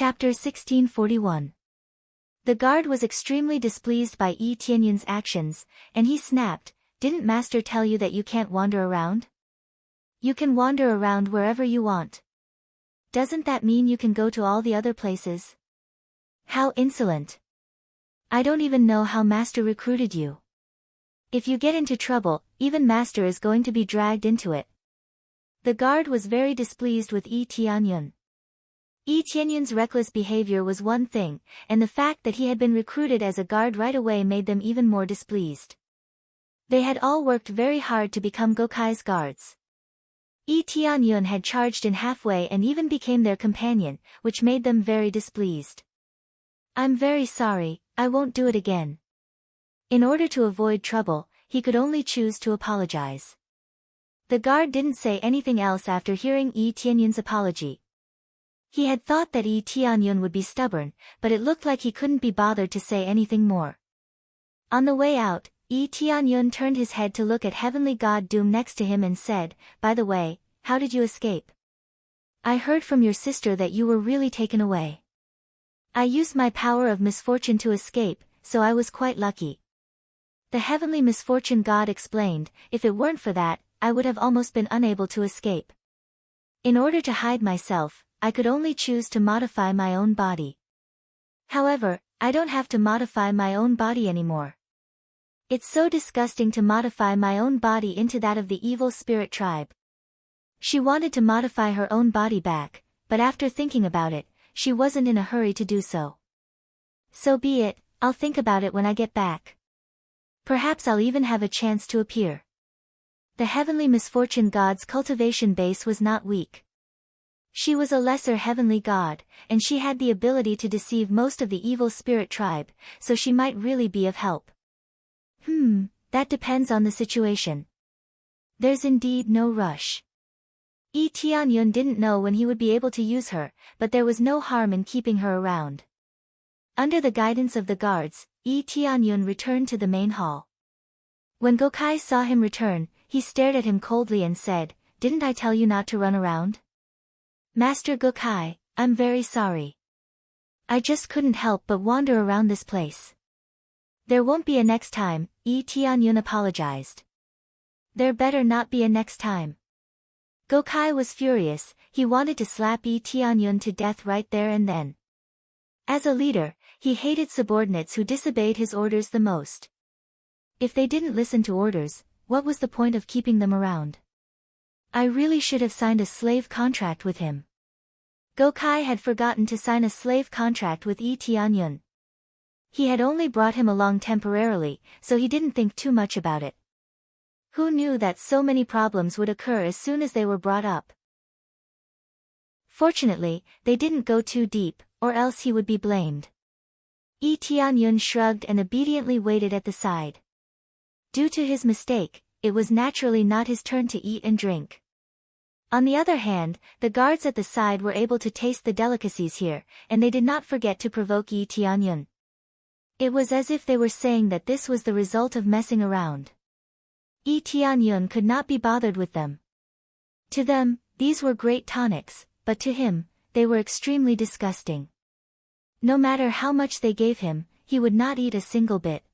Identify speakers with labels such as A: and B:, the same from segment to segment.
A: Chapter 1641. The guard was extremely displeased by Yi Tianyun's actions, and he snapped, "Didn't Master tell you that you can't wander around? You can wander around wherever you want. Doesn't that mean you can go to all the other places? How insolent! I don't even know how Master recruited you. If you get into trouble, even Master is going to be dragged into it." The guard was very displeased with Yi Tianyun. Yi Tianyun's reckless behavior was one thing, and the fact that he had been recruited as a guard right away made them even more displeased. They had all worked very hard to become Gokai's guards. Yi Tianyun had charged in halfway and even became their companion, which made them very displeased. "I'm very sorry, I won't do it again." In order to avoid trouble, he could only choose to apologize. The guard didn't say anything else after hearing Yi Tianyun's apology. He had thought that Yi Tianyun would be stubborn, but it looked like he couldn't be bothered to say anything more. On the way out, Yi Tianyun turned his head to look at Heavenly God Doom next to him and said, "By the way, how did you escape? I heard from your sister that you were really taken away." "I used my power of misfortune to escape, so I was quite lucky." The Heavenly Misfortune God explained, "If it weren't for that, I would have almost been unable to escape. In order to hide myself, I could only choose to modify my own body. However, I don't have to modify my own body anymore. It's so disgusting to modify my own body into that of the evil spirit tribe." She wanted to modify her own body back, but after thinking about it, she wasn't in a hurry to do so. "So be it, I'll think about it when I get back. Perhaps I'll even have a chance to appear." The Heavenly Misfortune God's cultivation base was not weak. She was a lesser heavenly god, and she had the ability to deceive most of the evil spirit tribe, so she might really be of help. That depends on the situation. There's indeed no rush. Yi Tianyun didn't know when he would be able to use her, but there was no harm in keeping her around. Under the guidance of the guards, Yi Tianyun returned to the main hall. When Gokai saw him return, he stared at him coldly and said, "Didn't I tell you not to run around? Master Gokai, I'm very sorry. I just couldn't help but wander around this place." "There won't be a next time," Yi Tianyun apologized. "There better not be a next time." Gokai was furious, he wanted to slap Yi Tianyun to death right there and then. As a leader, he hated subordinates who disobeyed his orders the most. If they didn't listen to orders, what was the point of keeping them around? I really should have signed a slave contract with him. Gokai had forgotten to sign a slave contract with Yi Tianyun. He had only brought him along temporarily, so he didn't think too much about it. Who knew that so many problems would occur as soon as they were brought up? Fortunately, they didn't go too deep, or else he would be blamed. Yi Tianyun shrugged and obediently waited at the side. Due to his mistake, it was naturally not his turn to eat and drink. On the other hand, the guards at the side were able to taste the delicacies here, and they did not forget to provoke Yi Tianyun. It was as if they were saying that this was the result of messing around. Yi Tianyun could not be bothered with them. To them, these were great tonics, but to him, they were extremely disgusting. No matter how much they gave him, he would not eat a single bit.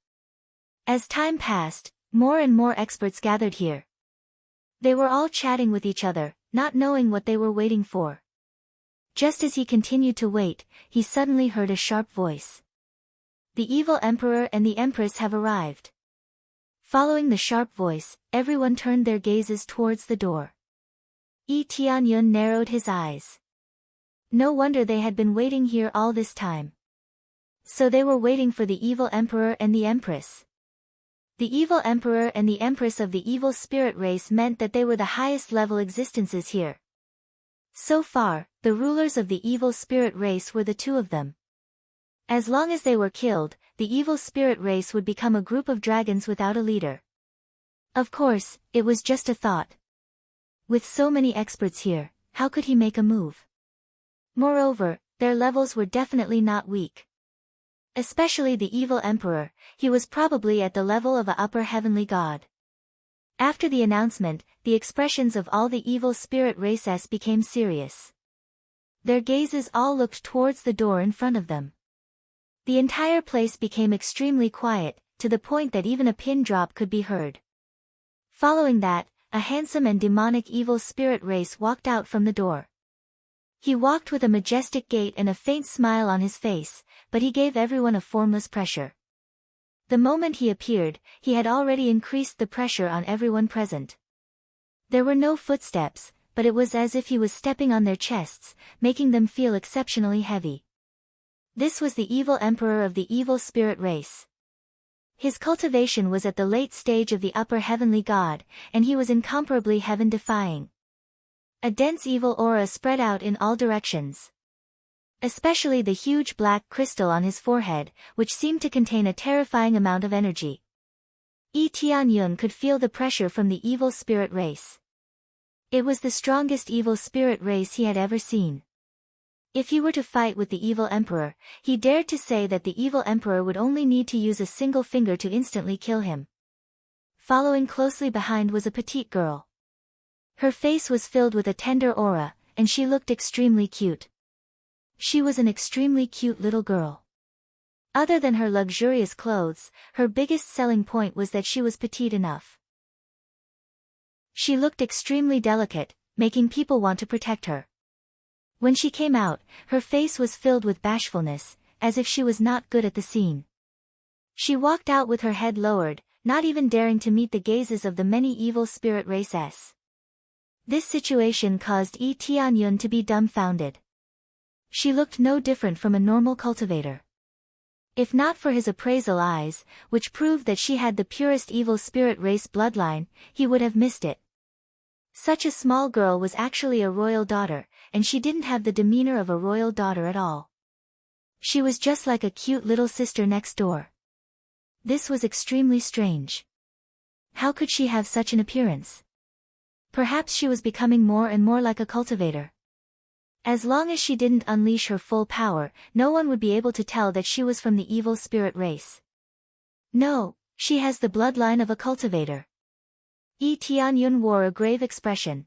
A: As time passed, more and more experts gathered here. They were all chatting with each other, not knowing what they were waiting for. Just as he continued to wait, he suddenly heard a sharp voice. "The evil emperor and the empress have arrived." Following the sharp voice, everyone turned their gazes towards the door. Yi Tianyun narrowed his eyes. No wonder they had been waiting here all this time. So they were waiting for the evil emperor and the empress. The evil emperor and the empress of the evil spirit race meant that they were the highest level existences here. So far, the rulers of the evil spirit race were the two of them. As long as they were killed, the evil spirit race would become a group of dragons without a leader. Of course, it was just a thought. With so many experts here, how could he make a move? Moreover, their levels were definitely not weak. Especially the evil emperor, he was probably at the level of an upper heavenly god. After the announcement, the expressions of all the evil spirit races became serious. Their gazes all looked towards the door in front of them. The entire place became extremely quiet, to the point that even a pin drop could be heard. Following that, a handsome and demonic evil spirit race walked out from the door. He walked with a majestic gait and a faint smile on his face, but he gave everyone a formless pressure. The moment he appeared, he had already increased the pressure on everyone present. There were no footsteps, but it was as if he was stepping on their chests, making them feel exceptionally heavy. This was the evil emperor of the evil spirit race. His cultivation was at the late stage of the upper heavenly god, and he was incomparably heaven-defying. A dense evil aura spread out in all directions. Especially the huge black crystal on his forehead, which seemed to contain a terrifying amount of energy. Yi Tianyun could feel the pressure from the evil spirit race. It was the strongest evil spirit race he had ever seen. If he were to fight with the evil emperor, he dared to say that the evil emperor would only need to use a single finger to instantly kill him. Following closely behind was a petite girl. Her face was filled with a tender aura, and she looked extremely cute. She was an extremely cute little girl. Other than her luxurious clothes, her biggest selling point was that she was petite enough. She looked extremely delicate, making people want to protect her. When she came out, her face was filled with bashfulness, as if she was not good at the scene. She walked out with her head lowered, not even daring to meet the gazes of the many evil spirit races. This situation caused Yi Tianyun to be dumbfounded. She looked no different from a normal cultivator. If not for his appraisal eyes, which proved that she had the purest evil spirit race bloodline, he would have missed it. Such a small girl was actually a royal daughter, and she didn't have the demeanor of a royal daughter at all. She was just like a cute little sister next door. This was extremely strange. How could she have such an appearance? Perhaps she was becoming more and more like a cultivator. As long as she didn't unleash her full power, no one would be able to tell that she was from the evil spirit race. No, she has the bloodline of a cultivator. Yi Tianyun wore a grave expression.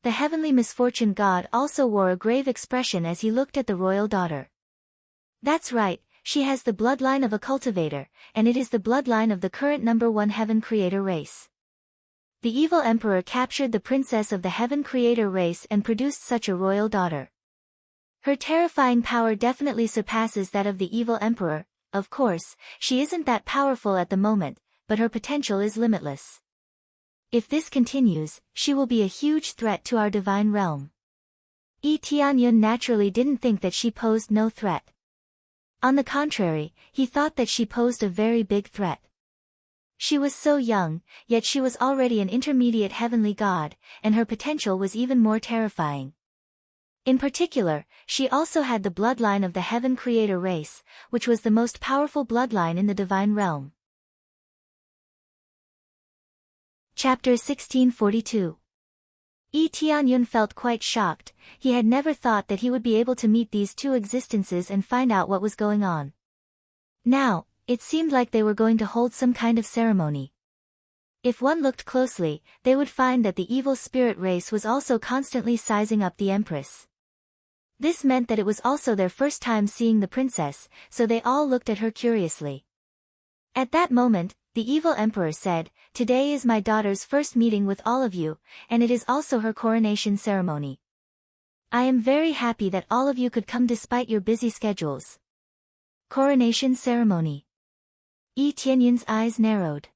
A: The heavenly misfortune god also wore a grave expression as he looked at the royal daughter. That's right, she has the bloodline of a cultivator, and it is the bloodline of the current #1 heaven creator race. The evil emperor captured the princess of the heaven creator race and produced such a royal daughter. Her terrifying power definitely surpasses that of the evil emperor. Of course, she isn't that powerful at the moment, but her potential is limitless. If this continues, she will be a huge threat to our divine realm. Yi Tianyun naturally didn't think that she posed no threat. On the contrary, he thought that she posed a very big threat. She was so young, yet she was already an intermediate heavenly god, and her potential was even more terrifying. In particular, she also had the bloodline of the heaven creator race, which was the most powerful bloodline in the divine realm. Chapter 1642. Yi Tianyun felt quite shocked. He had never thought that he would be able to meet these two existences and find out what was going on. Now, it seemed like they were going to hold some kind of ceremony. If one looked closely, they would find that the evil spirit race was also constantly sizing up the empress. This meant that it was also their first time seeing the princess, so they all looked at her curiously. At that moment, the evil emperor said, "Today is my daughter's first meeting with all of you, and it is also her coronation ceremony. I am very happy that all of you could come despite your busy schedules." Coronation ceremony. Yi Tianyun's eyes narrowed.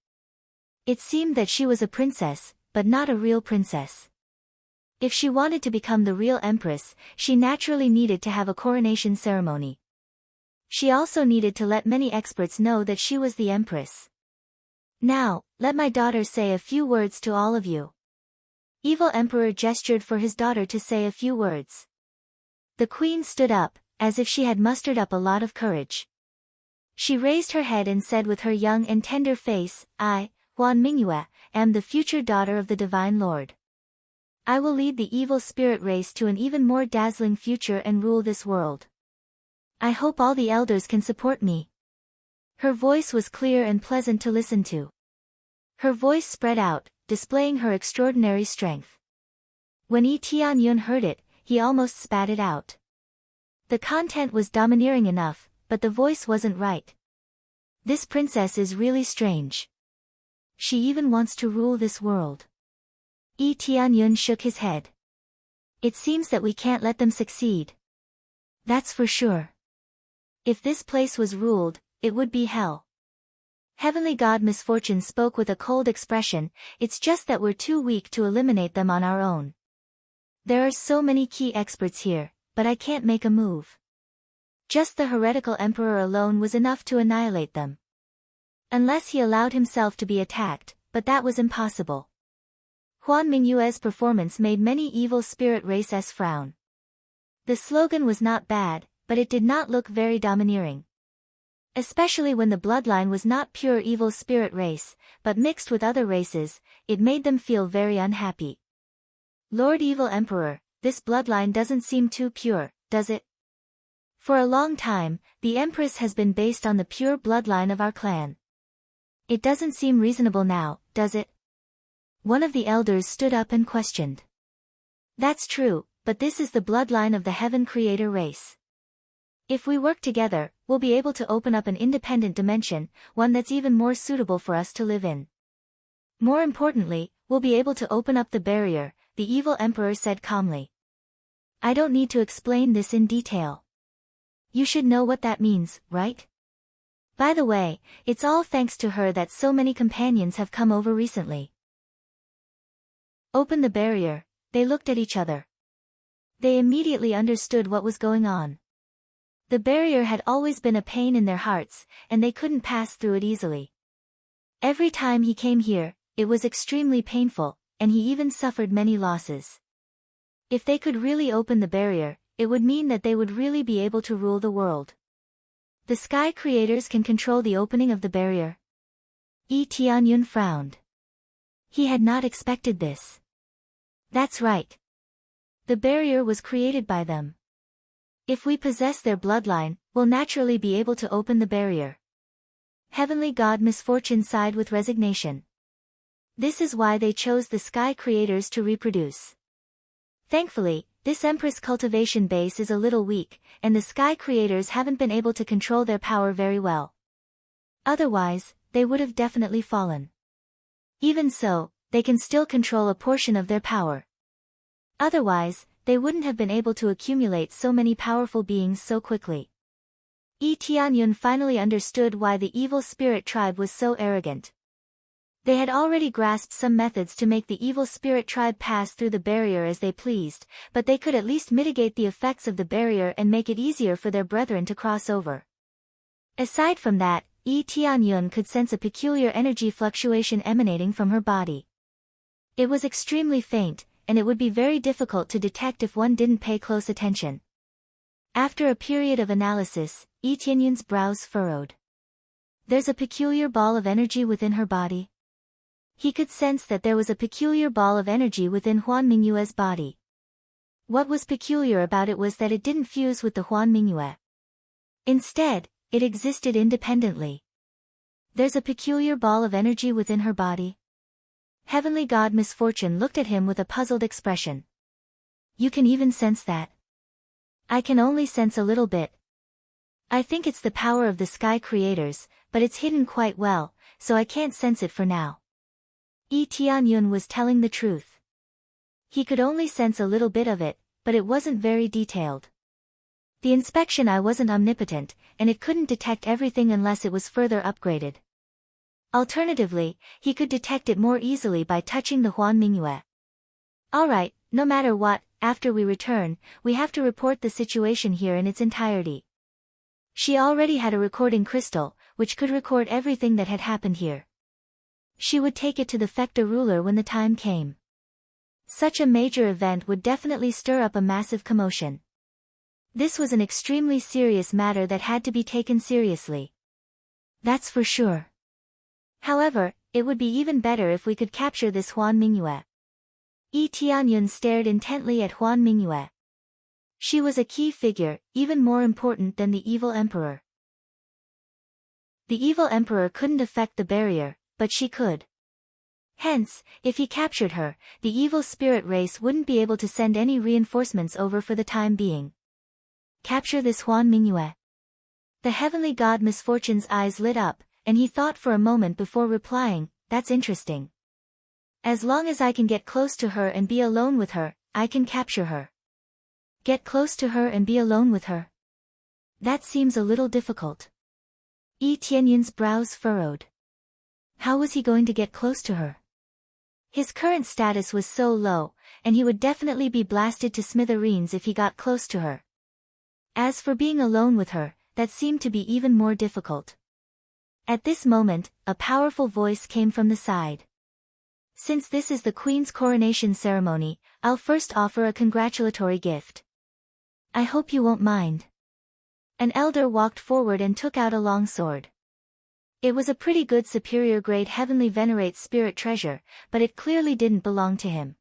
A: It seemed that she was a princess, but not a real princess. If she wanted to become the real empress, she naturally needed to have a coronation ceremony. She also needed to let many experts know that she was the empress. "Now, let my daughter say a few words to all of you." Evil Emperor gestured for his daughter to say a few words. The queen stood up, as if she had mustered up a lot of courage. She raised her head and said with her young and tender face, "I, Huan Mingyue, am the future daughter of the Divine Lord. I will lead the evil spirit race to an even more dazzling future and rule this world. I hope all the elders can support me." Her voice was clear and pleasant to listen to. Her voice spread out, displaying her extraordinary strength. When Yi Tianyun heard it, he almost spat it out. The content was domineering enough, but the voice wasn't right. This princess is really strange. She even wants to rule this world. Yi Tianyun shook his head. It seems that we can't let them succeed. That's for sure. If this place was ruled, it would be hell. Heavenly God Misfortune spoke with a cold expression, it's just that we're too weak to eliminate them on our own. There are so many key experts here, but I can't make a move. Just the heretical emperor alone was enough to annihilate them. Unless he allowed himself to be attacked, but that was impossible. Huan Mingyue's performance made many evil spirit races frown. The slogan was not bad, but it did not look very domineering. Especially when the bloodline was not pure evil spirit race, but mixed with other races, it made them feel very unhappy. Lord Evil Emperor, this bloodline doesn't seem too pure, does it? For a long time, the Empress has been based on the pure bloodline of our clan. It doesn't seem reasonable now, does it? One of the elders stood up and questioned. That's true, but this is the bloodline of the Heaven Creator race. If we work together, we'll be able to open up an independent dimension, one that's even more suitable for us to live in. More importantly, we'll be able to open up the barrier, the evil emperor said calmly. I don't need to explain this in detail. You should know what that means, right? By the way, it's all thanks to her that so many companions have come over recently. Open the barrier, they looked at each other. They immediately understood what was going on. The barrier had always been a pain in their hearts, and they couldn't pass through it easily. Every time he came here, it was extremely painful, and he even suffered many losses. If they could really open the barrier, it would mean that they would really be able to rule the world. The Sky Creators can control the opening of the barrier. Yi Tianyun frowned. He had not expected this. That's right. The barrier was created by them. If we possess their bloodline, we'll naturally be able to open the barrier. Heavenly God Misfortune sighed with resignation. This is why they chose the Sky Creators to reproduce. Thankfully, this Empress cultivation base is a little weak, and the Sky Creators haven't been able to control their power very well. Otherwise, they would have definitely fallen. Even so, they can still control a portion of their power. Otherwise, they wouldn't have been able to accumulate so many powerful beings so quickly. Yi Tianyun finally understood why the evil spirit tribe was so arrogant. They had already grasped some methods to make the evil spirit tribe pass through the barrier as they pleased, but they could at least mitigate the effects of the barrier and make it easier for their brethren to cross over. Aside from that, Yi Tianyun could sense a peculiar energy fluctuation emanating from her body. It was extremely faint, and it would be very difficult to detect if one didn't pay close attention. After a period of analysis, Yi Tianyun's brows furrowed. There's a peculiar ball of energy within her body. He could sense that there was a peculiar ball of energy within Huan Mingyue's body. What was peculiar about it was that it didn't fuse with the Huan Mingyue. Instead, it existed independently. There's a peculiar ball of energy within her body. Heavenly God Misfortune looked at him with a puzzled expression. You can even sense that? I can only sense a little bit. I think it's the power of the Sky Creators, but it's hidden quite well, so I can't sense it for now. Yi Tianyun was telling the truth. He could only sense a little bit of it, but it wasn't very detailed. The inspection eye wasn't omnipotent, and it couldn't detect everything unless it was further upgraded. Alternatively, he could detect it more easily by touching the Huan Mingyue. Alright, no matter what, after we return, we have to report the situation here in its entirety. She already had a recording crystal, which could record everything that had happened here. She would take it to the Fecta ruler when the time came. Such a major event would definitely stir up a massive commotion. This was an extremely serious matter that had to be taken seriously. That's for sure. However, it would be even better if we could capture this Huan Mingyue. Yi Tianyun stared intently at Huan Mingyue. She was a key figure, even more important than the evil emperor. The evil emperor couldn't affect the barrier, but she could. Hence, if he captured her, the evil spirit race wouldn't be able to send any reinforcements over for the time being. Capture this Huan Mingyue. The heavenly god Misfortune's eyes lit up, and he thought for a moment before replying, "That's interesting. As long as I can get close to her and be alone with her, I can capture her." Get close to her and be alone with her? That seems a little difficult. Yi Tianyun's brows furrowed. How was he going to get close to her? His current status was so low, and he would definitely be blasted to smithereens if he got close to her. As for being alone with her, that seemed to be even more difficult. At this moment, a powerful voice came from the side. "Since this is the Queen's coronation ceremony, I'll first offer a congratulatory gift. I hope you won't mind." An elder walked forward and took out a long sword. It was a pretty good superior grade heavenly venerate spirit treasure, but it clearly didn't belong to him.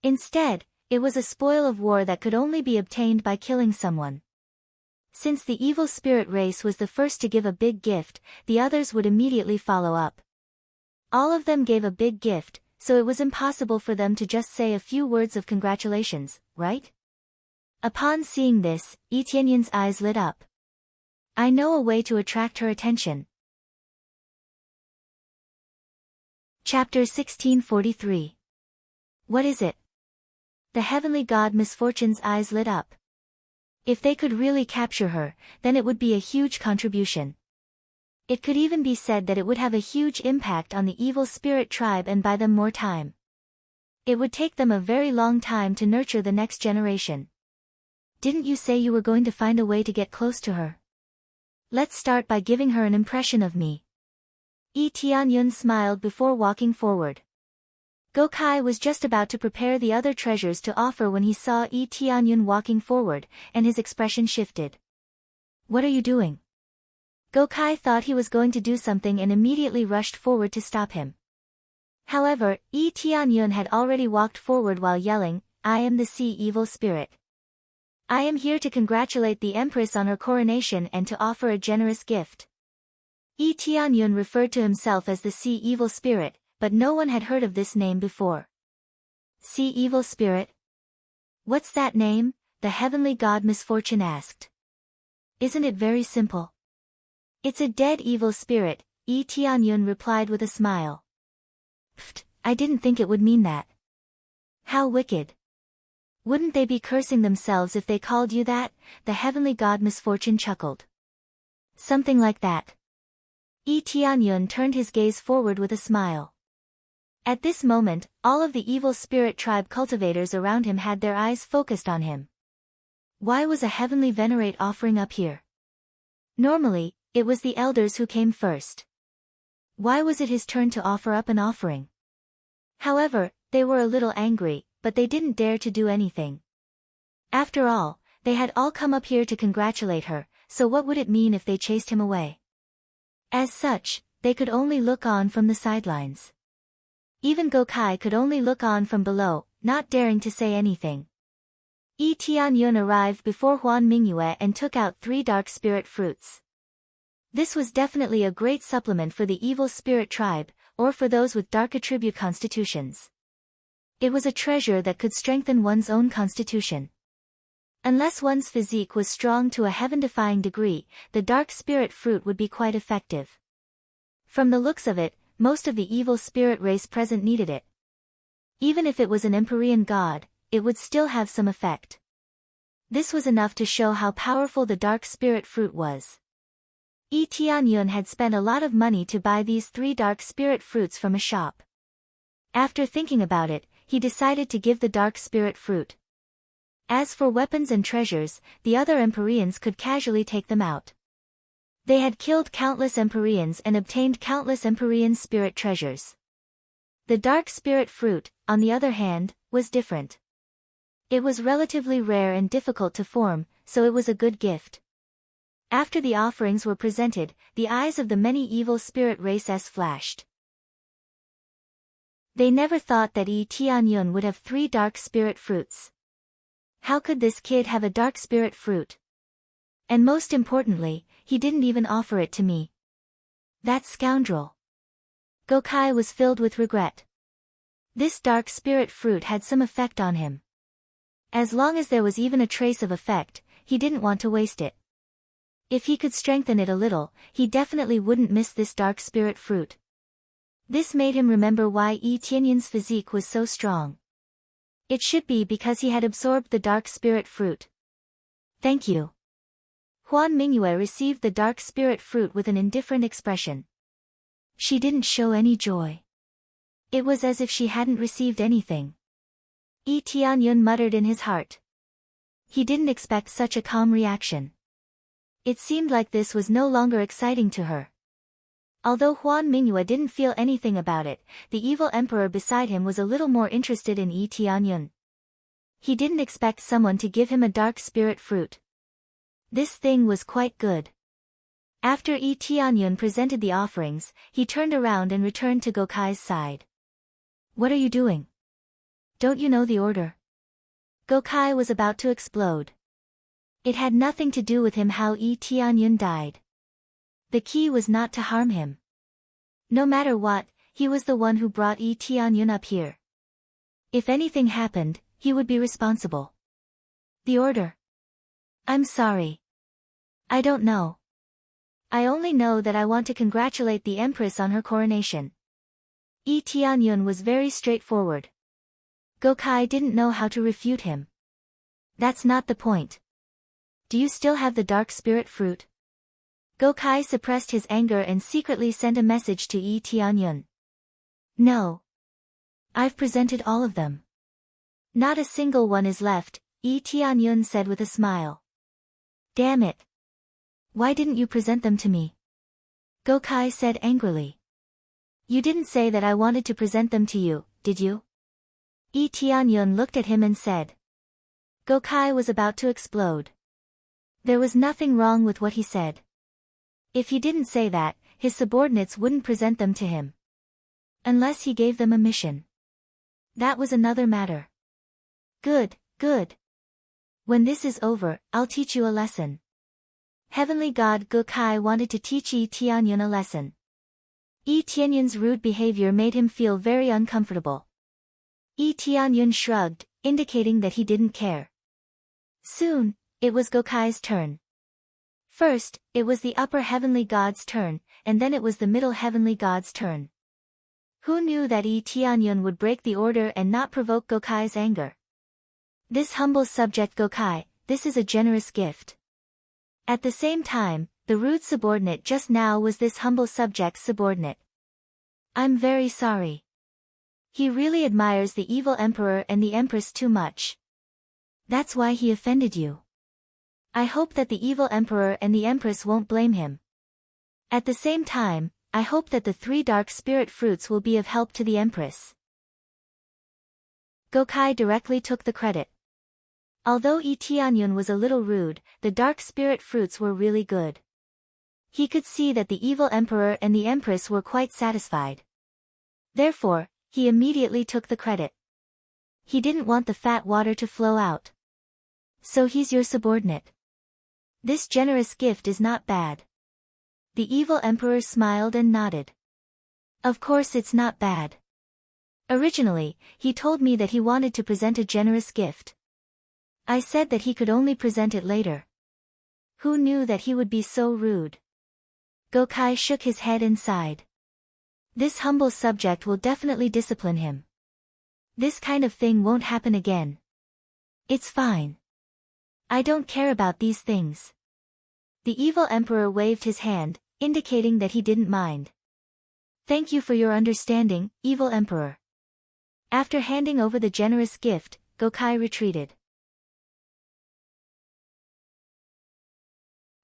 A: Instead, it was a spoil of war that could only be obtained by killing someone. Since the evil spirit race was the first to give a big gift, the others would immediately follow up. All of them gave a big gift, so it was impossible for them to just say a few words of congratulations, right? Upon seeing this, Yi Tianyun's eyes lit up. "I know a way to attract her attention." Chapter 1643. What is it? The heavenly god Misfortune's eyes lit up. If they could really capture her, then it would be a huge contribution. It could even be said that it would have a huge impact on the evil spirit tribe and buy them more time. It would take them a very long time to nurture the next generation. Didn't you say you were going to find a way to get close to her? Let's start by giving her an impression of me. Yi Tianyun smiled before walking forward. Gokai was just about to prepare the other treasures to offer when he saw Yi Tianyun walking forward, and his expression shifted. "What are you doing?" Gokai thought he was going to do something and immediately rushed forward to stop him. However, Yi Tianyun had already walked forward while yelling, "I am the sea evil spirit. I am here to congratulate the Empress on her coronation and to offer a generous gift." Yi Tianyun referred to himself as the Sea Evil Spirit, but no one had heard of this name before. Sea Evil Spirit? What's that name? The heavenly god Misfortune asked. Isn't it very simple? It's a dead evil spirit, Yi Tianyun replied with a smile. Pfft, I didn't think it would mean that. How wicked. Wouldn't they be cursing themselves if they called you that? The heavenly god Misfortune chuckled. Something like that. Yi Tianyun turned his gaze forward with a smile. At this moment, all of the evil spirit tribe cultivators around him had their eyes focused on him. Why was a heavenly venerate offering up here? Normally, it was the elders who came first. Why was it his turn to offer up an offering? However, they were a little angry, but they didn't dare to do anything. After all, they had all come up here to congratulate her, so what would it mean if they chased him away? As such, they could only look on from the sidelines. Even Gokai could only look on from below, not daring to say anything. Yi Tianyun arrived before Huan Mingyue and took out 3 dark spirit fruits. This was definitely a great supplement for the evil spirit tribe, or for those with dark attribute constitutions. It was a treasure that could strengthen one's own constitution. Unless one's physique was strong to a heaven-defying degree, the dark spirit fruit would be quite effective. From the looks of it, most of the evil spirit race present needed it. Even if it was an Empyrean god, it would still have some effect. This was enough to show how powerful the dark spirit fruit was. Yi Tianyun had spent a lot of money to buy these 3 dark spirit fruits from a shop. After thinking about it, he decided to give the dark spirit fruit. As for weapons and treasures, the other Empyreans could casually take them out. They had killed countless Empyreans and obtained countless Empyrean spirit treasures. The dark spirit fruit, on the other hand, was different. It was relatively rare and difficult to form, so it was a good gift. After the offerings were presented, the eyes of the many evil spirit races flashed. They never thought that Yi Tianyun would have 3 dark spirit fruits. How could this kid have a dark spirit fruit? And most importantly, he didn't even offer it to me. That scoundrel. Gokai was filled with regret. This dark spirit fruit had some effect on him. As long as there was even a trace of effect, he didn't want to waste it. If he could strengthen it a little, he definitely wouldn't miss this dark spirit fruit. This made him remember why Yi Tianyan's physique was so strong. It should be because he had absorbed the dark spirit fruit. Thank you. Huan Mingyue received the dark spirit fruit with an indifferent expression. She didn't show any joy. It was as if she hadn't received anything. Yi Tianyun muttered in his heart. He didn't expect such a calm reaction. It seemed like this was no longer exciting to her. Although Huan Mingyue didn't feel anything about it, the evil emperor beside him was a little more interested in Yi Tianyun. He didn't expect someone to give him a dark spirit fruit. This thing was quite good. After Yi Tianyun presented the offerings, he turned around and returned to Gokai's side. What are you doing? Don't you know the order? Gokai was about to explode. It had nothing to do with him how Yi Tianyun died. The key was not to harm him. No matter what, he was the one who brought Yi Tianyun up here. If anything happened, he would be responsible. The order? I'm sorry. I don't know. I only know that I want to congratulate the Empress on her coronation. Yi Tianyun was very straightforward. Gokai didn't know how to refute him. That's not the point. Do you still have the dark spirit fruit? Gokai suppressed his anger and secretly sent a message to Yi Tianyun. No. I've presented all of them. Not a single one is left, Yi Tianyun said with a smile. Damn it. Why didn't you present them to me? Gokai said angrily. You didn't say that I wanted to present them to you, did you? Yi Tianyun looked at him and said. Gokai was about to explode. There was nothing wrong with what he said. If he didn't say that, his subordinates wouldn't present them to him. Unless he gave them a mission. That was another matter. Good, good. When this is over, I'll teach you a lesson. Heavenly God Gokai wanted to teach Yi Tianyun a lesson. Yi Tianyun's rude behavior made him feel very uncomfortable. Yi Tianyun shrugged, indicating that he didn't care. Soon, it was Gokai's turn. First, it was the upper heavenly god's turn, and then it was the middle heavenly god's turn. Who knew that Yi Tianyun would break the order and not provoke Gokai's anger? This humble subject Gokai, this is a generous gift. At the same time, the rude subordinate just now was this humble subject's subordinate. I'm very sorry. He really admires the evil emperor and the empress too much. That's why he offended you. I hope that the evil emperor and the empress won't blame him. At the same time, I hope that the 3 dark spirit fruits will be of help to the empress. Gokai directly took the credit. Although Yi Tianyun was a little rude, the dark spirit fruits were really good. He could see that the evil emperor and the empress were quite satisfied. Therefore, he immediately took the credit. He didn't want the fat water to flow out. So he's your subordinate. This generous gift is not bad. The evil emperor smiled and nodded. Of course it's not bad. Originally, he told me that he wanted to present a generous gift. I said that he could only present it later. Who knew that he would be so rude? Gokai shook his head and sighed. This humble subject will definitely discipline him. This kind of thing won't happen again. It's fine. I don't care about these things. The evil emperor waved his hand, indicating that he didn't mind. Thank you for your understanding, evil emperor. After handing over the generous gift, Gokai retreated.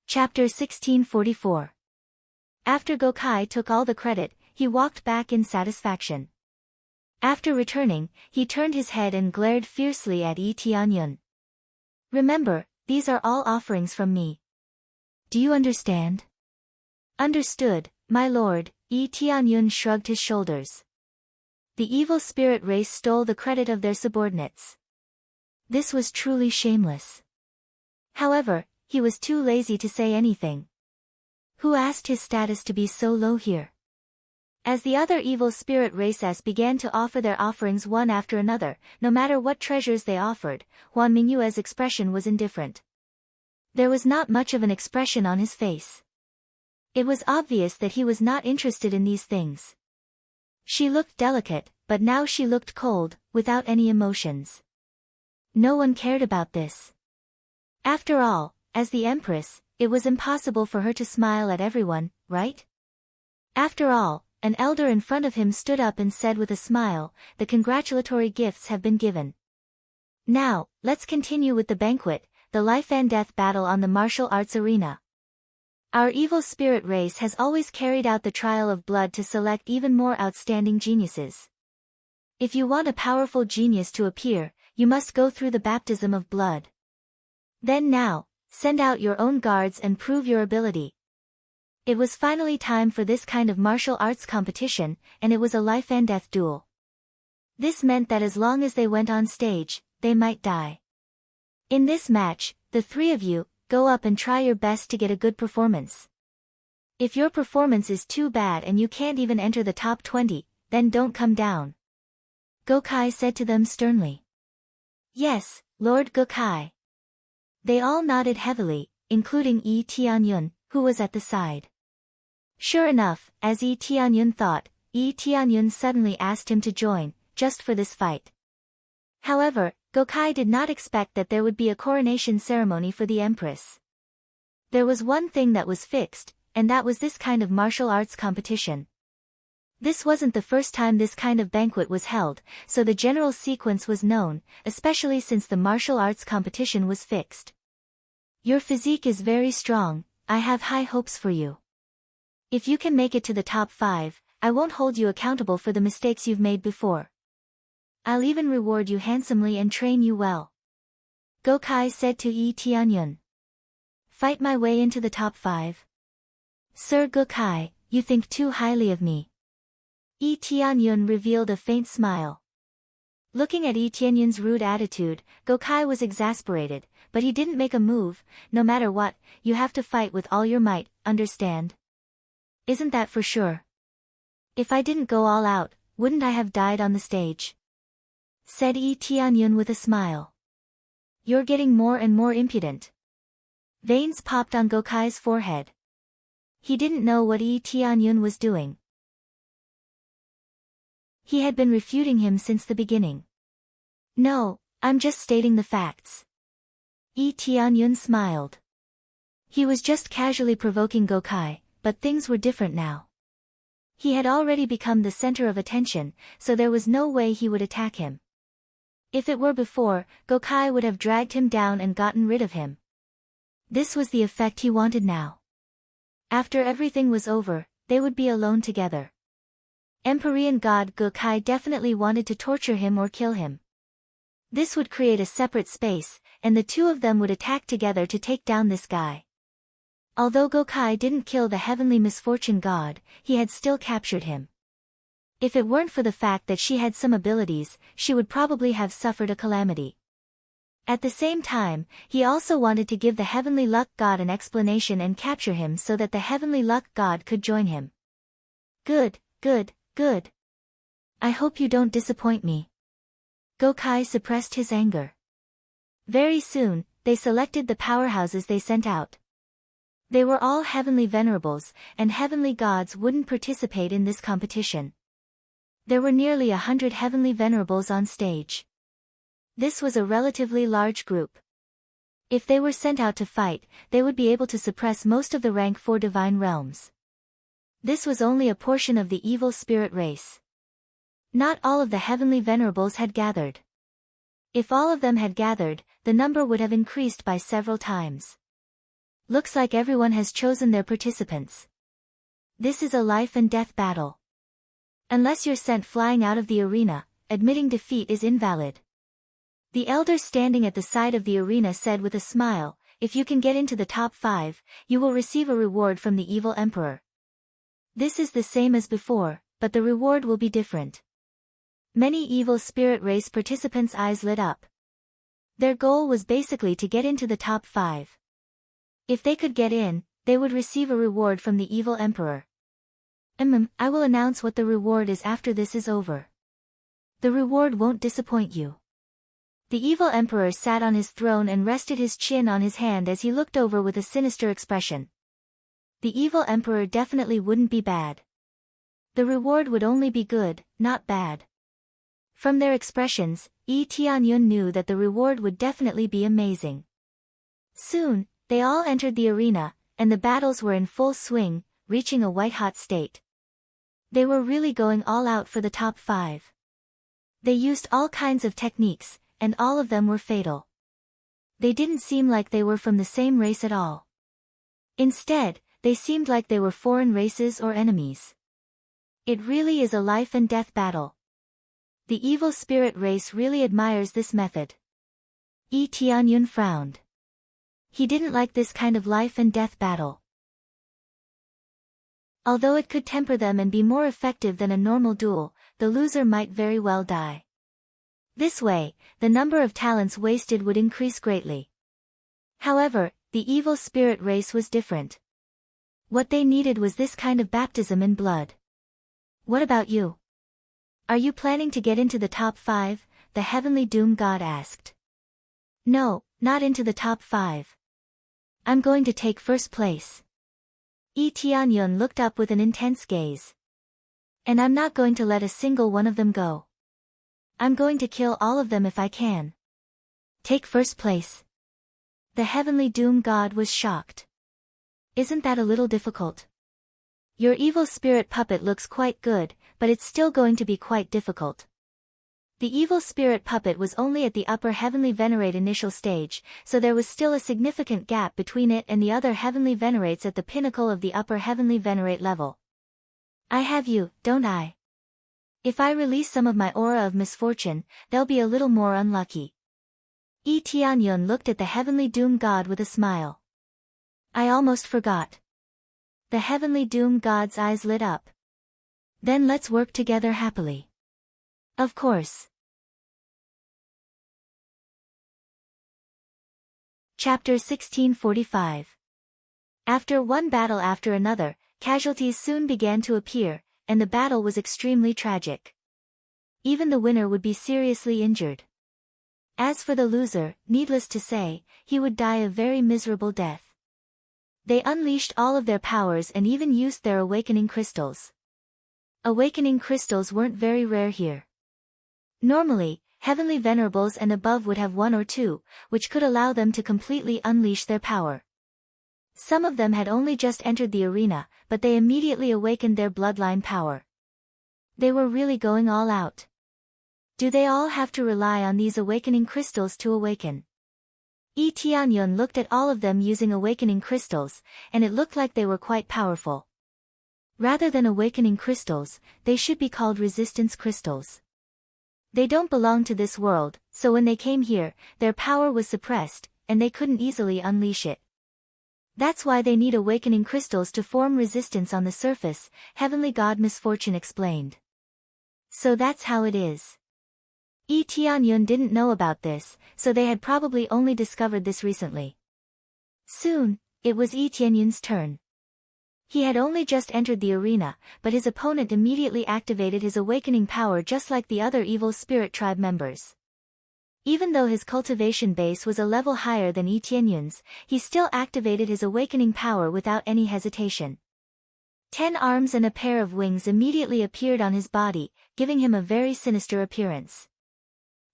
A: Chapter 1644. After Gokai took all the credit, he walked back in satisfaction. After returning, he turned his head and glared fiercely at Yi Tianyun. Remember, these are all offerings from me. Do you understand? Understood, my lord, Yi Tianyun shrugged his shoulders. The evil spirit race stole the credit of their subordinates. This was truly shameless. However, he was too lazy to say anything. Who asked his status to be so low here? As the other evil spirit races began to offer their offerings one after another, no matter what treasures they offered, Huan Mingyue's expression was indifferent. There was not much of an expression on his face. It was obvious that he was not interested in these things. She looked delicate, but now she looked cold, without any emotions. No one cared about this. After all, as the Empress, it was impossible for her to smile at everyone, right? After all, an elder in front of him stood up and said with a smile, "The congratulatory gifts have been given. Now, let's continue with the banquet, the life and death battle on the martial arts arena. Our evil spirit race has always carried out the trial of blood to select even more outstanding geniuses. If you want a powerful genius to appear, you must go through the baptism of blood. Then now, send out your own guards and prove your ability." It was finally time for this kind of martial arts competition, and it was a life and death duel. This meant that as long as they went on stage, they might die. In this match, the three of you, go up and try your best to get a good performance. If your performance is too bad and you can't even enter the top 20, then don't come down. Gokai said to them sternly. "Yes, Lord Gokai." They all nodded heavily, including Yi Tianyun, who was at the side. Sure enough, as Yi Tianyun thought, Yi Tianyun suddenly asked him to join, just for this fight. However, Gokai did not expect that there would be a coronation ceremony for the Empress. There was one thing that was fixed, and that was this kind of martial arts competition. This wasn't the first time this kind of banquet was held, so the general sequence was known, especially since the martial arts competition was fixed. "Your physique is very strong, I have high hopes for you. If you can make it to the top 5, I won't hold you accountable for the mistakes you've made before. I'll even reward you handsomely and train you well." Gokai said to Yi Tianyun. "Fight my way into the top 5? Sir Gokai, you think too highly of me." Yi Tianyun revealed a faint smile. Looking at Yi Tianyun's rude attitude, Gokai was exasperated, but he didn't make a move. "No matter what, you have to fight with all your might, understand? Isn't that for sure? If I didn't go all out, wouldn't I have died on the stage?" said Yi Tianyun with a smile. "You're getting more and more impudent." Veins popped on Gokai's forehead. He didn't know what Yi Tianyun was doing. He had been refuting him since the beginning. "No, I'm just stating the facts." Yi Tianyun smiled. He was just casually provoking Gokai, but things were different now. He had already become the center of attention, so there was no way he would attack him. If it were before, Gokai would have dragged him down and gotten rid of him. This was the effect he wanted now. After everything was over, they would be alone together. Empyrean God Gokai definitely wanted to torture him or kill him. This would create a separate space, and the two of them would attack together to take down this guy. Although Gokai didn't kill the heavenly misfortune god, he had still captured him. If it weren't for the fact that she had some abilities, she would probably have suffered a calamity. At the same time, he also wanted to give the heavenly luck god an explanation and capture him so that the heavenly luck god could join him. Good, good, good. I hope you don't disappoint me. Gokai suppressed his anger. Very soon, they selected the powerhouses they sent out. They were all heavenly venerables, and heavenly gods wouldn't participate in this competition. There were nearly 100 heavenly venerables on stage. This was a relatively large group. If they were sent out to fight, they would be able to suppress most of the rank 4 divine realms. This was only a portion of the evil spirit race. Not all of the heavenly venerables had gathered. If all of them had gathered, the number would have increased by several times. Looks like everyone has chosen their participants. This is a life and death battle. Unless you're sent flying out of the arena, admitting defeat is invalid. The elder standing at the side of the arena said with a smile, "If you can get into the top 5, you will receive a reward from the evil emperor. This is the same as before, but the reward will be different." Many evil spirit race participants' eyes lit up. Their goal was basically to get into the top 5. If they could get in, they would receive a reward from the evil emperor. I will announce what the reward is after this is over. The reward won't disappoint you. The evil emperor sat on his throne and rested his chin on his hand as he looked over with a sinister expression. The evil emperor definitely wouldn't be bad. The reward would only be good, not bad. From their expressions, Tianyun knew that the reward would definitely be amazing. Soon, they all entered the arena, and the battles were in full swing, reaching a white-hot state. They were really going all out for the top 5. They used all kinds of techniques, and all of them were fatal. They didn't seem like they were from the same race at all. Instead, they seemed like they were foreign races or enemies. It really is a life and death battle. The evil spirit race really admires this method. Tianyun frowned. He didn't like this kind of life and death battle. Although it could temper them and be more effective than a normal duel, the loser might very well die. This way, the number of talents wasted would increase greatly. However, the evil spirit race was different. What they needed was this kind of baptism in blood. What about you? Are you planning to get into the top 5? The heavenly doom god asked. No, not into the top 5. I'm going to take first place. Tianyun looked up with an intense gaze. And I'm not going to let a single one of them go. I'm going to kill all of them if I can. Take first place. The heavenly doom god was shocked. Isn't that a little difficult? Your evil spirit puppet looks quite good, but it's still going to be quite difficult. The evil spirit puppet was only at the upper heavenly venerate initial stage, so there was still a significant gap between it and the other heavenly venerates at the pinnacle of the upper heavenly venerate level. I have you, don't I? If I release some of my aura of misfortune, they'll be a little more unlucky. Tianyun looked at the heavenly doom god with a smile. I almost forgot. The heavenly doom god's eyes lit up. Then let's work together happily. Of course. Chapter 1645. After one battle after another, casualties soon began to appear, and the battle was extremely tragic. Even the winner would be seriously injured. As for the loser, needless to say, he would die a very miserable death. They unleashed all of their powers and even used their awakening crystals. Awakening crystals weren't very rare here. Normally, heavenly venerables and above would have 1 or 2, which could allow them to completely unleash their power. Some of them had only just entered the arena, but they immediately awakened their bloodline power. They were really going all out. Do they all have to rely on these awakening crystals to awaken? Tianyun looked at all of them using awakening crystals, and it looked like they were quite powerful. Rather than awakening crystals, they should be called resistance crystals. They don't belong to this world, so when they came here, their power was suppressed, and they couldn't easily unleash it. That's why they need awakening crystals to form resistance on the surface, Heavenly God Misfortune explained. So that's how it is. Tianyun didn't know about this, so they had probably only discovered this recently. Soon, it was Tianyun's turn. He had only just entered the arena, but his opponent immediately activated his awakening power just like the other evil spirit tribe members. Even though his cultivation base was a level higher than Tianyun's, he still activated his awakening power without any hesitation. 10 arms and a pair of wings immediately appeared on his body, giving him a very sinister appearance.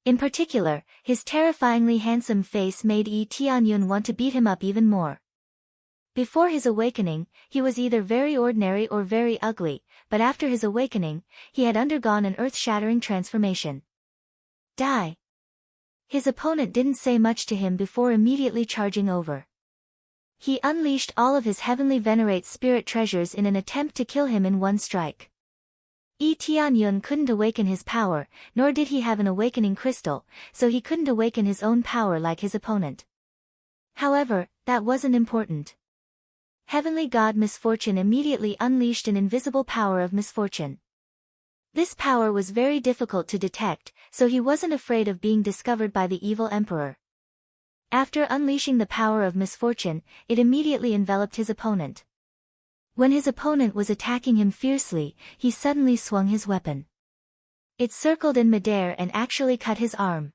A: In particular, his terrifyingly handsome face made Tianyun want to beat him up even more. Before his awakening, he was either very ordinary or very ugly, but after his awakening, he had undergone an earth-shattering transformation. Die! His opponent didn't say much to him before immediately charging over. He unleashed all of his heavenly venerate spirit treasures in an attempt to kill him in one strike. Tianyun couldn't awaken his power, nor did he have an awakening crystal, so he couldn't awaken his own power like his opponent. However, that wasn't important. Heavenly God Misfortune immediately unleashed an invisible power of misfortune. This power was very difficult to detect, so he wasn't afraid of being discovered by the evil emperor. After unleashing the power of misfortune, it immediately enveloped his opponent. When his opponent was attacking him fiercely, he suddenly swung his weapon. It circled in midair and actually cut his arm.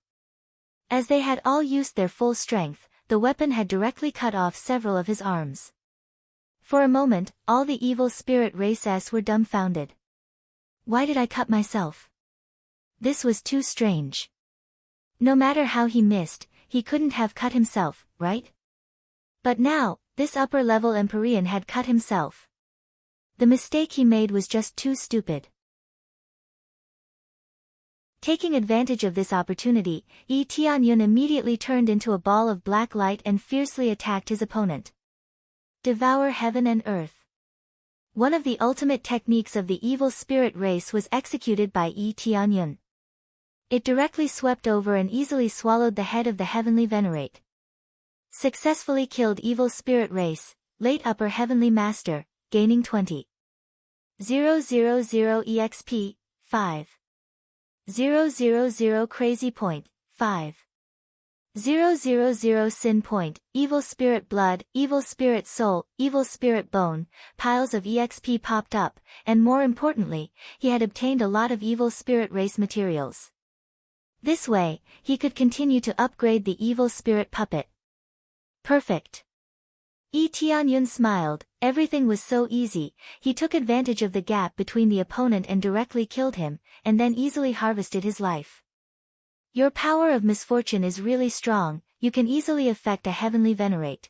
A: As they had all used their full strength, the weapon had directly cut off several of his arms. For a moment, all the evil spirit races were dumbfounded. Why did I cut myself? This was too strange. No matter how he missed, he couldn't have cut himself, right? But now, this upper-level Empyrean had cut himself. The mistake he made was just too stupid. Taking advantage of this opportunity, Yi Tianyun immediately turned into a ball of black light and fiercely attacked his opponent. Devour heaven and earth. One of the ultimate techniques of the evil spirit race was executed by Yi Tianyun. It directly swept over and easily swallowed the head of the heavenly venerate. Successfully killed evil spirit race, late upper heavenly master, gaining 20,000 EXP, 5,000 crazy point, 5,000 sin point, evil spirit blood, evil spirit soul, evil spirit bone, piles of EXP popped up, and more importantly, he had obtained a lot of evil spirit race materials. This way, he could continue to upgrade the evil spirit puppet. Perfect. Yi Tianyun smiled, everything was so easy, he took advantage of the gap between the opponent and directly killed him, and then easily harvested his life. Your power of misfortune is really strong, you can easily affect a heavenly venerate.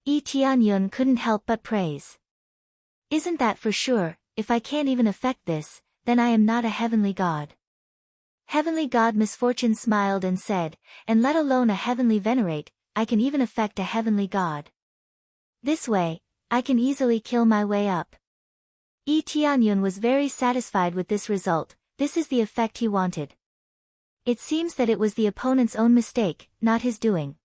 A: Yi Tianyun couldn't help but praise. Isn't that for sure? If I can't even affect this, then I am not a heavenly god. Heavenly god Misfortune smiled and said, and let alone a heavenly venerate, I can even affect a heavenly god. This way, I can easily kill my way up. Yi Tianyun was very satisfied with this result, this is the effect he wanted. It seems that it was the opponent's own mistake, not his doing.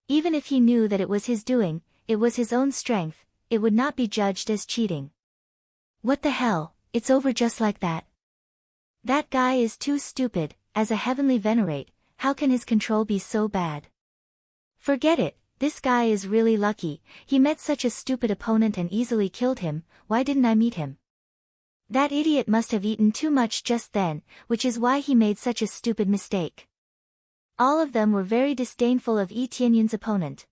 A: Even if he knew that it was his doing, it was his own strength, it would not be judged as cheating. What the hell, it's over just like that. That guy is too stupid, as a heavenly venerate, how can his control be so bad? Forget it, this guy is really lucky, he met such a stupid opponent and easily killed him, why didn't I meet him? That idiot must have eaten too much just then, which is why he made such a stupid mistake. All of them were very disdainful of Yi Tianyun's opponent.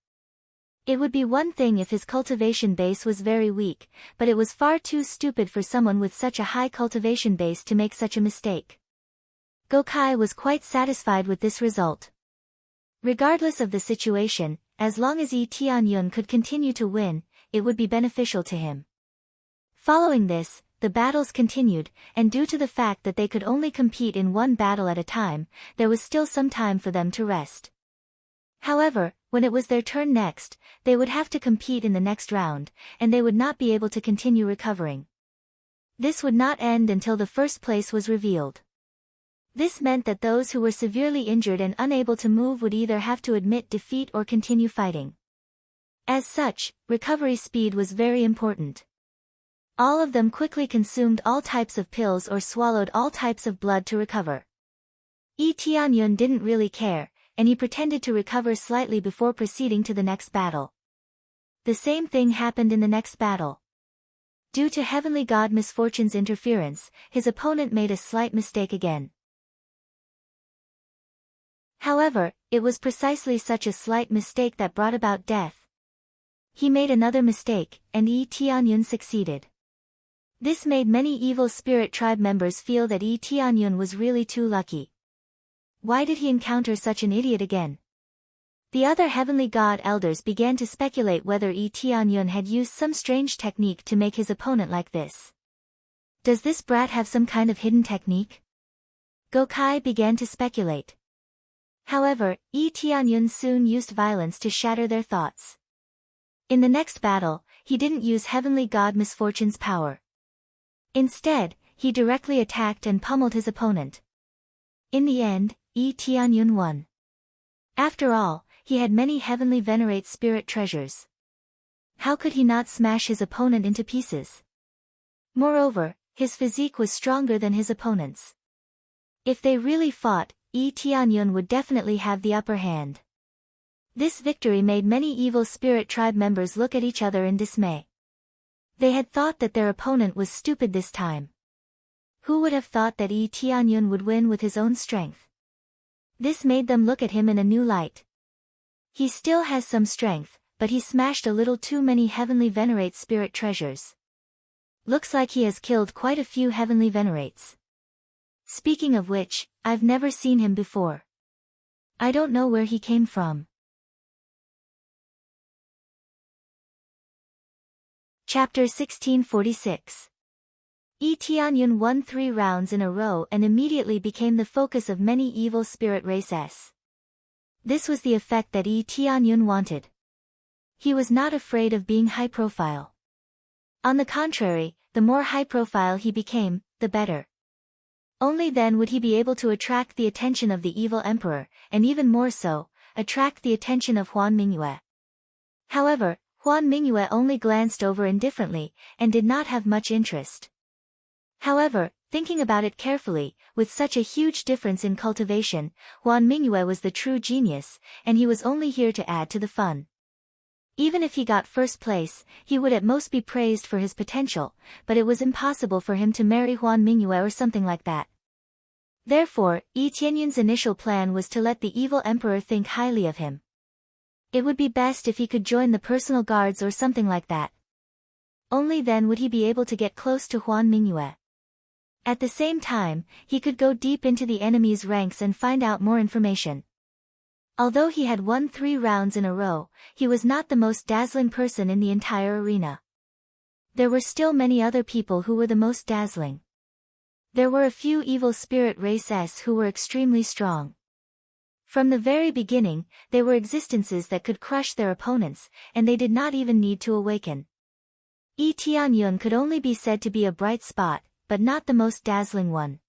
A: It would be one thing if his cultivation base was very weak, but it was far too stupid for someone with such a high cultivation base to make such a mistake. Goukai was quite satisfied with this result. Regardless of the situation, as long as Yi Tianyun could continue to win, it would be beneficial to him. Following this, the battles continued, and due to the fact that they could only compete in one battle at a time, there was still some time for them to rest. However, when it was their turn next, they would have to compete in the next round, and they would not be able to continue recovering. This would not end until the first place was revealed. This meant that those who were severely injured and unable to move would either have to admit defeat or continue fighting. As such, recovery speed was very important. All of them quickly consumed all types of pills or swallowed all types of blood to recover. Yi Tianyun didn't really care, and he pretended to recover slightly before proceeding to the next battle. The same thing happened in the next battle. Due to heavenly god Misfortune's interference, his opponent made a slight mistake again. However, it was precisely such a slight mistake that brought about death. He made another mistake, and Yi Tianyun succeeded. This made many evil spirit tribe members feel that Yi Tianyun was really too lucky. Why did he encounter such an idiot again? The other heavenly god elders began to speculate whether Yi Tianyun had used some strange technique to make his opponent like this. Does this brat have some kind of hidden technique? Goukai began to speculate. However, Yi Tianyun soon used violence to shatter their thoughts. In the next battle, he didn't use heavenly god Misfortune's power. Instead, he directly attacked and pummeled his opponent. In the end, Yi Tianyun won. After all, he had many heavenly venerate spirit treasures. How could he not smash his opponent into pieces? Moreover, his physique was stronger than his opponent's. If they really fought, Yi Tianyun would definitely have the upper hand. This victory made many evil spirit tribe members look at each other in dismay. They had thought that their opponent was stupid this time. Who would have thought that Yi Tianyun would win with his own strength? This made them look at him in a new light. He still has some strength, but he smashed a little too many heavenly venerate spirit treasures. Looks like he has killed quite a few heavenly venerates. Speaking of which, I've never seen him before. I don't know where he came from. Chapter 1646. Yi Tianyun won 3 rounds in a row and immediately became the focus of many evil spirit races. This was the effect that Yi Tianyun wanted. He was not afraid of being high profile. On the contrary, the more high profile he became, the better. Only then would he be able to attract the attention of the evil emperor, and even more so, attract the attention of Huan Mingyue. However, Huan Mingyue only glanced over indifferently, and did not have much interest. However, thinking about it carefully, with such a huge difference in cultivation, Huan Mingyue was the true genius, and he was only here to add to the fun. Even if he got first place, he would at most be praised for his potential, but it was impossible for him to marry Huan Mingyue or something like that. Therefore, Yi Tianyun's initial plan was to let the evil emperor think highly of him. It would be best if he could join the personal guards or something like that. Only then would he be able to get close to Huan Mingyue. At the same time, he could go deep into the enemy's ranks and find out more information. Although he had won 3 rounds in a row, he was not the most dazzling person in the entire arena. There were still many other people who were the most dazzling. There were a few evil spirit races who were extremely strong. From the very beginning, they were existences that could crush their opponents, and they did not even need to awaken. Yi Tianyun could only be said to be a bright spot, but not the most dazzling one.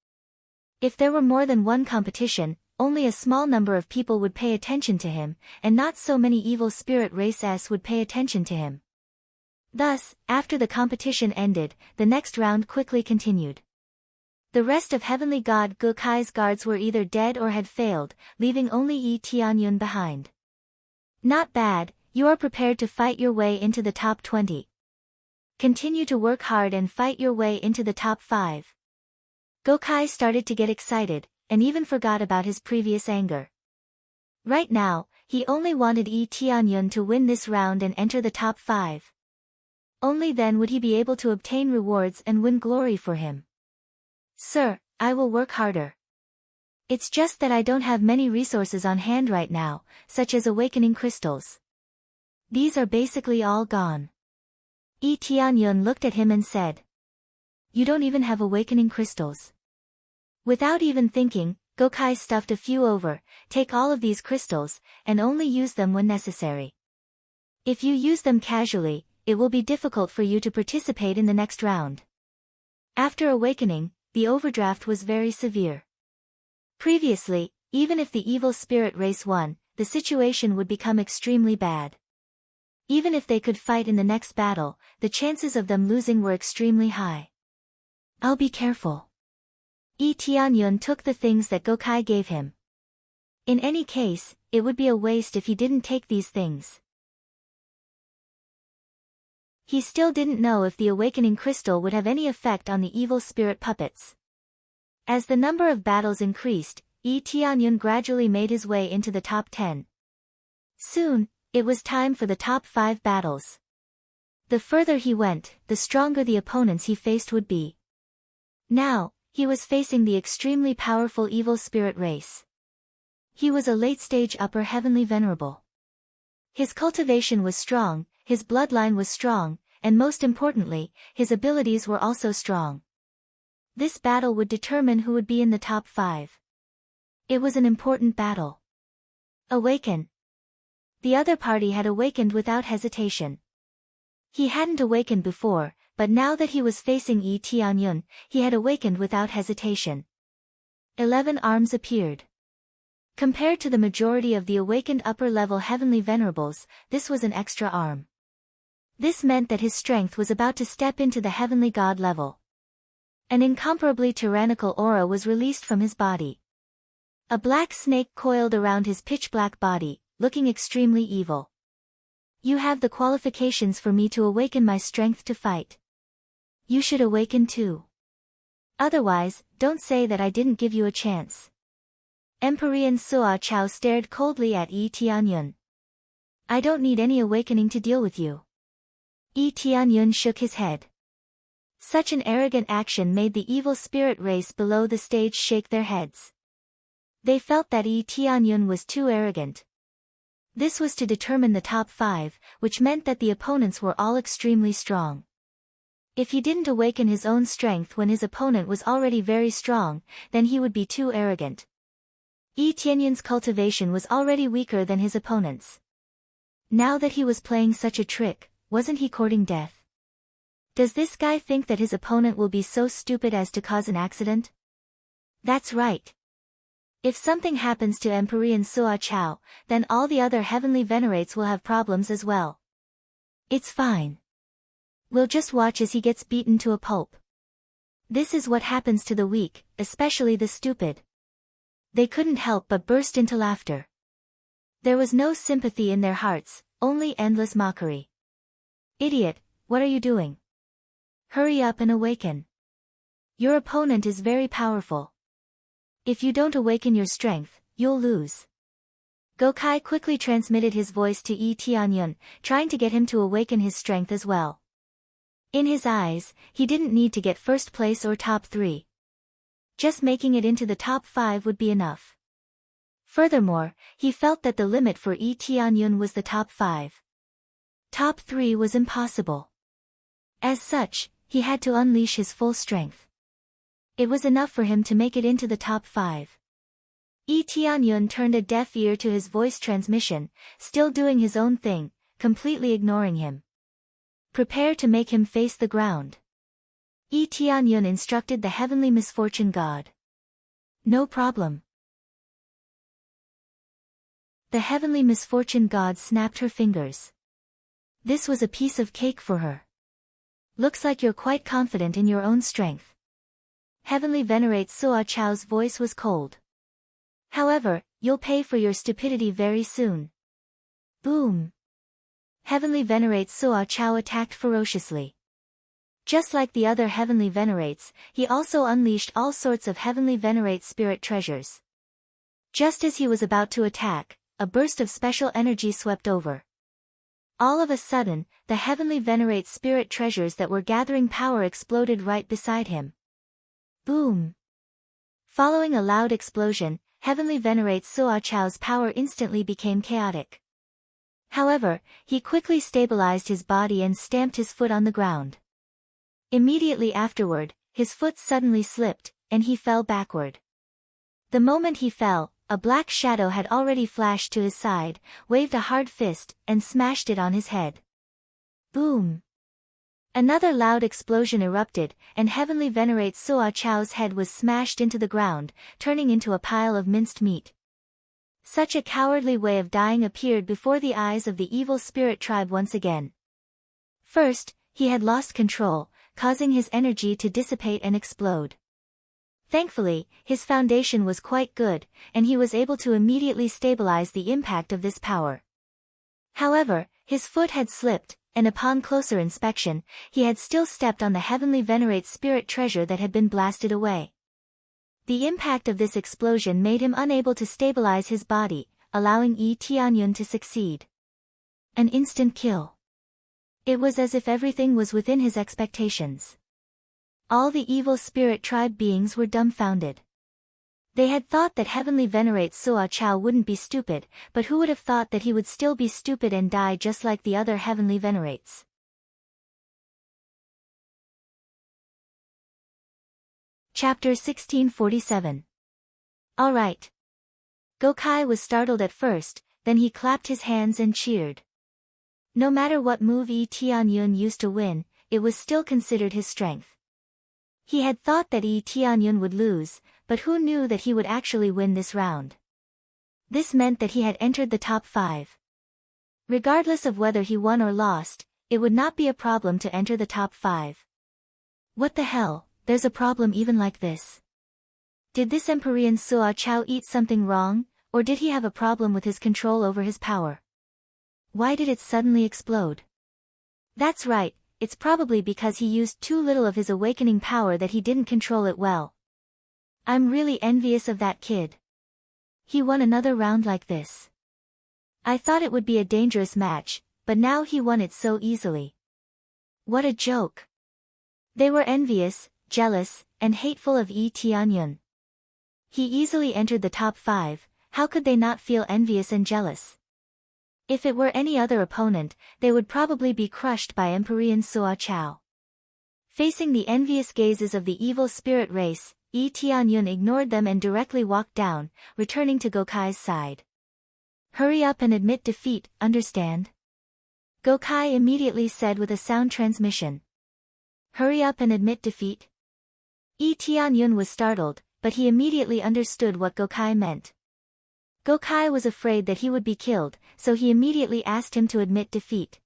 A: If there were more than one competition, only a small number of people would pay attention to him, and not so many evil spirit races would pay attention to him. Thus, after the competition ended, the next round quickly continued. The rest of Heavenly God Gokai's guards were either dead or had failed, leaving only Yi Tianyun behind. Not bad, you are prepared to fight your way into the top 20. Continue to work hard and fight your way into the top 5. Gokai started to get excited, and even forgot about his previous anger. Right now, he only wanted Yi Tianyun to win this round and enter the top 5. Only then would he be able to obtain rewards and win glory for him. Sir, I will work harder. It's just that I don't have many resources on hand right now, such as awakening crystals. These are basically all gone. Yi Tianyun looked at him and said, "You don't even have awakening crystals." Without even thinking, Gokai stuffed a few over, "Take all of these crystals, and only use them when necessary. If you use them casually, it will be difficult for you to participate in the next round." After awakening, the overdraft was very severe. Previously, even if the evil spirit race won, the situation would become extremely bad. Even if they could fight in the next battle, the chances of them losing were extremely high. "I'll be careful." Yi Tianyun took the things that Gokai gave him. In any case, it would be a waste if he didn't take these things. He still didn't know if the awakening crystal would have any effect on the evil spirit puppets. As the number of battles increased, Yi Tianyun gradually made his way into the top 10. Soon, it was time for the top 5 battles. The further he went, the stronger the opponents he faced would be. Now, he was facing the extremely powerful evil spirit race. He was a late-stage upper heavenly venerable. His cultivation was strong, his bloodline was strong, and most importantly, his abilities were also strong. This battle would determine who would be in the top 5. It was an important battle. Awaken. The other party had awakened without hesitation. He hadn't awakened before, but now that he was facing Yi Tianyun, he had awakened without hesitation. 11 arms appeared. Compared to the majority of the awakened upper-level heavenly venerables, this was an extra arm. This meant that his strength was about to step into the heavenly god level. An incomparably tyrannical aura was released from his body. A black snake coiled around his pitch-black body, looking extremely evil. "You have the qualifications for me to awaken my strength to fight." You should awaken too. Otherwise, don't say that I didn't give you a chance. Emperor Sua Chao stared coldly at Yi Tianyun. I don't need any awakening to deal with you. Yi Tianyun shook his head. Such an arrogant action made the evil spirit race below the stage shake their heads. They felt that Yi Tianyun was too arrogant. This was to determine the top 5, which meant that the opponents were all extremely strong. If he didn't awaken his own strength when his opponent was already very strong, then he would be too arrogant. Yi Tianyun's cultivation was already weaker than his opponent's. Now that he was playing such a trick, wasn't he courting death? Does this guy think that his opponent will be so stupid as to cause an accident? That's right. If something happens to Emperor Sua Chao, then all the other heavenly venerates will have problems as well. It's fine. We'll just watch as he gets beaten to a pulp. This is what happens to the weak, especially the stupid. They couldn't help but burst into laughter. There was no sympathy in their hearts, only endless mockery. Idiot, what are you doing? Hurry up and awaken. Your opponent is very powerful. If you don't awaken your strength, you'll lose. Gokai quickly transmitted his voice to Yi Tianyun, trying to get him to awaken his strength as well. In his eyes, he didn't need to get first place or top 3. Just making it into the top 5 would be enough. Furthermore, he felt that the limit for Yi Tianyun was the top 5. Top 3 was impossible. As such, he had to unleash his full strength. It was enough for him to make it into the top 5. Yi Tianyun turned a deaf ear to his voice transmission, still doing his own thing, completely ignoring him. Prepare to make him face the ground. Yi Tianyun instructed the heavenly misfortune god. No problem. The heavenly misfortune god snapped her fingers. This was a piece of cake for her. Looks like you're quite confident in your own strength. Heavenly Venerate Sua Chao's voice was cold. However, you'll pay for your stupidity very soon. Boom. Heavenly Venerate Sua Chao attacked ferociously. Just like the other Heavenly Venerates, he also unleashed all sorts of Heavenly Venerate spirit treasures. Just as he was about to attack, a burst of special energy swept over. All of a sudden, the Heavenly Venerate spirit treasures that were gathering power exploded right beside him. Boom! Following a loud explosion, Heavenly Venerate Sua Chao's power instantly became chaotic. However, he quickly stabilized his body and stamped his foot on the ground. Immediately afterward, his foot suddenly slipped, and he fell backward. The moment he fell, a black shadow had already flashed to his side, waved a hard fist, and smashed it on his head. Boom! Another loud explosion erupted, and Heavenly Venerate Sua Chao's head was smashed into the ground, turning into a pile of minced meat. Such a cowardly way of dying appeared before the eyes of the evil spirit tribe once again. First, he had lost control, causing his energy to dissipate and explode. Thankfully, his foundation was quite good, and he was able to immediately stabilize the impact of this power. However, his foot had slipped, and upon closer inspection, he had still stepped on the Heavenly Venerate spirit treasure that had been blasted away. The impact of this explosion made him unable to stabilize his body, allowing Yi Tianyun to succeed. An instant kill. It was as if everything was within his expectations. All the evil spirit tribe beings were dumbfounded. They had thought that Heavenly Venerate Sua Chao wouldn't be stupid, but who would have thought that he would still be stupid and die just like the other Heavenly Venerates? Chapter 1647. Alright. Gokai was startled at first, then he clapped his hands and cheered. No matter what move Yi Tianyun used to win, it was still considered his strength. He had thought that Yi Tianyun would lose, but who knew that he would actually win this round? This meant that he had entered the top 5. Regardless of whether he won or lost, it would not be a problem to enter the top 5. What the hell? There's a problem even like this. Did this Emperor Sua Chao eat something wrong, or did he have a problem with his control over his power? Why did it suddenly explode? That's right, it's probably because he used too little of his awakening power that he didn't control it well. I'm really envious of that kid. He won another round like this. I thought it would be a dangerous match, but now he won it so easily. What a joke. They were envious, jealous, and hateful of Yi Tianyun. He easily entered the top 5, how could they not feel envious and jealous? If it were any other opponent, they would probably be crushed by Empyrean Sua Chao. Facing the envious gazes of the evil spirit race, Yi Tianyun ignored them and directly walked down, returning to Gokai's side. Hurry up and admit defeat, understand? Gokai immediately said with a sound transmission. Hurry up and admit defeat? Yi Tianyun was startled, but he immediately understood what Gokai meant. Gokai was afraid that he would be killed, so he immediately asked him to admit defeat.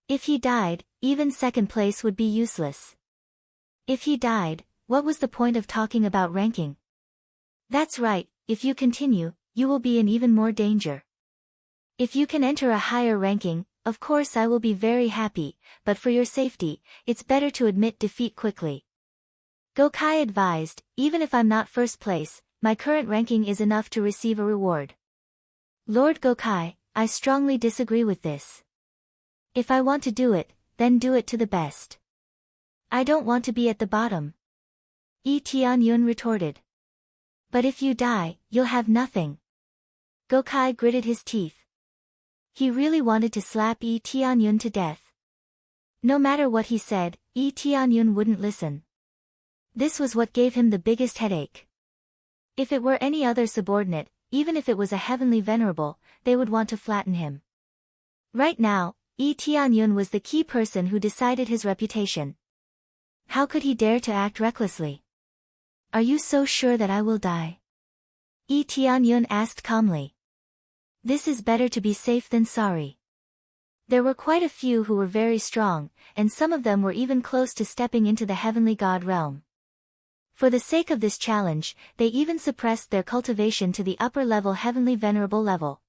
A: If he died, even second place would be useless. If he died, what was the point of talking about ranking? That's right, if you continue, you will be in even more danger. If you can enter a higher ranking, of course I will be very happy, but for your safety, it's better to admit defeat quickly. Gokai advised, even if I'm not first place, my current ranking is enough to receive a reward. Lord Gokai, I strongly disagree with this. If I want to do it, then do it to the best. I don't want to be at the bottom. Yi Tianyun retorted. But if you die, you'll have nothing. Gokai gritted his teeth. He really wanted to slap Yi Tianyun to death. No matter what he said, Yi Tianyun wouldn't listen. This was what gave him the biggest headache. If it were any other subordinate, even if it was a heavenly venerable, they would want to flatten him. Right now, Yi Tianyun was the key person who decided his reputation. How could he dare to act recklessly? Are you so sure that I will die? Yi Tianyun asked calmly. This is better to be safe than sorry. There were quite a few who were very strong, and some of them were even close to stepping into the heavenly god realm. For the sake of this challenge, they even suppressed their cultivation to the upper-level heavenly venerable level.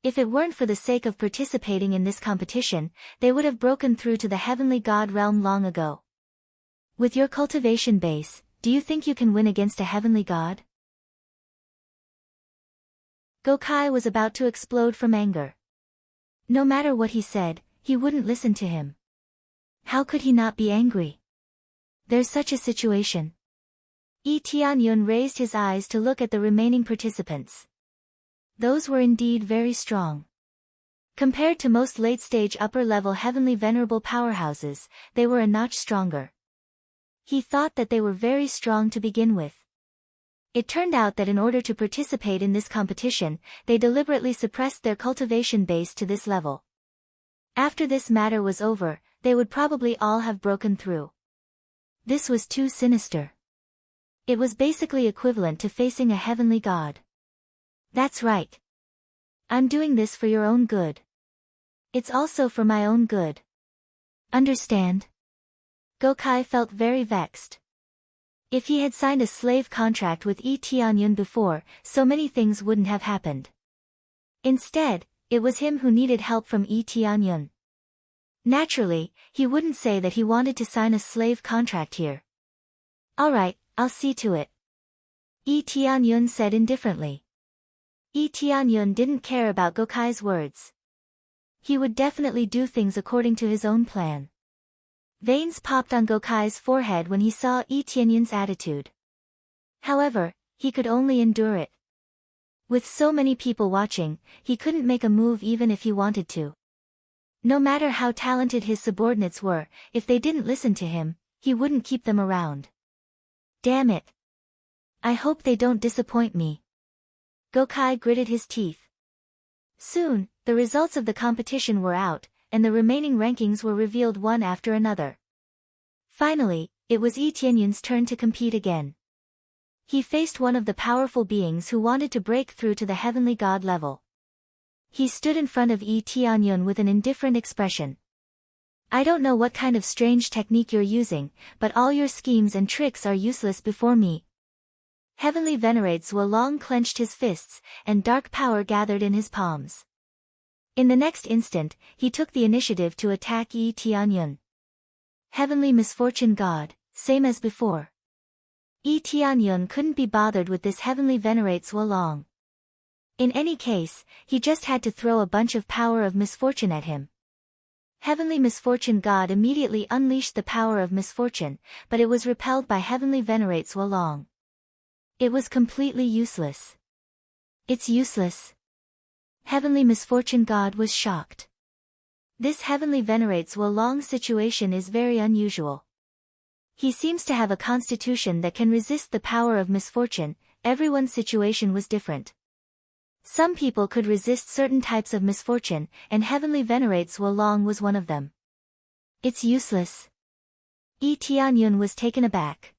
A: If it weren't for the sake of participating in this competition, they would have broken through to the heavenly god realm long ago. With your cultivation base, do you think you can win against a heavenly god? Gokai was about to explode from anger. No matter what he said, he wouldn't listen to him. How could he not be angry? There's such a situation. Yi Tianyun raised his eyes to look at the remaining participants. Those were indeed very strong. Compared to most late-stage upper-level heavenly venerable powerhouses, they were a notch stronger. He thought that they were very strong to begin with. It turned out that in order to participate in this competition, they deliberately suppressed their cultivation base to this level. After this matter was over, they would probably all have broken through. This was too sinister. It was basically equivalent to facing a heavenly god. That's right. I'm doing this for your own good. It's also for my own good. Understand? Gokai felt very vexed. If he had signed a slave contract with Yi Tianyun before, so many things wouldn't have happened. Instead, it was him who needed help from Yi Tianyun. Naturally, he wouldn't say that he wanted to sign a slave contract here. Alright, I'll see to it. Yi Tianyun said indifferently. Yi Tianyun didn't care about Gokai's words. He would definitely do things according to his own plan. Veins popped on Gokai's forehead when he saw Yi Tianyun's attitude. However, he could only endure it. With so many people watching, he couldn't make a move even if he wanted to. No matter how talented his subordinates were, if they didn't listen to him, he wouldn't keep them around. Damn it. I hope they don't disappoint me. Gokai gritted his teeth. Soon, the results of the competition were out, and the remaining rankings were revealed one after another. Finally, it was Yi Tianyun's turn to compete again. He faced one of the powerful beings who wanted to break through to the heavenly god level. He stood in front of Yi Tianyun with an indifferent expression. I don't know what kind of strange technique you're using, but all your schemes and tricks are useless before me. Heavenly Venerate Zuolong clenched his fists, and dark power gathered in his palms. In the next instant, he took the initiative to attack Yi Tianyun. Heavenly Misfortune God, same as before. Yi Tianyun couldn't be bothered with this heavenly venerates Wolong. In any case, he just had to throw a bunch of power of misfortune at him. Heavenly Misfortune God immediately unleashed the power of misfortune, but it was repelled by Heavenly Venerates Wolong. It was completely useless. It's useless. Heavenly Misfortune God was shocked. This Heavenly Venerates Wolong situation is very unusual. He seems to have a constitution that can resist the power of misfortune. Everyone's situation was different. Some people could resist certain types of misfortune, and Heavenly Venerates Wolong was one of them. It's useless. Yi Tianyun was taken aback.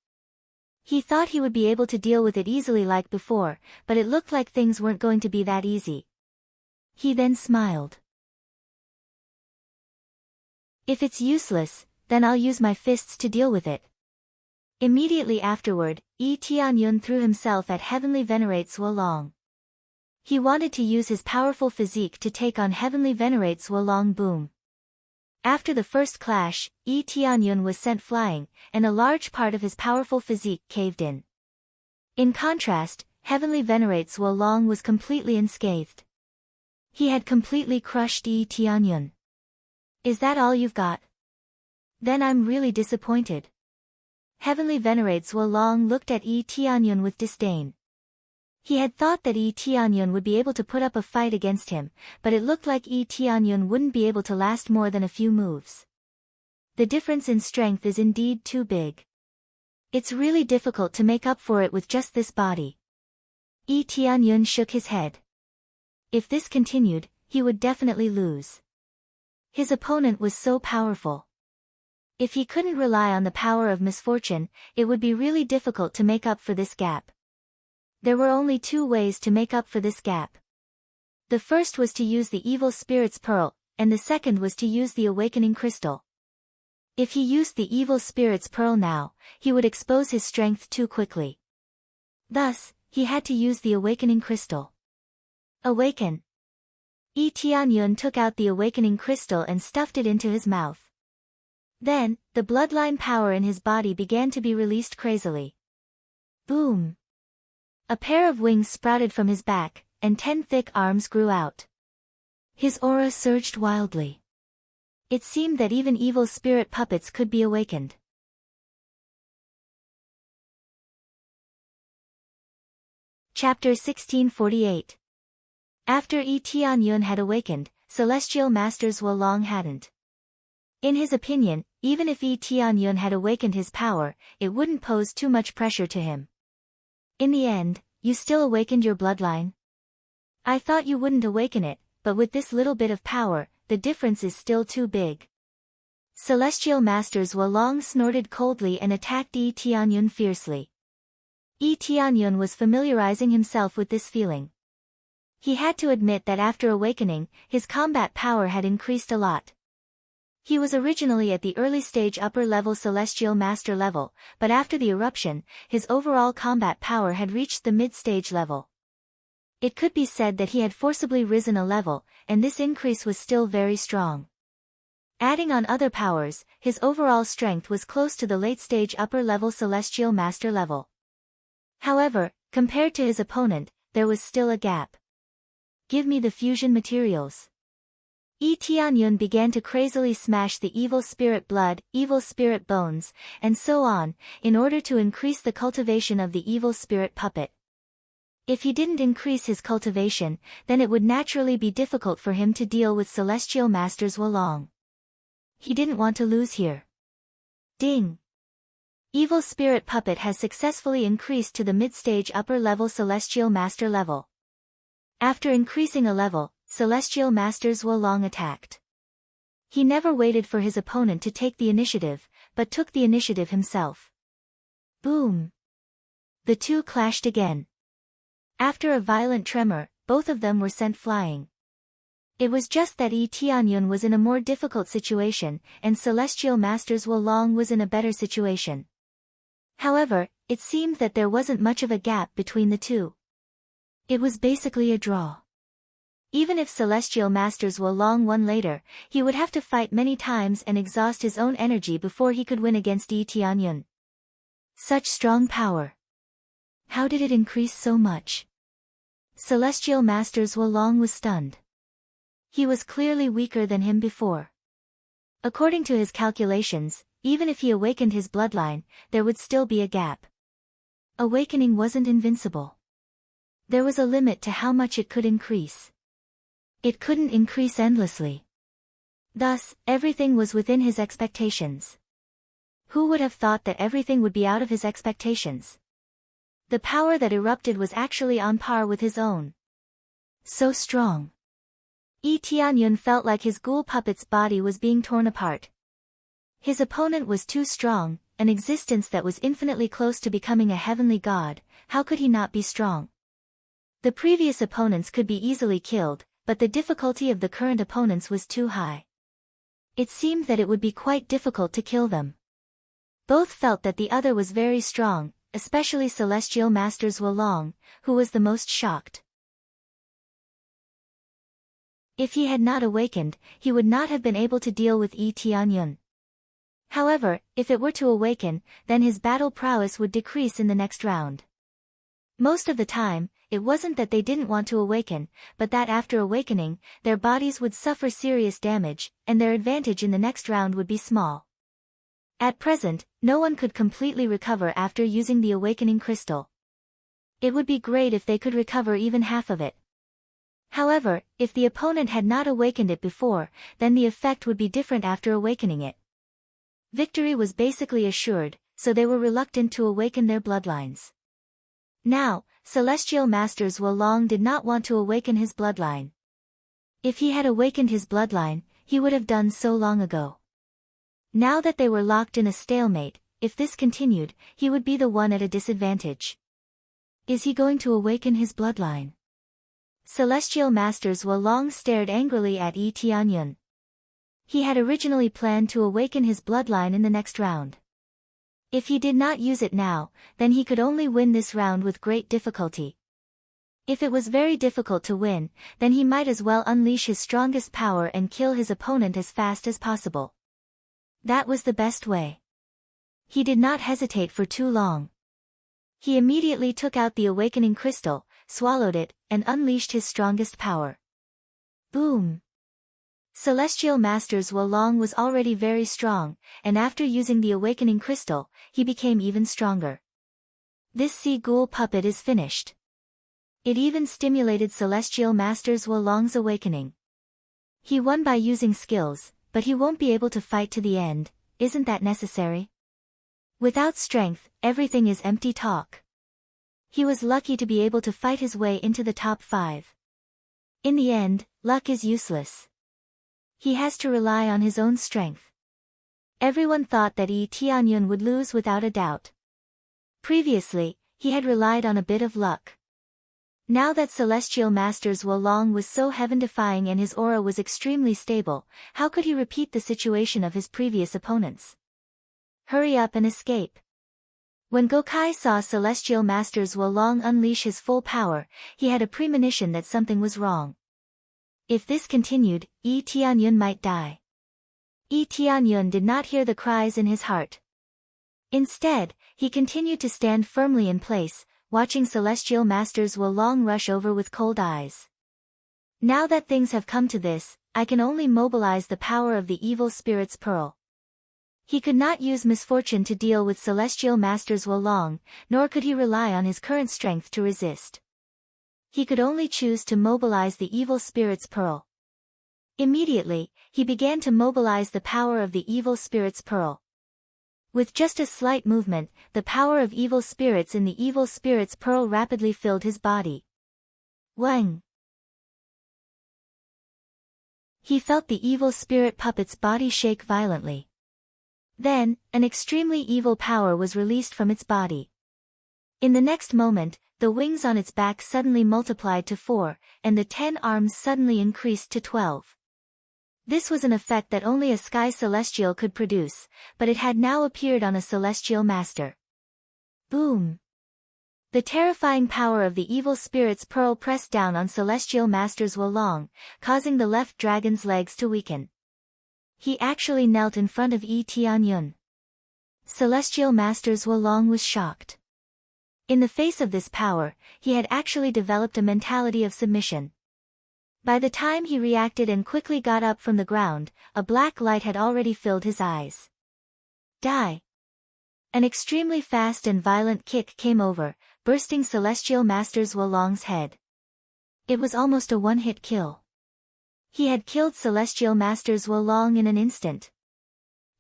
A: He thought he would be able to deal with it easily like before, but it looked like things weren't going to be that easy. He then smiled. If it's useless, then I'll use my fists to deal with it. Immediately afterward, Yi Tianyun threw himself at Heavenly Venerates Wolong. He wanted to use his powerful physique to take on Heavenly Venerates Wolong. Boom. After the first clash, Yi Tianyun was sent flying, and a large part of his powerful physique caved in. In contrast, Heavenly Venerates Wolong was completely unscathed. He had completely crushed Yi Tianyun. Is that all you've got? Then I'm really disappointed. Heavenly Venerates Wolong looked at Yi Tianyun with disdain. He had thought that Yi Tianyun would be able to put up a fight against him, but it looked like Yi Tianyun wouldn't be able to last more than a few moves. The difference in strength is indeed too big. It's really difficult to make up for it with just this body. Yi Tianyun shook his head. If this continued, he would definitely lose. His opponent was so powerful. If he couldn't rely on the power of misfortune, it would be really difficult to make up for this gap. There were only two ways to make up for this gap. The first was to use the Evil Spirit's Pearl, and the second was to use the Awakening Crystal. If he used the Evil Spirit's Pearl now, he would expose his strength too quickly. Thus, he had to use the Awakening Crystal. Awaken. Yi Tianyun took out the Awakening Crystal and stuffed it into his mouth. Then, the bloodline power in his body began to be released crazily. Boom! A pair of wings sprouted from his back, and 10 thick arms grew out. His aura surged wildly. It seemed that even evil spirit puppets could be awakened. Chapter 1648. After Yi Tianyun had awakened, Celestial Masters Wolong hadn't. In his opinion, even if Yi Tianyun had awakened his power, it wouldn't pose too much pressure to him. In the end, you still awakened your bloodline? I thought you wouldn't awaken it, but with this little bit of power, the difference is still too big. Celestial Masters Wolong snorted coldly and attacked Yi Tianyun fiercely. Yi Tianyun was familiarizing himself with this feeling. He had to admit that after awakening, his combat power had increased a lot. He was originally at the early stage upper level Celestial Master level, but after the eruption, his overall combat power had reached the mid-stage level. It could be said that he had forcibly risen a level, and this increase was still very strong. Adding on other powers, his overall strength was close to the late-stage upper level Celestial Master level. However, compared to his opponent, there was still a gap. Give me the fusion materials. Yi Tianyun began to crazily smash the evil spirit blood, evil spirit bones, and so on, in order to increase the cultivation of the evil spirit puppet. If he didn't increase his cultivation, then it would naturally be difficult for him to deal with Celestial Masters Wolong. He didn't want to lose here. Ding! Evil spirit puppet has successfully increased to the mid-stage upper level Celestial Master level. After increasing a level, Celestial Masters Wolong attacked. He never waited for his opponent to take the initiative, but took the initiative himself. Boom! The two clashed again. After a violent tremor, both of them were sent flying. It was just that Yi Tianyun was in a more difficult situation, and Celestial Masters Wolong was in a better situation. However, it seemed that there wasn't much of a gap between the two. It was basically a draw. Even if Celestial Masters Wulong won later, he would have to fight many times and exhaust his own energy before he could win against Yi Tianyun. Such strong power. How did it increase so much? Celestial Masters Wulong was stunned. He was clearly weaker than him before. According to his calculations, even if he awakened his bloodline, there would still be a gap. Awakening wasn't invincible. There was a limit to how much it could increase. It couldn't increase endlessly. Thus, everything was within his expectations. Who would have thought that everything would be out of his expectations? The power that erupted was actually on par with his own. So strong. Yi Tianyun felt like his ghoul puppet's body was being torn apart. His opponent was too strong, an existence that was infinitely close to becoming a heavenly god. How could he not be strong? The previous opponents could be easily killed, but the difficulty of the current opponents was too high. It seemed that it would be quite difficult to kill them. Both felt that the other was very strong, especially Celestial Masters Wulong, who was the most shocked. If he had not awakened, he would not have been able to deal with Yi Tianyun. However, if it were to awaken, then his battle prowess would decrease in the next round. Most of the time, it wasn't that they didn't want to awaken, but that after awakening, their bodies would suffer serious damage, and their advantage in the next round would be small. At present, no one could completely recover after using the awakening crystal. It would be great if they could recover even half of it. However, if the opponent had not awakened it before, then the effect would be different after awakening it. Victory was basically assured, so they were reluctant to awaken their bloodlines. Now, Celestial Masters Wulong did not want to awaken his bloodline. If he had awakened his bloodline, he would have done so long ago. Now that they were locked in a stalemate, if this continued, he would be the one at a disadvantage. Is he going to awaken his bloodline? Celestial Masters Wulong stared angrily at Yi Tianyun. He had originally planned to awaken his bloodline in the next round. If he did not use it now, then he could only win this round with great difficulty. If it was very difficult to win, then he might as well unleash his strongest power and kill his opponent as fast as possible. That was the best way. He did not hesitate for too long. He immediately took out the awakening crystal, swallowed it, and unleashed his strongest power. Boom! Celestial Masters Wulong was already very strong, and after using the awakening crystal, he became even stronger. This sea ghoul puppet is finished. It even stimulated Celestial Masters Wulong's awakening. He won by using skills, but he won't be able to fight to the end. Isn't that necessary? Without strength, everything is empty talk. He was lucky to be able to fight his way into the top 5. In the end, luck is useless. He has to rely on his own strength. Everyone thought that Yi Tianyun would lose without a doubt. Previously, he had relied on a bit of luck. Now that Celestial Masters Wulong was so heaven-defying and his aura was extremely stable, how could he repeat the situation of his previous opponents? Hurry up and escape. When Gokai saw Celestial Masters Wulong unleash his full power, he had a premonition that something was wrong. If this continued, Yi Tianyun might die. Yi Tianyun did not hear the cries in his heart. Instead, he continued to stand firmly in place, watching Celestial Masters Wulong rush over with cold eyes. Now that things have come to this, I can only mobilize the power of the evil spirit's pearl. He could not use misfortune to deal with Celestial Masters Wulong, nor could he rely on his current strength to resist. He could only choose to mobilize the evil spirit's pearl. Immediately, he began to mobilize the power of the evil spirit's pearl. With just a slight movement, the power of evil spirits in the evil spirit's pearl rapidly filled his body. Wang! He felt the evil spirit puppet's body shake violently. Then, an extremely evil power was released from its body. In the next moment, the wings on its back suddenly multiplied to 4, and the 10 arms suddenly increased to 12. This was an effect that only a sky celestial could produce, but it had now appeared on a celestial master. Boom! The terrifying power of the evil spirit's pearl pressed down on Celestial Masters Wolong, causing the left dragon's legs to weaken. He actually knelt in front of Yi Tianyun. Celestial Masters Wolong was shocked. In the face of this power, he had actually developed a mentality of submission. By the time he reacted and quickly got up from the ground, a black light had already filled his eyes. Die! An extremely fast and violent kick came over, bursting Celestial Masters Wolong's head. It was almost a one-hit kill. He had killed Celestial Masters Wolong in an instant.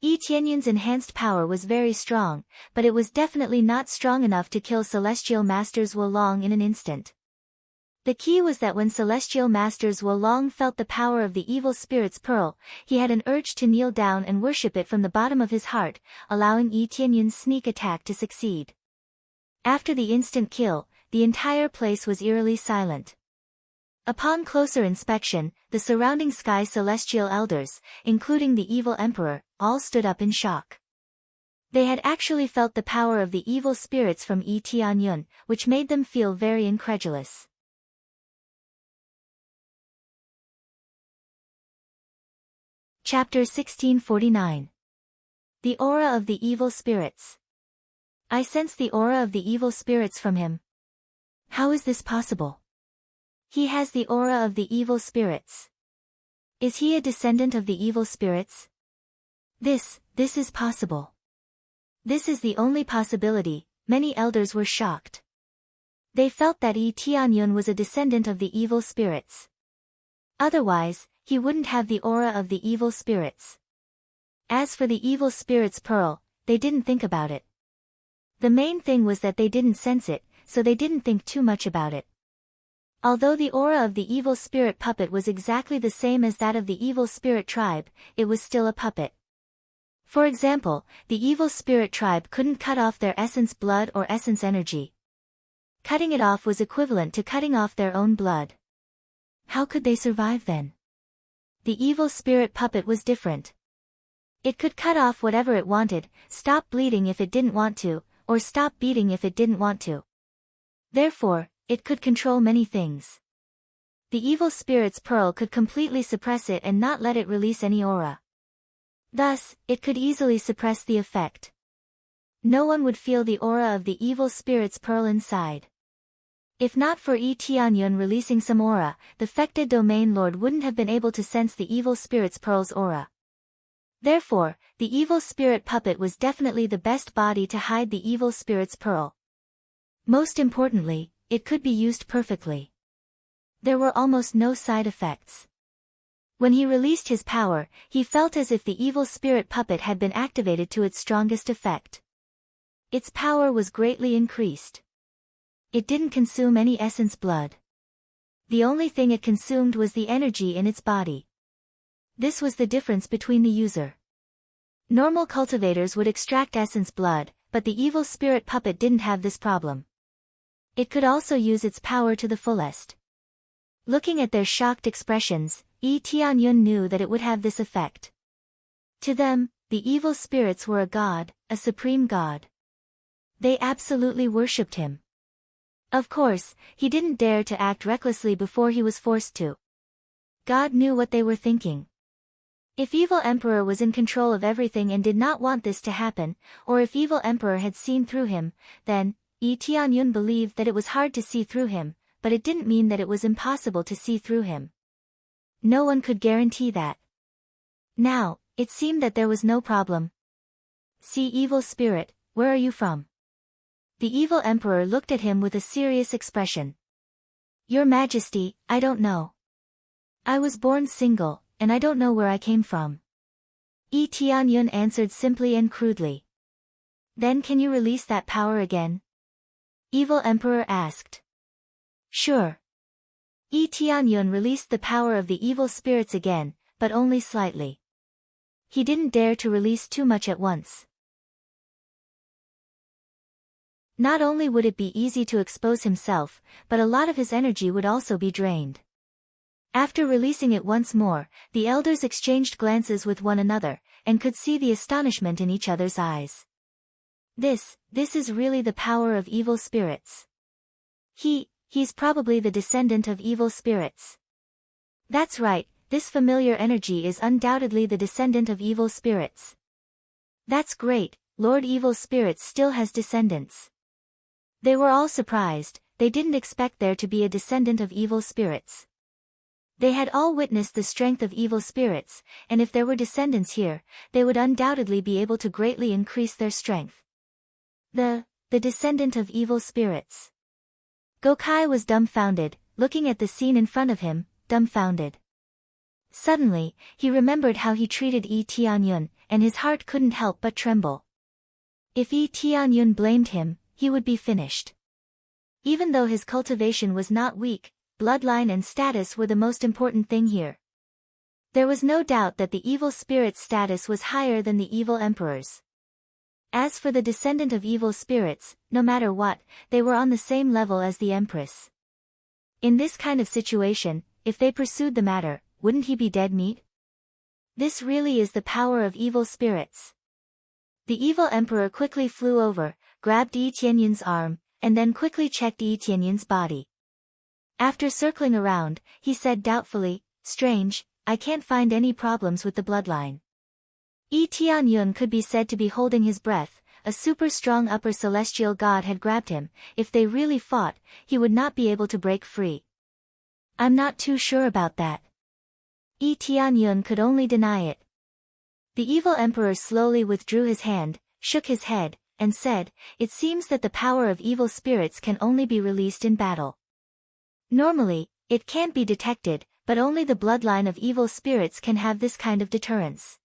A: Yi Tianyun's enhanced power was very strong, but it was definitely not strong enough to kill Celestial Masters Wolong in an instant. The key was that when Celestial Masters Wolong felt the power of the evil spirit's pearl, he had an urge to kneel down and worship it from the bottom of his heart, allowing Yi Tianyun's sneak attack to succeed. After the instant kill, the entire place was eerily silent. Upon closer inspection, the surrounding sky celestial elders, including the evil emperor, all stood up in shock. They had actually felt the power of the evil spirits from Yi Tianyun, which made them feel very incredulous. Chapter 1649. The Aura of the Evil Spirits. I sense the aura of the evil spirits from him. How is this possible? He has the aura of the evil spirits. Is he a descendant of the evil spirits? This is possible. This is the only possibility. Many elders were shocked. They felt that Yi Tianyun was a descendant of the evil spirits. Otherwise, he wouldn't have the aura of the evil spirits. As for the evil spirit's pearl, they didn't think about it. The main thing was that they didn't sense it, so they didn't think too much about it. Although the aura of the evil spirit puppet was exactly the same as that of the evil spirit tribe, it was still a puppet. For example, the evil spirit tribe couldn't cut off their essence blood or essence energy. Cutting it off was equivalent to cutting off their own blood. How could they survive then? The evil spirit puppet was different. It could cut off whatever it wanted, stop bleeding if it didn't want to, or stop beating if it didn't want to. Therefore, it could control many things. The evil spirit's pearl could completely suppress it and not let it release any aura. Thus, it could easily suppress the effect. No one would feel the aura of the evil spirit's pearl inside. If not for Yi Tianyun releasing some aura, the affected domain lord wouldn't have been able to sense the evil spirit's pearl's aura. Therefore, the evil spirit puppet was definitely the best body to hide the evil spirit's pearl. Most importantly, it could be used perfectly. There were almost no side effects. When he released his power, he felt as if the evil spirit puppet had been activated to its strongest effect. Its power was greatly increased. It didn't consume any essence blood. The only thing it consumed was the energy in its body. This was the difference between the user. Normal cultivators would extract essence blood, but the evil spirit puppet didn't have this problem. It could also use its power to the fullest. Looking at their shocked expressions, Yi Tianyun knew that it would have this effect. To them, the evil spirits were a god, a supreme god. They absolutely worshipped him. Of course, he didn't dare to act recklessly before he was forced to. God knew what they were thinking. If Evil Emperor was in control of everything and did not want this to happen, or if Evil Emperor had seen through him, then, Yi Tianyun believed that it was hard to see through him, but it didn't mean that it was impossible to see through him. No one could guarantee that. Now, it seemed that there was no problem. See evil spirit, where are you from? The evil emperor looked at him with a serious expression. Your Majesty, I don't know. I was born single, and I don't know where I came from. Yi Tianyun answered simply and crudely. Then can you release that power again? Evil Emperor asked. Sure. Yi Tianyun released the power of the evil spirits again, but only slightly. He didn't dare to release too much at once. Not only would it be easy to expose himself, but a lot of his energy would also be drained. After releasing it once more, the elders exchanged glances with one another, and could see the astonishment in each other's eyes. This is really the power of evil spirits. He's probably the descendant of evil spirits. That's right, this familiar energy is undoubtedly the descendant of evil spirits. That's great, Lord Evil Spirits still has descendants. They were all surprised, they didn't expect there to be a descendant of evil spirits. They had all witnessed the strength of evil spirits, and if there were descendants here, they would undoubtedly be able to greatly increase their strength. The descendant of evil spirits. Gokai was dumbfounded, looking at the scene in front of him, dumbfounded. Suddenly, he remembered how he treated Yi Tianyun, and his heart couldn't help but tremble. If Yi Tianyun blamed him, he would be finished. Even though his cultivation was not weak, bloodline and status were the most important thing here. There was no doubt that the evil spirit's status was higher than the evil emperor's. As for the descendant of evil spirits, no matter what, they were on the same level as the empress. In this kind of situation, if they pursued the matter, wouldn't he be dead meat? This really is the power of evil spirits. The evil emperor quickly flew over, grabbed Yi Tianyun's arm, and then quickly checked Yi Tianyun's body. After circling around, he said doubtfully, "Strange, I can't find any problems with the bloodline." Yi Tianyun could be said to be holding his breath, a super strong upper celestial god had grabbed him, if they really fought, he would not be able to break free. "I'm not too sure about that." Yi Tianyun could only deny it. The evil emperor slowly withdrew his hand, shook his head, and said, "It seems that the power of evil spirits can only be released in battle. Normally, it can't be detected, but only the bloodline of evil spirits can have this kind of deterrence."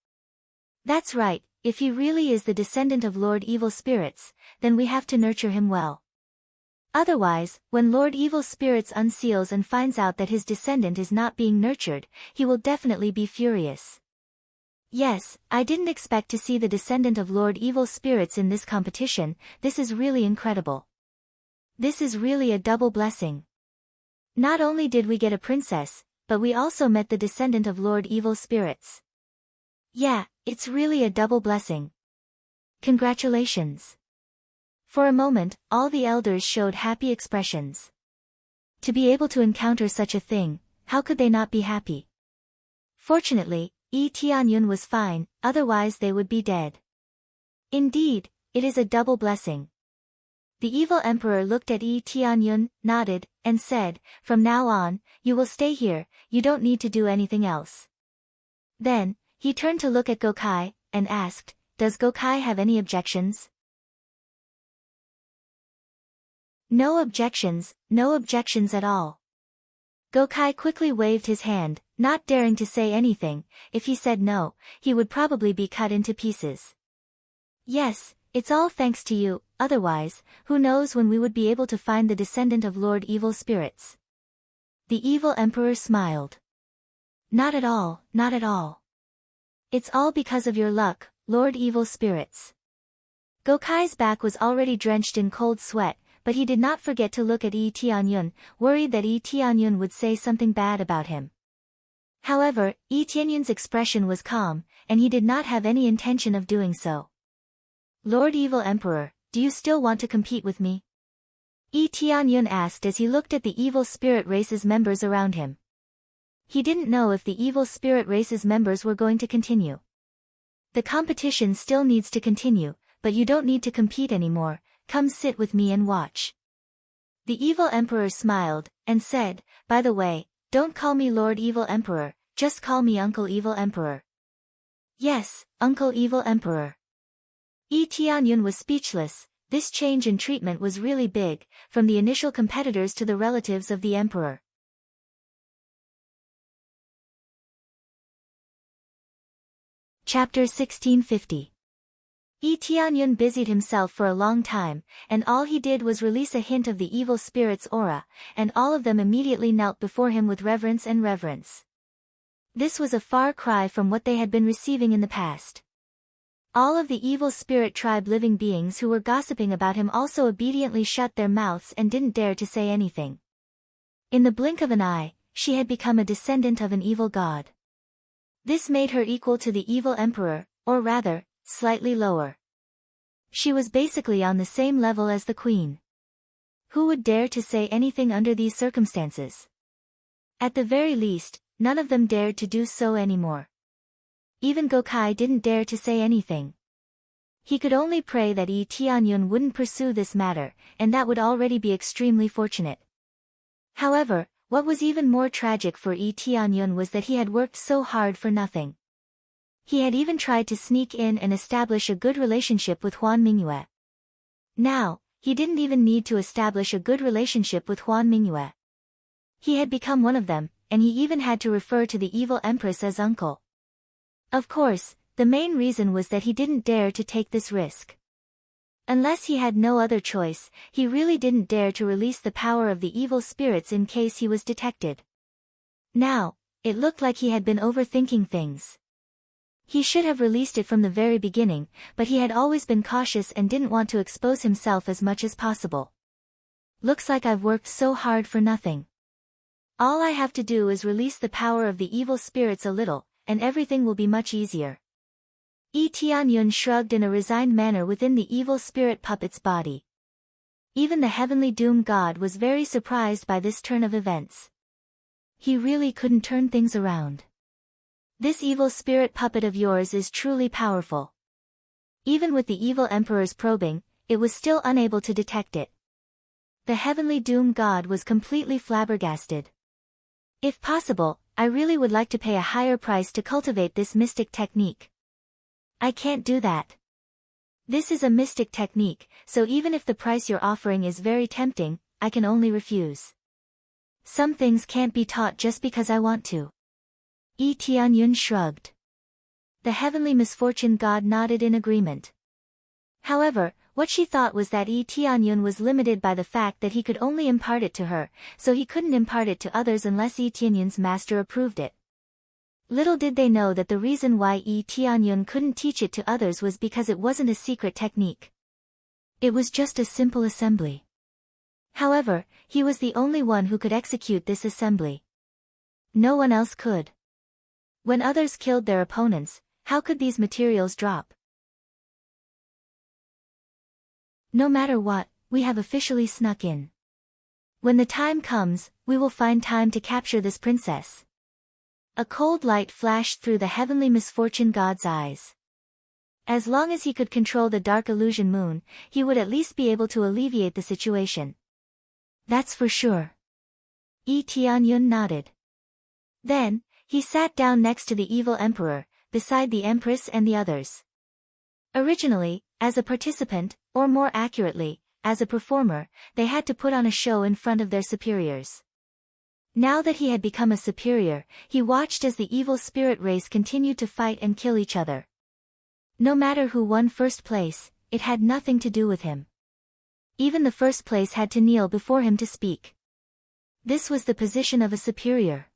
A: That's right, if he really is the descendant of Lord Evil Spirits, then we have to nurture him well. Otherwise, when Lord Evil Spirits unseals and finds out that his descendant is not being nurtured, he will definitely be furious. Yes, I didn't expect to see the descendant of Lord Evil Spirits in this competition, this is really incredible. This is really a double blessing. Not only did we get a princess, but we also met the descendant of Lord Evil Spirits. Yeah, it's really a double blessing. Congratulations. For a moment, all the elders showed happy expressions. To be able to encounter such a thing, how could they not be happy? Fortunately, Yi Tianyun was fine, otherwise they would be dead. Indeed, it is a double blessing. The evil emperor looked at Yi Tianyun, nodded, and said, "From now on, you will stay here, you don't need to do anything else." Then, he turned to look at Gokai, and asked, "Does Gokai have any objections?" No objections at all. Gokai quickly waved his hand, not daring to say anything. If he said no, he would probably be cut into pieces. "Yes, it's all thanks to you, otherwise, who knows when we would be able to find the descendant of Lord Evil Spirits." The evil emperor smiled. Not at all, not at all. It's all because of your luck, Lord Evil Spirits." Gokai's back was already drenched in cold sweat, but he did not forget to look at Yi Tianyun, worried that Yi Tianyun would say something bad about him. However, Yi Tianyun's expression was calm, and he did not have any intention of doing so. "Lord Evil Emperor, do you still want to compete with me?" Yi Tianyun asked as he looked at the evil spirit race's members around him. He didn't know if the evil spirit race's members were going to continue. "The competition still needs to continue, but you don't need to compete anymore, come sit with me and watch." The evil emperor smiled, and said, "By the way, don't call me Lord Evil Emperor, just call me Uncle Evil Emperor." "Yes, Uncle Evil Emperor." Yi Tianyun was speechless. This change in treatment was really big, from the initial competitors to the relatives of the emperor. Chapter 1650. Yi Tianyun busied himself for a long time, and all he did was release a hint of the evil spirit's aura, and all of them immediately knelt before him with reverence. This was a far cry from what they had been receiving in the past. All of the evil spirit tribe living beings who were gossiping about him also obediently shut their mouths and didn't dare to say anything. In the blink of an eye, she had become a descendant of an evil god. This made her equal to the evil emperor, or rather, slightly lower. She was basically on the same level as the queen. Who would dare to say anything under these circumstances? At the very least, none of them dared to do so anymore. Even Gokai didn't dare to say anything. He could only pray that Yi Tianyun wouldn't pursue this matter, and that would already be extremely fortunate. However, what was even more tragic for Yi Tianyun was that he had worked so hard for nothing. He had even tried to sneak in and establish a good relationship with Huan Mingyue. Now, he didn't even need to establish a good relationship with Huan Mingyue. He had become one of them, and he even had to refer to the evil empress as uncle. Of course, the main reason was that he didn't dare to take this risk. Unless he had no other choice, he really didn't dare to release the power of the evil spirits in case he was detected. Now, it looked like he had been overthinking things. He should have released it from the very beginning, but he had always been cautious and didn't want to expose himself as much as possible. Looks like I've worked so hard for nothing. All I have to do is release the power of the evil spirits a little, and everything will be much easier. Yi Tianyun shrugged in a resigned manner within the evil spirit puppet's body. Even the heavenly doom god was very surprised by this turn of events. He really couldn't turn things around. This evil spirit puppet of yours is truly powerful. Even with the evil emperor's probing, it was still unable to detect it. The heavenly doom god was completely flabbergasted. If possible, I really would like to pay a higher price to cultivate this mystic technique. I can't do that. This is a mystic technique, so even if the price you're offering is very tempting, I can only refuse. Some things can't be taught just because I want to. Yi Tianyun shrugged. The heavenly misfortune god nodded in agreement. However, what she thought was that Yi Tianyun was limited by the fact that he could only impart it to her, so he couldn't impart it to others unless Yi Tianyun's master approved it. Little did they know that the reason why Yi Tianyun couldn't teach it to others was because it wasn't a secret technique. It was just a simple assembly. However, he was the only one who could execute this assembly. No one else could. When others killed their opponents, how could these materials drop? No matter what, we have officially snuck in. When the time comes, we will find time to capture this princess. A cold light flashed through the heavenly misfortune god's eyes. As long as he could control the dark illusion moon, he would at least be able to alleviate the situation. That's for sure. Yi Tianyun nodded. Then, he sat down next to the evil emperor, beside the empress and the others. Originally, as a participant, or more accurately, as a performer, they had to put on a show in front of their superiors. Now that he had become a superior, he watched as the evil spirit race continued to fight and kill each other. No matter who won first place, it had nothing to do with him. Even the first place had to kneel before him to speak. This was the position of a superior.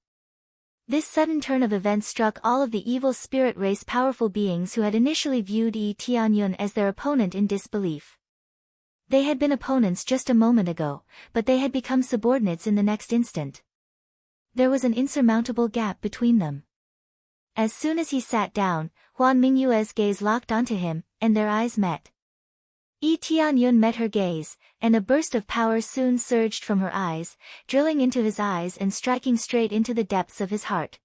A: This sudden turn of events struck all of the evil spirit race powerful beings who had initially viewed Yi Tianyun as their opponent in disbelief. They had been opponents just a moment ago, but they had become subordinates in the next instant. There was an insurmountable gap between them. As soon as he sat down, Huan Mingyue's gaze locked onto him, and their eyes met. Yi Tianyun met her gaze, and a burst of power soon surged from her eyes, drilling into his eyes and striking straight into the depths of his heart.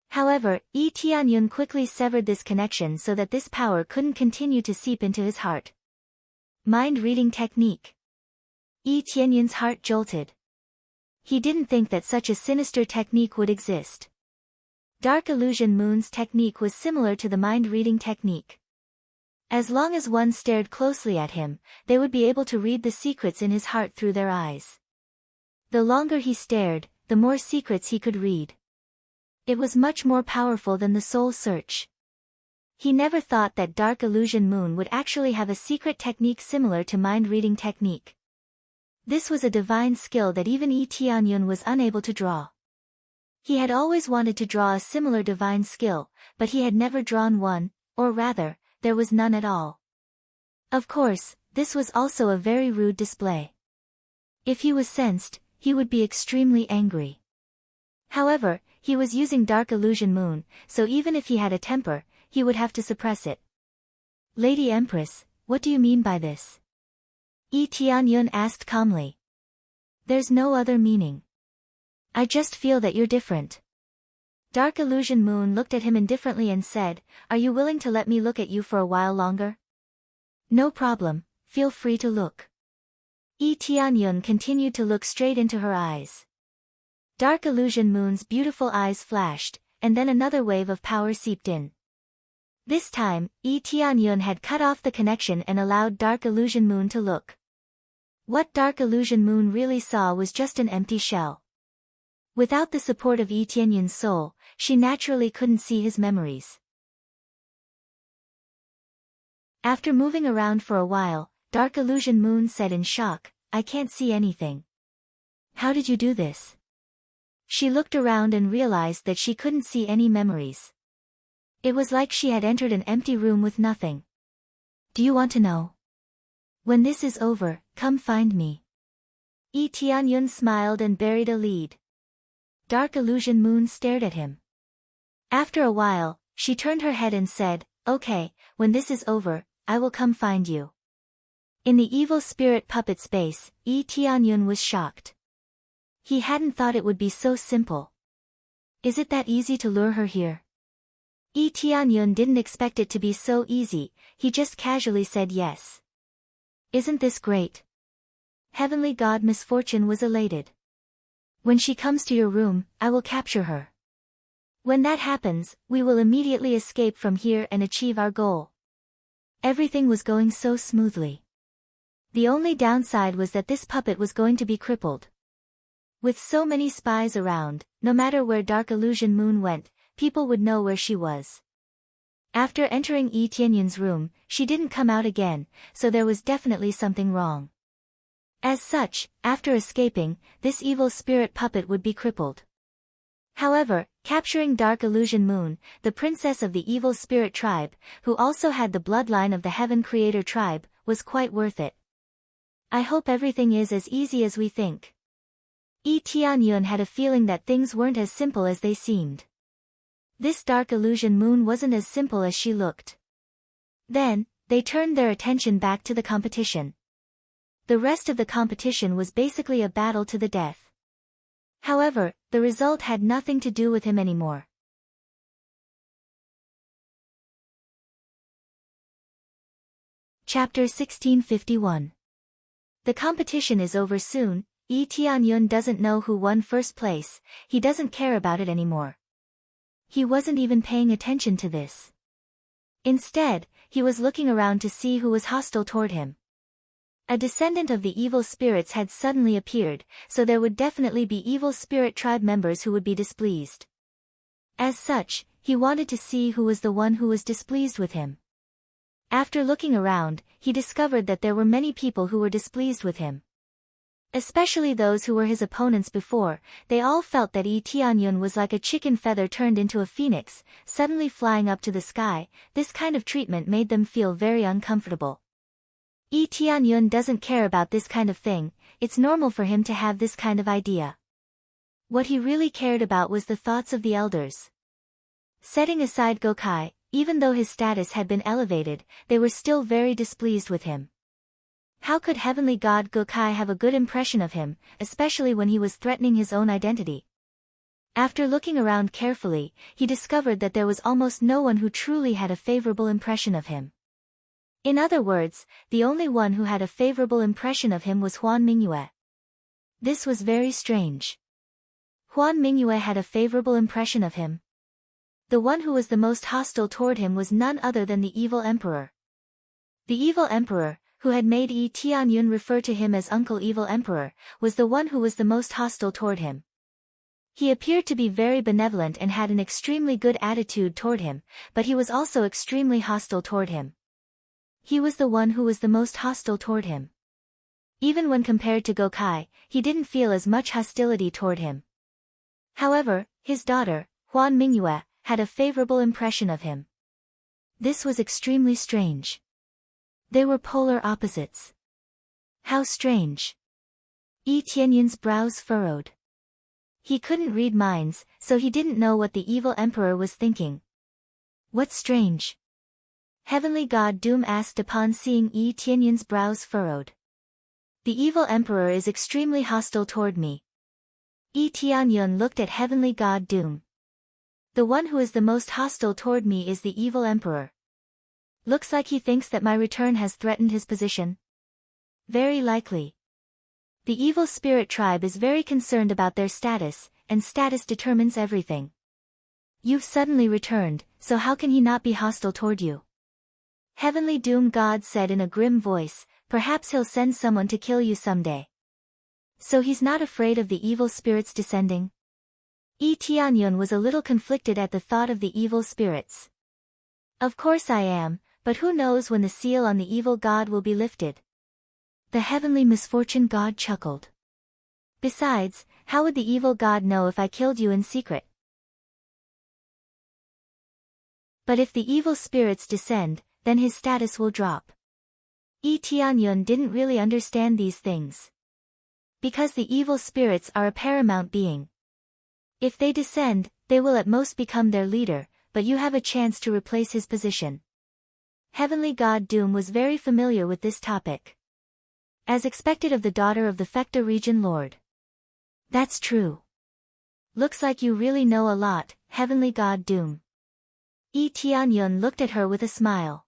A: However, Yi Tianyun quickly severed this connection so that this power couldn't continue to seep into his heart. Mind-reading technique. Yi Tianyun's heart jolted. He didn't think that such a sinister technique would exist. Dark Illusion Moon's technique was similar to the mind-reading technique. As long as one stared closely at him, they would be able to read the secrets in his heart through their eyes. The longer he stared, the more secrets he could read. It was much more powerful than the soul search. He never thought that Dark Illusion Moon would actually have a secret technique similar to mind-reading technique. This was a divine skill that even Yi Tianyun was unable to draw. He had always wanted to draw a similar divine skill, but he had never drawn one, or rather, there was none at all. Of course, this was also a very rude display. If he was sensed, he would be extremely angry. However, he was using Dark Illusion Moon, so even if he had a temper, he would have to suppress it. Lady Empress, what do you mean by this? Yi Tianyun asked calmly. There's no other meaning. I just feel that you're different. Dark Illusion Moon looked at him indifferently and said, "Are you willing to let me look at you for a while longer?" "No problem, feel free to look." Yi Tianyun continued to look straight into her eyes. Dark Illusion Moon's beautiful eyes flashed, and then another wave of power seeped in. This time, Yi Tianyun had cut off the connection and allowed Dark Illusion Moon to look. What Dark Illusion Moon really saw was just an empty shell. Without the support of Yi Tianyun's soul, she naturally couldn't see his memories. After moving around for a while, Dark Illusion Moon said in shock, "I can't see anything." "How did you do this?" She looked around and realized that she couldn't see any memories. It was like she had entered an empty room with nothing. "Do you want to know? When this is over, come find me." Yi Tianyun smiled and buried a lead. Dark Illusion Moon stared at him. After a while, she turned her head and said, "Okay, when this is over, I will come find you." In the evil spirit puppet space, Yi Tianyun was shocked. He hadn't thought it would be so simple. Is it that easy to lure her here? Yi Tianyun didn't expect it to be so easy, he just casually said yes. "Isn't this great?" Heavenly God Misfortune was elated. "When she comes to your room, I will capture her. When that happens, we will immediately escape from here and achieve our goal." Everything was going so smoothly. The only downside was that this puppet was going to be crippled. With so many spies around, no matter where Dark Illusion Moon went, people would know where she was. After entering Yi Tianyun's room, she didn't come out again, so there was definitely something wrong. As such, after escaping, this evil spirit puppet would be crippled. However, capturing Dark Illusion Moon, the princess of the evil spirit tribe, who also had the bloodline of the Heaven Creator tribe, was quite worth it. "I hope everything is as easy as we think." Yi Tianyun had a feeling that things weren't as simple as they seemed. This Dark Illusion Moon wasn't as simple as she looked. Then, they turned their attention back to the competition. The rest of the competition was basically a battle to the death. However, the result had nothing to do with him anymore. Chapter 1651. The competition is over soon. Yi Tianyun doesn't know who won first place, he doesn't care about it anymore. He wasn't even paying attention to this. Instead, he was looking around to see who was hostile toward him. A descendant of the evil spirits had suddenly appeared, so there would definitely be evil spirit tribe members who would be displeased. As such, he wanted to see who was the one who was displeased with him. After looking around, he discovered that there were many people who were displeased with him. Especially those who were his opponents before, they all felt that Yi Tianyun was like a chicken feather turned into a phoenix, suddenly flying up to the sky. This kind of treatment made them feel very uncomfortable. Yi Tianyun doesn't care about this kind of thing, it's normal for him to have this kind of idea. What he really cared about was the thoughts of the elders. Setting aside Gokai, even though his status had been elevated, they were still very displeased with him. How could Heavenly God Gokai have a good impression of him, especially when he was threatening his own identity? After looking around carefully, he discovered that there was almost no one who truly had a favorable impression of him. In other words, the only one who had a favorable impression of him was Huan Mingyue. This was very strange. Huan Mingyue had a favorable impression of him. The one who was the most hostile toward him was none other than the evil emperor. The evil emperor, who had made Yi Tianyun refer to him as Uncle Evil Emperor, was the one who was the most hostile toward him. He appeared to be very benevolent and had an extremely good attitude toward him, but he was also extremely hostile toward him. He was the one who was the most hostile toward him. Even when compared to Gokai, he didn't feel as much hostility toward him. However, his daughter, Huan Mingyue, had a favorable impression of him. This was extremely strange. They were polar opposites. How strange. Yi Tianyun's brows furrowed. He couldn't read minds, so he didn't know what the evil emperor was thinking. What's strange? Heavenly God Doom asked upon seeing Yi Tianyun's brows furrowed. The evil emperor is extremely hostile toward me. Yi Tianyun looked at heavenly god Doom. The one who is the most hostile toward me is the evil emperor. Looks like he thinks that my return has threatened his position. Very likely. The evil spirit tribe is very concerned about their status, and status determines everything. You've suddenly returned, so how can he not be hostile toward you? Heavenly Doom God said in a grim voice, perhaps he'll send someone to kill you someday. So he's not afraid of the evil spirits descending? Yi Tianyun was a little conflicted at the thought of the evil spirits. Of course I am, but who knows when the seal on the evil god will be lifted? The heavenly misfortune god chuckled. Besides, how would the evil god know if I killed you in secret? But if the evil spirits descend, then his status will drop. Yi Tianyun didn't really understand these things. Because the evil spirits are a paramount being. If they descend, they will at most become their leader, but you have a chance to replace his position. Heavenly God Doom was very familiar with this topic. As expected of the daughter of the Fekta region lord. That's true. Looks like you really know a lot, Heavenly God Doom. Yi Tianyun looked at her with a smile.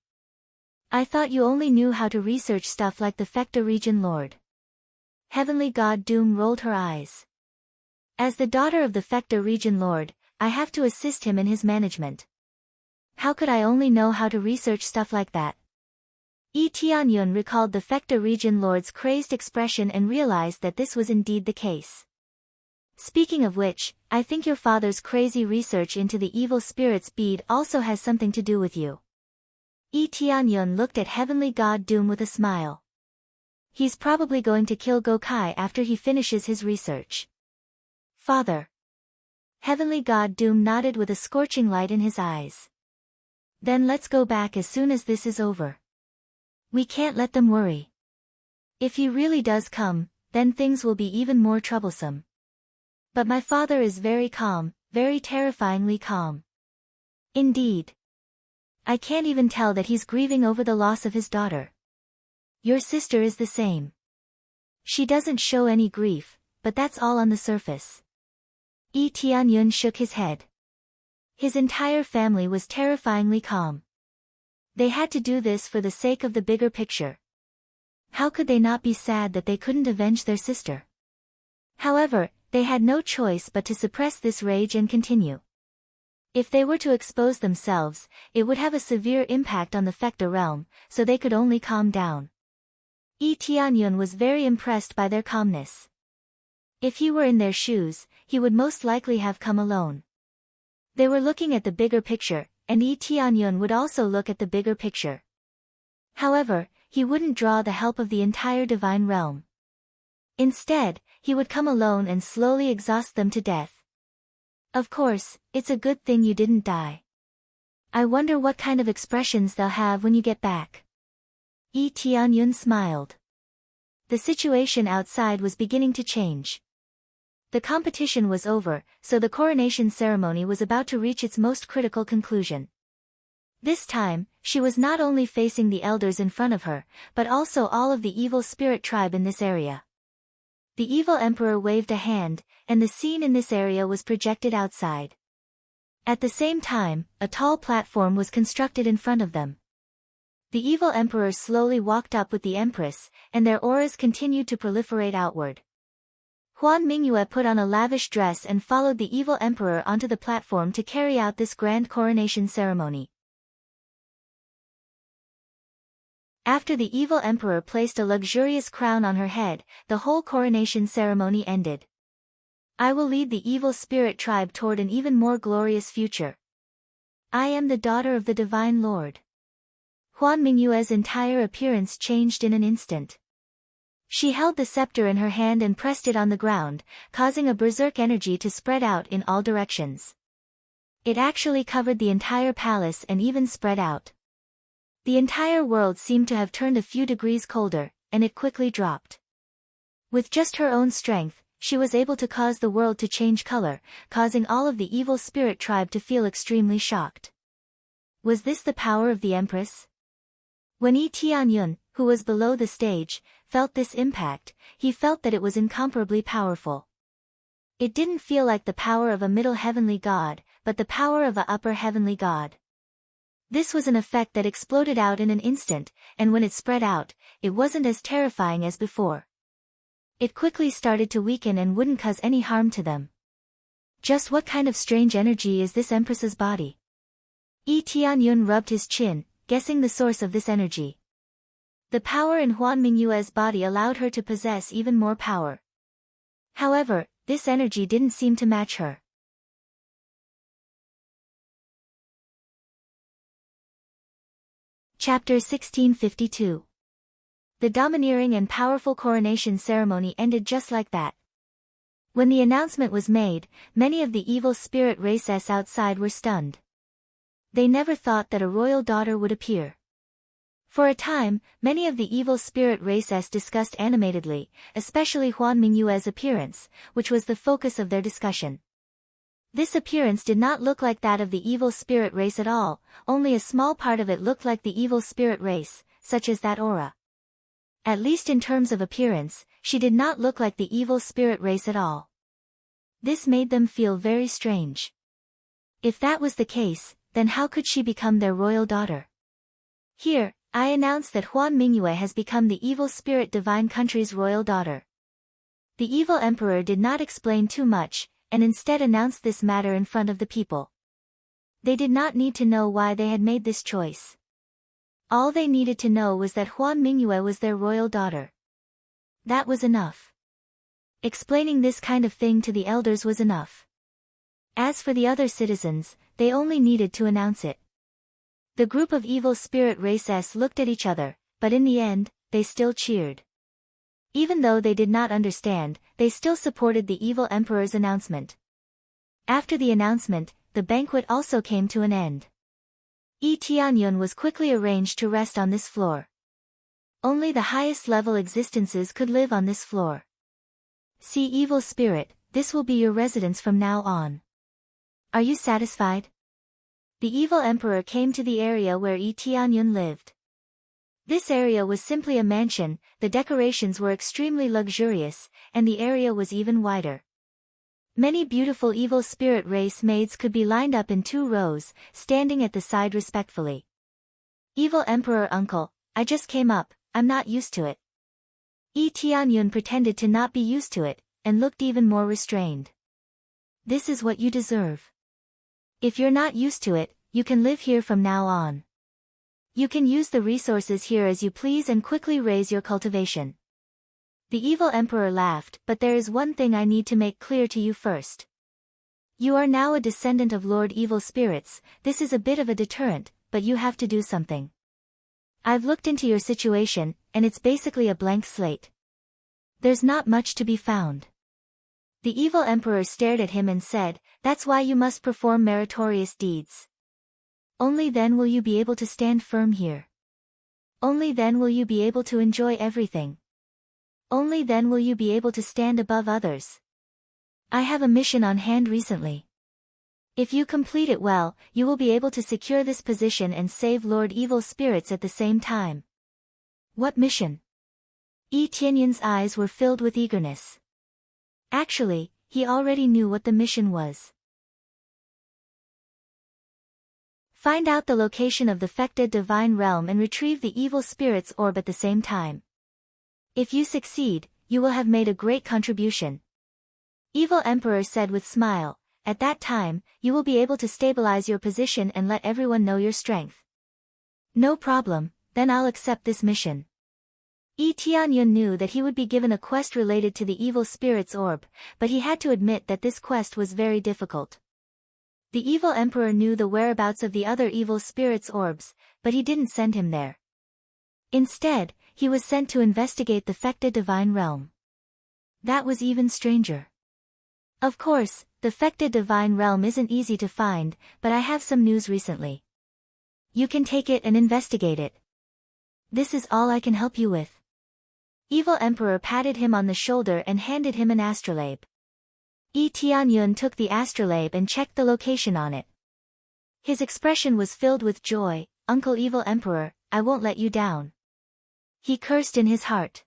A: I thought you only knew how to research stuff like the Fekta region lord. Heavenly God Doom rolled her eyes. As the daughter of the Fekta region lord, I have to assist him in his management. How could I only know how to research stuff like that? Yi Tianyun recalled the Fekta region lord's crazed expression and realized that this was indeed the case. Speaking of which, I think your father's crazy research into the evil spirit's bead also has something to do with you. Yi Tianyun looked at Heavenly God Doom with a smile. He's probably going to kill Gokai after he finishes his research. Father. Heavenly God Doom nodded with a scorching light in his eyes. Then let's go back as soon as this is over. We can't let them worry. If he really does come, then things will be even more troublesome. But my father is very calm, very terrifyingly calm. Indeed. I can't even tell that he's grieving over the loss of his daughter. Your sister is the same. She doesn't show any grief, but that's all on the surface. Yi Tianyun shook his head. His entire family was terrifyingly calm. They had to do this for the sake of the bigger picture. How could they not be sad that they couldn't avenge their sister? However, they had no choice but to suppress this rage and continue. If they were to expose themselves, it would have a severe impact on the Fekta realm, so they could only calm down. Yi Tianyun was very impressed by their calmness. If he were in their shoes, he would most likely have come alone. They were looking at the bigger picture, and Yi Tianyun would also look at the bigger picture. However, he wouldn't draw the help of the entire divine realm. Instead, he would come alone and slowly exhaust them to death. Of course, it's a good thing you didn't die. I wonder what kind of expressions they'll have when you get back. Yi Tianyun smiled. The situation outside was beginning to change. The competition was over, so the coronation ceremony was about to reach its most critical conclusion. This time, she was not only facing the elders in front of her, but also all of the evil spirit tribe in this area. The evil emperor waved a hand, and the scene in this area was projected outside. At the same time, a tall platform was constructed in front of them. The evil emperor slowly walked up with the empress, and their auras continued to proliferate outward. Huan Mingyue put on a lavish dress and followed the evil emperor onto the platform to carry out this grand coronation ceremony. After the evil emperor placed a luxurious crown on her head, the whole coronation ceremony ended. I will lead the evil spirit tribe toward an even more glorious future. I am the daughter of the Divine Lord. Huan Mingyue's entire appearance changed in an instant. She held the scepter in her hand and pressed it on the ground, causing a berserk energy to spread out in all directions. It actually covered the entire palace and even spread out. The entire world seemed to have turned a few degrees colder, and it quickly dropped. With just her own strength, she was able to cause the world to change color, causing all of the evil spirit tribe to feel extremely shocked. Was this the power of the Empress? When Yi Tianyun, who was below the stage, felt this impact, he felt that it was incomparably powerful. It didn't feel like the power of a middle heavenly god, but the power of a upper heavenly god. This was an effect that exploded out in an instant, and when it spread out, it wasn't as terrifying as before. It quickly started to weaken and wouldn't cause any harm to them. Just what kind of strange energy is this Empress's body? Yi Tianyun rubbed his chin, guessing the source of this energy. The power in Huan Mingyue's body allowed her to possess even more power. However, this energy didn't seem to match her. Chapter 1652. The domineering and powerful coronation ceremony ended just like that. When the announcement was made, many of the evil spirit races outside were stunned. They never thought that a royal daughter would appear. For a time, many of the evil spirit races discussed animatedly, especially Huan Mingyue's appearance, which was the focus of their discussion. This appearance did not look like that of the evil spirit race at all, only a small part of it looked like the evil spirit race, such as that aura. At least in terms of appearance, she did not look like the evil spirit race at all. This made them feel very strange. If that was the case, then how could she become their royal daughter? Here, I announce that Huan Mingyue has become the evil spirit divine country's royal daughter. The evil emperor did not explain too much, and instead announced this matter in front of the people. They did not need to know why they had made this choice. All they needed to know was that Huan Mingyue was their royal daughter. That was enough. Explaining this kind of thing to the elders was enough. As for the other citizens, they only needed to announce it. The group of evil spirit races looked at each other, but in the end, they still cheered. Even though they did not understand, they still supported the evil emperor's announcement. After the announcement, the banquet also came to an end. Yi Tianyun was quickly arranged to rest on this floor. Only the highest level existences could live on this floor. See, evil spirit, this will be your residence from now on. Are you satisfied? The evil emperor came to the area where Yi Tianyun lived. This area was simply a mansion, the decorations were extremely luxurious, and the area was even wider. Many beautiful evil spirit race maids could be lined up in 2 rows, standing at the side respectfully. Evil Emperor uncle, I just came up, I'm not used to it. Yi Tianyun pretended to not be used to it, and looked even more restrained. This is what you deserve. If you're not used to it, you can live here from now on. You can use the resources here as you please and quickly raise your cultivation. The evil emperor laughed, but there is one thing I need to make clear to you first. You are now a descendant of Lord Evil Spirits, this is a bit of a deterrent, but you have to do something. I've looked into your situation, and it's basically a blank slate. There's not much to be found. The evil emperor stared at him and said, that's why you must perform meritorious deeds. Only then will you be able to stand firm here. Only then will you be able to enjoy everything. Only then will you be able to stand above others. I have a mission on hand recently. If you complete it well, you will be able to secure this position and save Lord Evil Spirits at the same time. What mission? Yi Tianyun's eyes were filled with eagerness. Actually, he already knew what the mission was. Find out the location of the Fecta Divine Realm and retrieve the Evil Spirit's orb at the same time. If you succeed, you will have made a great contribution. Evil Emperor said with smile, at that time, you will be able to stabilize your position and let everyone know your strength. No problem, then I'll accept this mission. Yi Tianyun knew that he would be given a quest related to the Evil Spirit's orb, but he had to admit that this quest was very difficult. The evil emperor knew the whereabouts of the other evil spirits' orbs, but he didn't send him there. Instead, he was sent to investigate the Fecta Divine Realm. That was even stranger. Of course, the Fecta Divine Realm isn't easy to find, but I have some news recently. You can take it and investigate it. This is all I can help you with. Evil Emperor patted him on the shoulder and handed him an astrolabe. Yi Tianyun took the astrolabe and checked the location on it. His expression was filled with joy. Uncle Evil Emperor, I won't let you down. He cursed in his heart.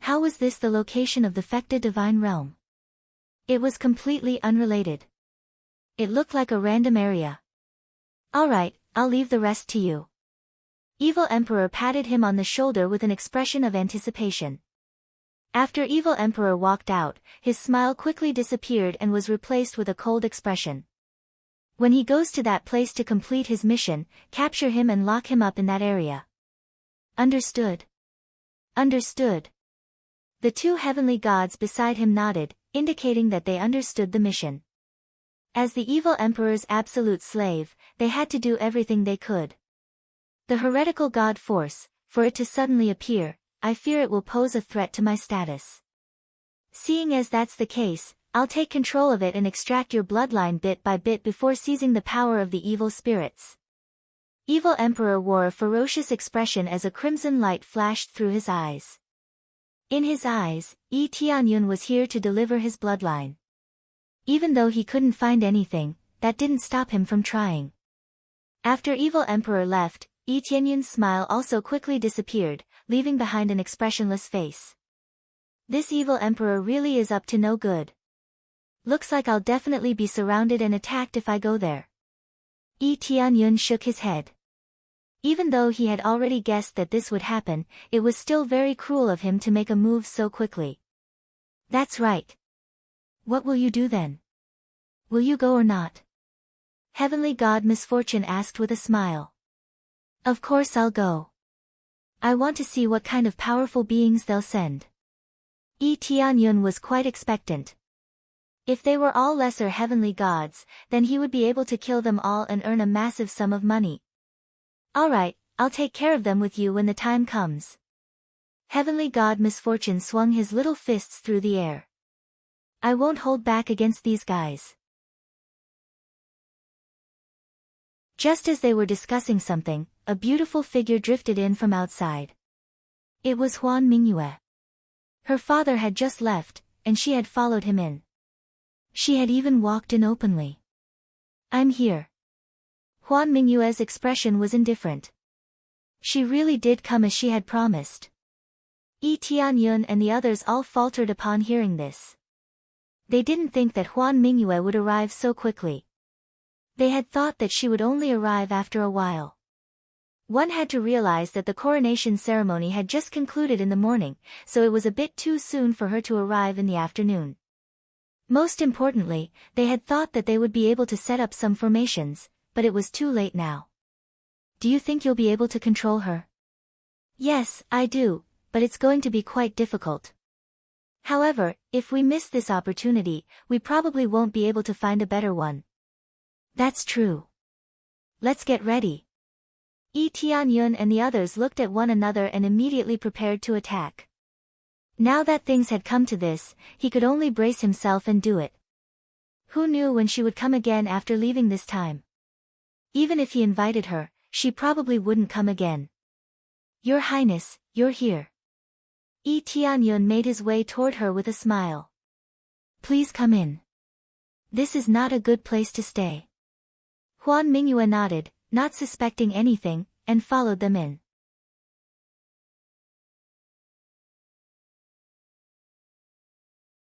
A: How was this the location of the Fecta divine realm? It was completely unrelated. It looked like a random area. Alright, I'll leave the rest to you. Evil Emperor patted him on the shoulder with an expression of anticipation. After Evil Emperor walked out, his smile quickly disappeared and was replaced with a cold expression. When he goes to that place to complete his mission, capture him and lock him up in that area. Understood? Understood. The two heavenly gods beside him nodded, indicating that they understood the mission. As the evil emperor's absolute slave, they had to do everything they could. The heretical god force, for it to suddenly appear, I fear it will pose a threat to my status. Seeing as that's the case, I'll take control of it and extract your bloodline bit by bit before seizing the power of the evil spirits. Evil Emperor wore a ferocious expression as a crimson light flashed through his eyes. In his eyes, Yi Tianyun was here to deliver his bloodline. Even though he couldn't find anything, that didn't stop him from trying. After Evil Emperor left, Yi Tianyun's smile also quickly disappeared, leaving behind an expressionless face. This evil emperor really is up to no good. Looks like I'll definitely be surrounded and attacked if I go there. Yi Tianyun shook his head. Even though he had already guessed that this would happen, it was still very cruel of him to make a move so quickly. That's right. What will you do then? Will you go or not? Heavenly God Misfortune asked with a smile. Of course I'll go. I want to see what kind of powerful beings they'll send. Yi Tianyun was quite expectant. If they were all lesser heavenly gods, then he would be able to kill them all and earn a massive sum of money. Alright, I'll take care of them with you when the time comes. Heavenly God Misfortune swung his little fists through the air. I won't hold back against these guys. Just as they were discussing something, a beautiful figure drifted in from outside. It was Huan Mingyue. Her father had just left, and she had followed him in. She had even walked in openly. I'm here. Huan Mingyue's expression was indifferent. She really did come as she had promised. Yi Tianyun and the others all faltered upon hearing this. They didn't think that Huan Mingyue would arrive so quickly. They had thought that she would only arrive after a while. One had to realize that the coronation ceremony had just concluded in the morning, so it was a bit too soon for her to arrive in the afternoon. Most importantly, they had thought that they would be able to set up some formations, but it was too late now. Do you think you'll be able to control her? Yes, I do, but it's going to be quite difficult. However, if we miss this opportunity, we probably won't be able to find a better one. That's true. Let's get ready. Yi Tianyun and the others looked at one another and immediately prepared to attack. Now that things had come to this, he could only brace himself and do it. Who knew when she would come again after leaving this time? Even if he invited her, she probably wouldn't come again. Your Highness, you're here. Yi Tianyun made his way toward her with a smile. Please come in. This is not a good place to stay. Huan Mingyue nodded, not suspecting anything, and followed them in.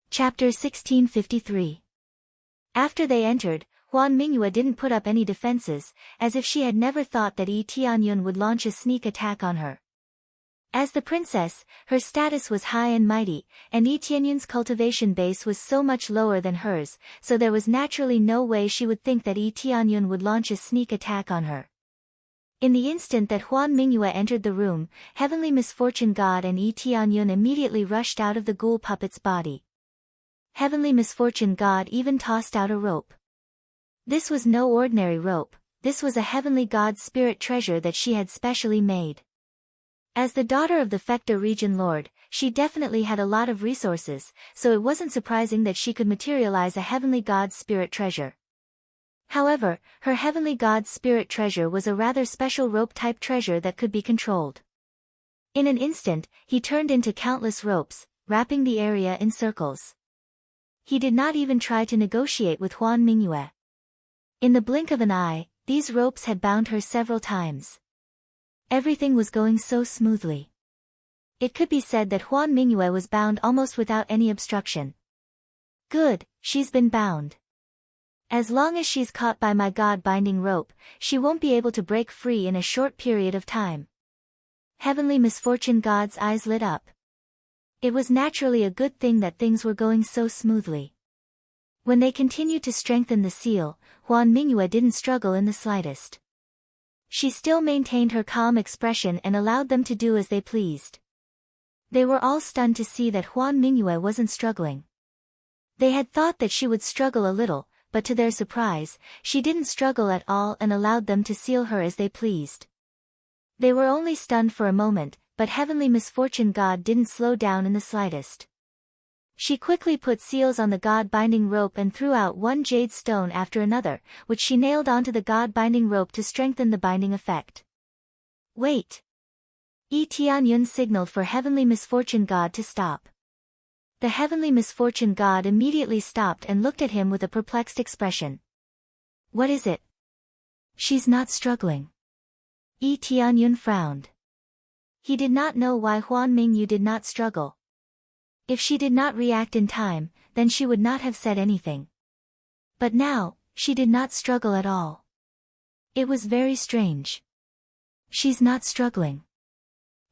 A: Chapter 1653. After they entered, Huan Mingyue didn't put up any defenses, as if she had never thought that Yi Tianyun would launch a sneak attack on her. As the princess, her status was high and mighty, and Yi Tianyun's cultivation base was so much lower than hers, so there was naturally no way she would think that Yi Tianyun would launch a sneak attack on her. In the instant that Huan Mingyue entered the room, Heavenly Misfortune God and Yi Tianyun immediately rushed out of the ghoul puppet's body. Heavenly Misfortune God even tossed out a rope. This was no ordinary rope, this was a heavenly god spirit treasure that she had specially made. As the daughter of the Fecta region lord, she definitely had a lot of resources, so it wasn't surprising that she could materialize a heavenly god spirit treasure. However, her heavenly god spirit treasure was a rather special rope-type treasure that could be controlled. In an instant, he turned into countless ropes, wrapping the area in circles. He did not even try to negotiate with Huan Mingyue. In the blink of an eye, these ropes had bound her several times. Everything was going so smoothly. It could be said that Huan Mingyue was bound almost without any obstruction. Good, she's been bound. As long as she's caught by my God-binding rope, she won't be able to break free in a short period of time. Heavenly Misfortune God's eyes lit up. It was naturally a good thing that things were going so smoothly. When they continued to strengthen the seal, Huan Mingyue didn't struggle in the slightest. She still maintained her calm expression and allowed them to do as they pleased. They were all stunned to see that Huan Mingyue wasn't struggling. They had thought that she would struggle a little, but to their surprise, she didn't struggle at all and allowed them to seal her as they pleased. They were only stunned for a moment, but Heavenly Misfortune God didn't slow down in the slightest. She quickly put seals on the God-binding rope and threw out one jade stone after another, which she nailed onto the God-binding rope to strengthen the binding effect. Wait! Yi Tianyun signaled for Heavenly Misfortune God to stop. The Heavenly Misfortune God immediately stopped and looked at him with a perplexed expression. What is it? She's not struggling. Yi Tianyun frowned. He did not know why Huan Mingyu did not struggle. If she did not react in time, then she would not have said anything. But now, she did not struggle at all. It was very strange. She's not struggling.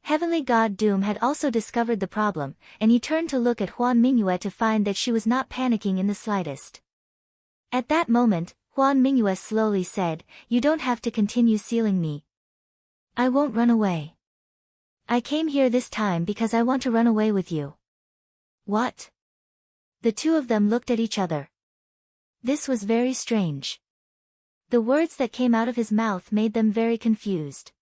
A: Heavenly God Doom had also discovered the problem, and he turned to look at Huan Mingyue to find that she was not panicking in the slightest. At that moment, Huan Mingyue slowly said, "You don't have to continue sealing me. I won't run away. I came here this time because I want to run away with you." What? The two of them looked at each other. This was very strange. The words that came out of his mouth made them very confused.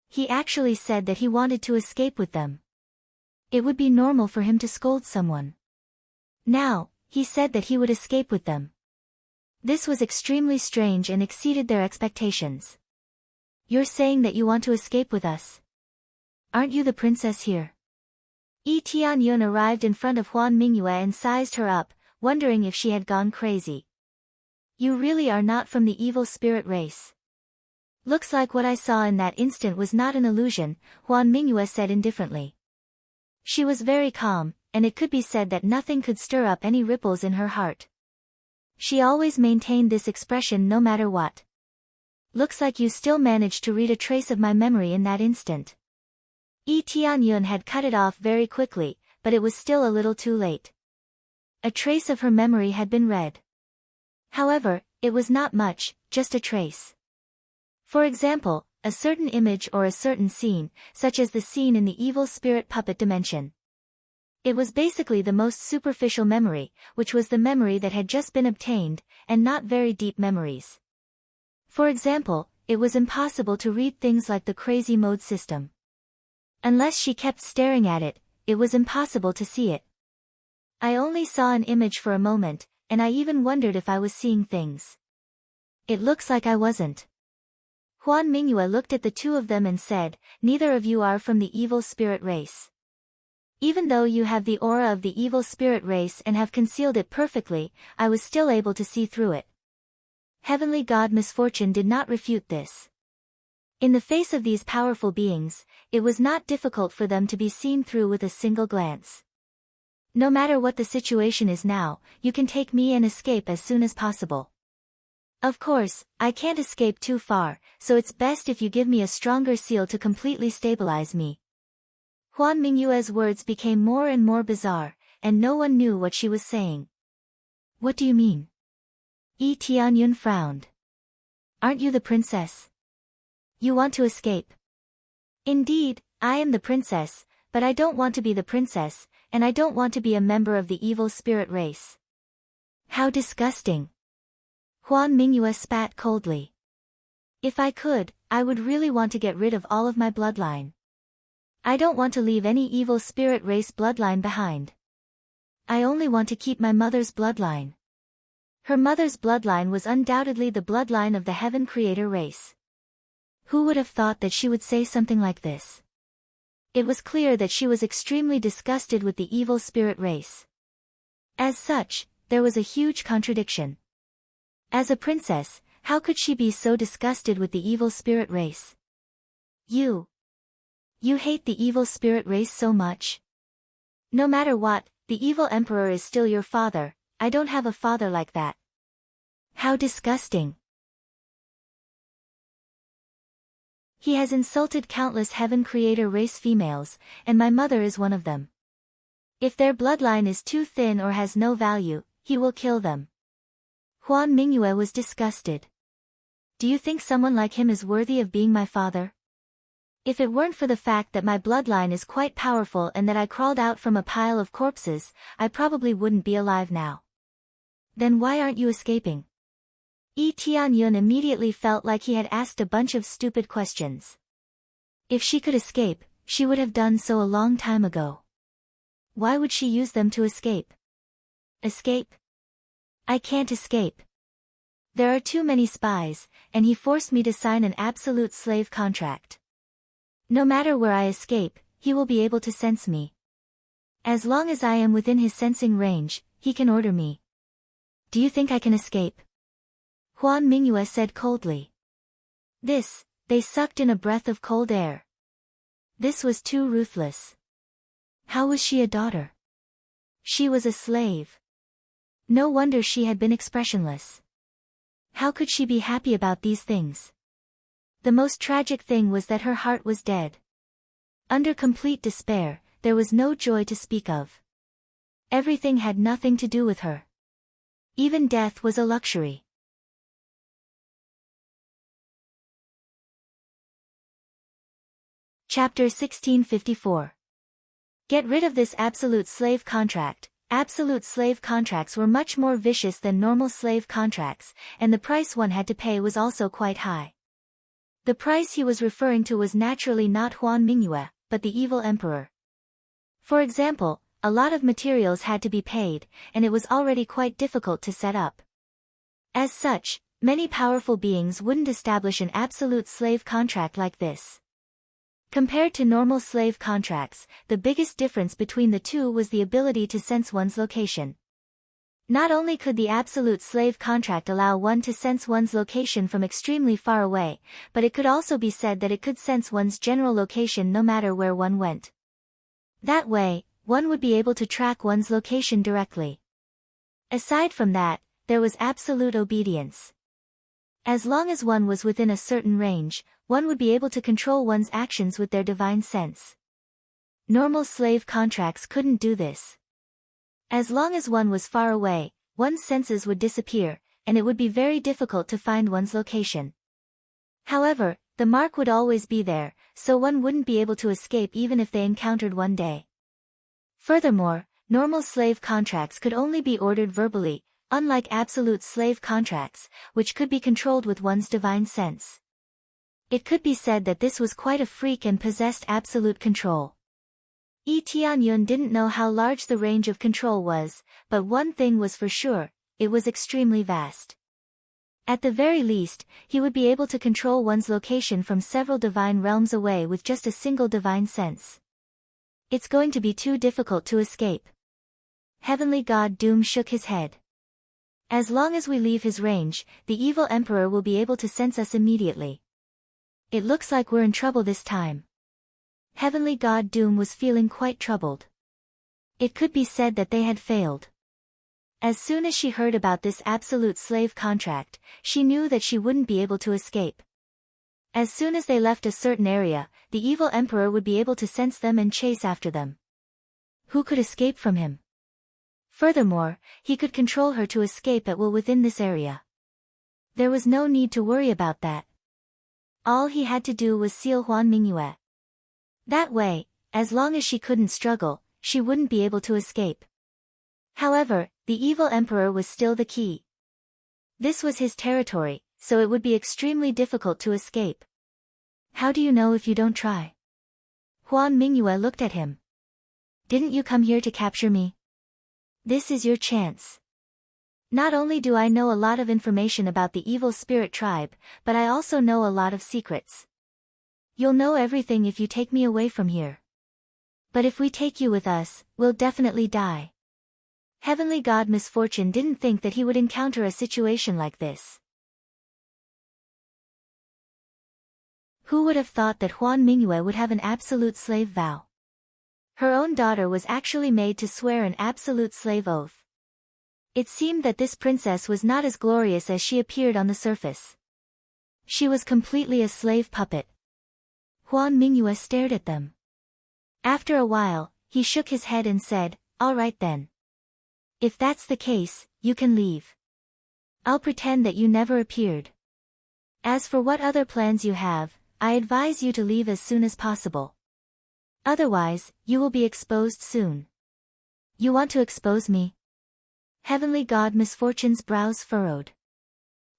A: He actually said that he wanted to escape with them. It would be normal for him to scold someone. Now, he said that he would escape with them. This was extremely strange and exceeded their expectations. You're saying that you want to escape with us? Aren't you the princess here? Yi Tianyun arrived in front of Huan Mingyue and sized her up, wondering if she had gone crazy. You really are not from the evil spirit race. Looks like what I saw in that instant was not an illusion, Huan Mingyue said indifferently. She was very calm, and it could be said that nothing could stir up any ripples in her heart. She always maintained this expression no matter what. Looks like you still managed to read a trace of my memory in that instant. Yi Tianyun had cut it off very quickly, but it was still a little too late. A trace of her memory had been read. However, it was not much, just a trace. For example, a certain image or a certain scene, such as the scene in the evil spirit puppet dimension. It was basically the most superficial memory, which was the memory that had just been obtained, and not very deep memories. For example, it was impossible to read things like the crazy mode system. Unless she kept staring at it, it was impossible to see it. I only saw an image for a moment, and I even wondered if I was seeing things. It looks like I wasn't. Huan Mingyue looked at the two of them and said, "Neither of you are from the evil spirit race. Even though you have the aura of the evil spirit race and have concealed it perfectly, I was still able to see through it." Heavenly God Misfortune did not refute this. In the face of these powerful beings, it was not difficult for them to be seen through with a single glance. No matter what the situation is now, you can take me and escape as soon as possible. Of course, I can't escape too far, so it's best if you give me a stronger seal to completely stabilize me. Huan Mingyue's words became more and more bizarre, and no one knew what she was saying. What do you mean? Yi Tianyun frowned. Aren't you the princess? You want to escape? Indeed, I am the princess, but I don't want to be the princess, and I don't want to be a member of the evil spirit race. How disgusting! Huan Mingyue spat coldly. If I could, I would really want to get rid of all of my bloodline. I don't want to leave any evil spirit race bloodline behind. I only want to keep my mother's bloodline. Her mother's bloodline was undoubtedly the bloodline of the Heaven Creator race. Who would have thought that she would say something like this? It was clear that she was extremely disgusted with the evil spirit race. As such, there was a huge contradiction. As a princess, how could she be so disgusted with the evil spirit race? You hate the evil spirit race so much? No matter what, the evil emperor is still your father. I don't have a father like that. How disgusting. He has insulted countless heaven creator race females, and my mother is one of them. If their bloodline is too thin or has no value, he will kill them. Huan Mingyue was disgusted. Do you think someone like him is worthy of being my father? If it weren't for the fact that my bloodline is quite powerful and that I crawled out from a pile of corpses, I probably wouldn't be alive now. Then why aren't you escaping? Yi Tianyun immediately felt like he had asked a bunch of stupid questions. If she could escape, she would have done so a long time ago. Why would she use them to escape? Escape? I can't escape. There are too many spies, and he forced me to sign an absolute slave contract. No matter where I escape, he will be able to sense me. As long as I am within his sensing range, he can order me. Do you think I can escape? Huan Mingyue said coldly. They sucked in a breath of cold air. This was too ruthless. How was she a daughter? She was a slave. No wonder she had been expressionless. How could she be happy about these things? The most tragic thing was that her heart was dead. Under complete despair, there was no joy to speak of. Everything had nothing to do with her. Even death was a luxury. Chapter 1654. Get rid of this absolute slave contract. Absolute slave contracts were much more vicious than normal slave contracts, and the price one had to pay was also quite high. The price he was referring to was naturally not Huan Mingyue, but the evil emperor. For example, a lot of materials had to be paid, and it was already quite difficult to set up. As such, many powerful beings wouldn't establish an absolute slave contract like this. Compared to normal slave contracts, the biggest difference between the two was the ability to sense one's location. Not only could the absolute slave contract allow one to sense one's location from extremely far away, but it could also be said that it could sense one's general location no matter where one went. That way, one would be able to track one's location directly. Aside from that, there was absolute obedience. As long as one was within a certain range, one would be able to control one's actions with their divine sense. Normal slave contracts couldn't do this. As long as one was far away, one's senses would disappear, and it would be very difficult to find one's location. However, the mark would always be there, so one wouldn't be able to escape even if they encountered one day. Furthermore, normal slave contracts could only be ordered verbally, unlike absolute slave contracts, which could be controlled with one's divine sense. It could be said that this was quite a freak and possessed absolute control. Yi Tianyun didn't know how large the range of control was, but one thing was for sure, it was extremely vast. At the very least, he would be able to control one's location from several divine realms away with just a single divine sense. It's going to be too difficult to escape. Heavenly God Doom shook his head. As long as we leave his range, the evil emperor will be able to sense us immediately. It looks like we're in trouble this time. Heavenly God Doom was feeling quite troubled. It could be said that they had failed. As soon as she heard about this absolute slave contract, she knew that she wouldn't be able to escape. As soon as they left a certain area, the evil emperor would be able to sense them and chase after them. Who could escape from him? Furthermore, he could control her to escape at will within this area. There was no need to worry about that. All he had to do was seal Huan Mingyue. That way, as long as she couldn't struggle, she wouldn't be able to escape. However, the evil emperor was still the key. This was his territory, so it would be extremely difficult to escape. How do you know if you don't try? Huan Mingyue looked at him. Didn't you come here to capture me? This is your chance. Not only do I know a lot of information about the evil spirit tribe, but I also know a lot of secrets. You'll know everything if you take me away from here. But if we take you with us, we'll definitely die. Heavenly God Misfortune didn't think that he would encounter a situation like this. Who would have thought that Huan Mingyue would have an absolute slave vow? Her own daughter was actually made to swear an absolute slave oath. It seemed that this princess was not as glorious as she appeared on the surface. She was completely a slave puppet. Huan Mingyue stared at them. After a while, he shook his head and said, "All right then. If that's the case, you can leave. I'll pretend that you never appeared. As for what other plans you have, I advise you to leave as soon as possible. Otherwise, you will be exposed soon." "You want to expose me?" Heavenly God Misfortune's brows furrowed.